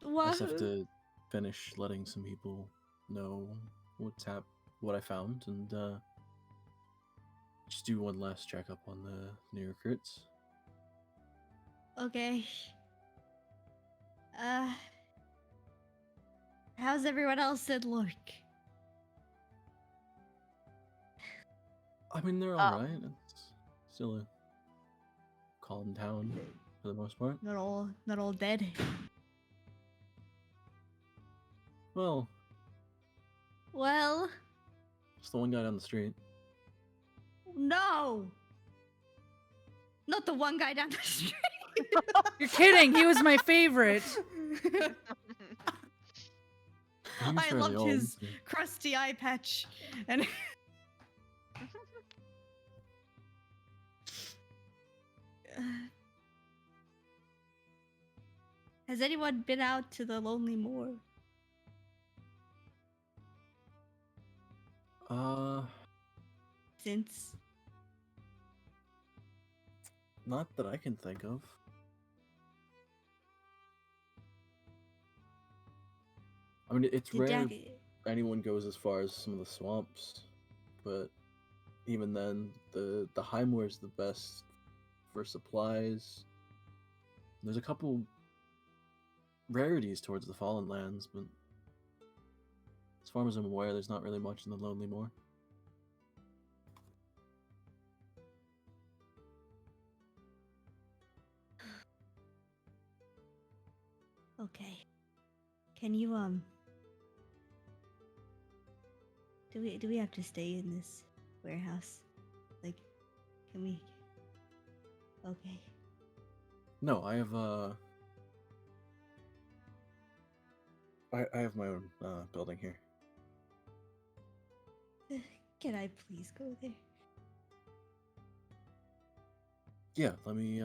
I just have Wahoo. to finish letting some people know what I found, and just do one last checkup on the new recruits. Okay. How's everyone else at Lork? I mean, they're Oh. all right. It's still a calm town for the most part. Not all dead. Well, Well, just the one guy down the street. no. Not the one guy down the street. You're kidding. He was my favorite. He was I fairly loved old, his so- crusty eye patch and Has anyone been out to the Lonely Moor? Since Not that I can think of. I mean, it's the rare jacket. anyone goes as far as some of the swamps, but even then, the High Moor is the best for supplies. There's a couple rarities towards the Fallen Lands, but as far as I'm aware, there's not really much in the Lonely Moor. Okay. Can you do we have to stay in this warehouse? Like, can we? Okay. No, I have I have my own building here. Can I please go there? Yeah, let me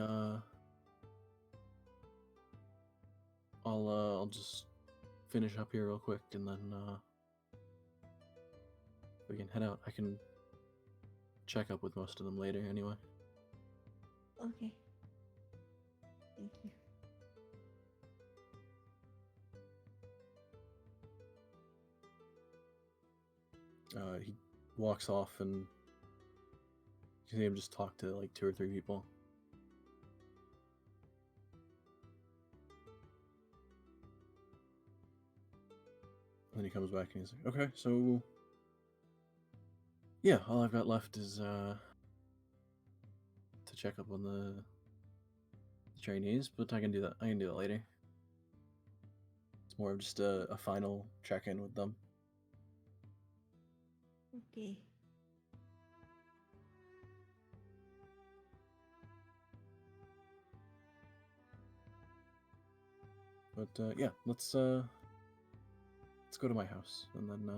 I'll just finish up here real quick and then we can head out. I can check up with most of them later anyway. Okay. Thank you. He walks off and you see him just talk to like 2 or 3 people. And then he comes back and he's like, okay, so yeah, all I've got left is to check up on the trainees, but I can do that. I can do that later. It's more of just a final check-in with them. Okay. But yeah, let's go to my house and then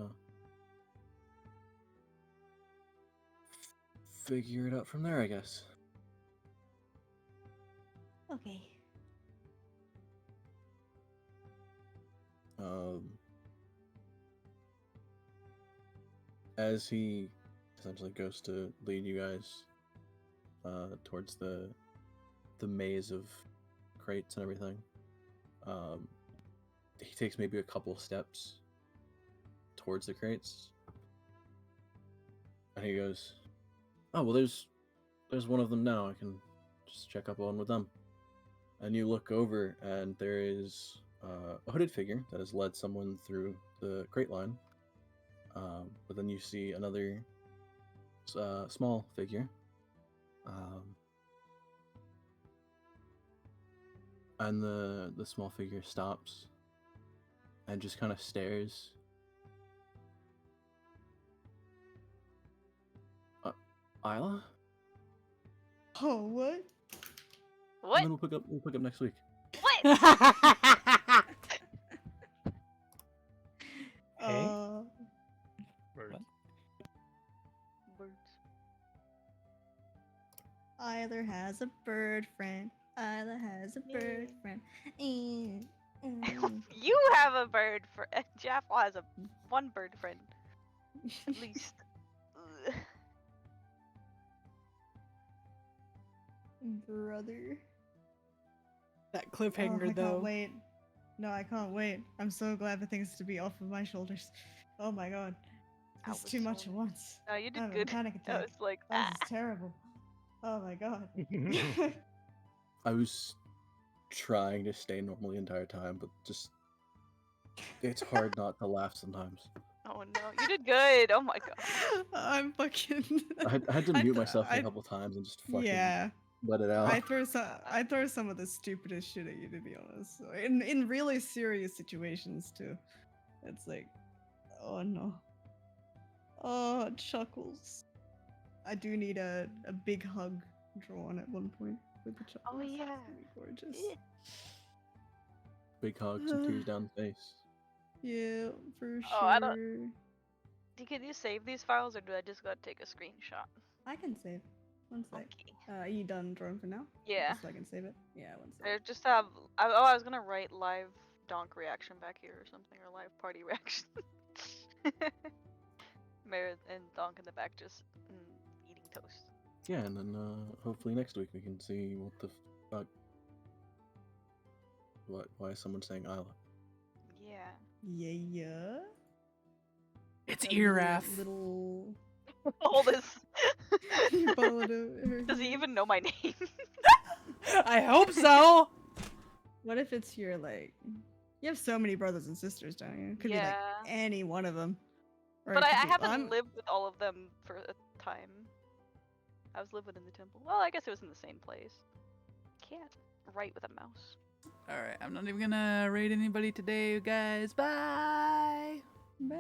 figure it out from there, I guess. Okay. As he essentially goes to lead you guys towards the maze of crates and everything, he takes maybe a couple steps towards the crates, and he goes, "Oh well, there's one of them now. I can just check up on with them." And you look over, and there is a hooded figure that has led someone through the crate line. But then you see another small figure. And the small figure stops and just kind of stares. Isla? Oh, what? What? And then we'll pick up next week. What? Birds. Birds. Either has a bird friend. Either has a bird friend. You have a bird friend. Jaffel has one bird friend, at least. Ugh. Brother. That Oh, cliffhanger I though. can't wait. No, I can't wait. I'm so glad for things to be off of my shoulders. Oh my god. That It's was too much so at once. No, you I did have a good. panic That attack. was like, That is terrible. Oh my god. I was trying to stay normal the entire time, but just it's hard not to laugh sometimes. oh no, you did good. Oh my god. I'm fucking. I had to I mute th- myself a I- couple times and just fucking Yeah. let it out. I throw some of the stupidest shit at you, to be honest. In really serious situations too. It's like, oh no. Oh, chuckles. I do need a big hug drawn at one point with the chuckles. Oh, yeah. It's gonna be gorgeous. Eh. Big hugs and tears down the face. Yeah, for sure. Oh, I don't- Can you save these files, or do I just gotta take a screenshot? I can save. One sec. Okay. Are you done drawing for now? Yeah. Just so I can save it. Yeah, one sec. I just have. I was gonna write live donk reaction back here or something, or live party reaction. Mare and donk in the back just eating toast. Yeah, and then hopefully next week we can see what the fuck. Why is someone saying Isla? Yeah. Yeah. It's That'd be a Iraf. Little. All this. Followed her Does he here. even know my name? I hope so. What if it's your like? You have so many brothers and sisters, don't you? It could be like Yeah. any one of them. Or But it I could be- haven't I'm- lived with all of them for a time. I was living in the temple. Well, I guess it was in the same place. Can't write with a mouse. All right, I'm not even gonna rate anybody today, you guys. Bye. Bye.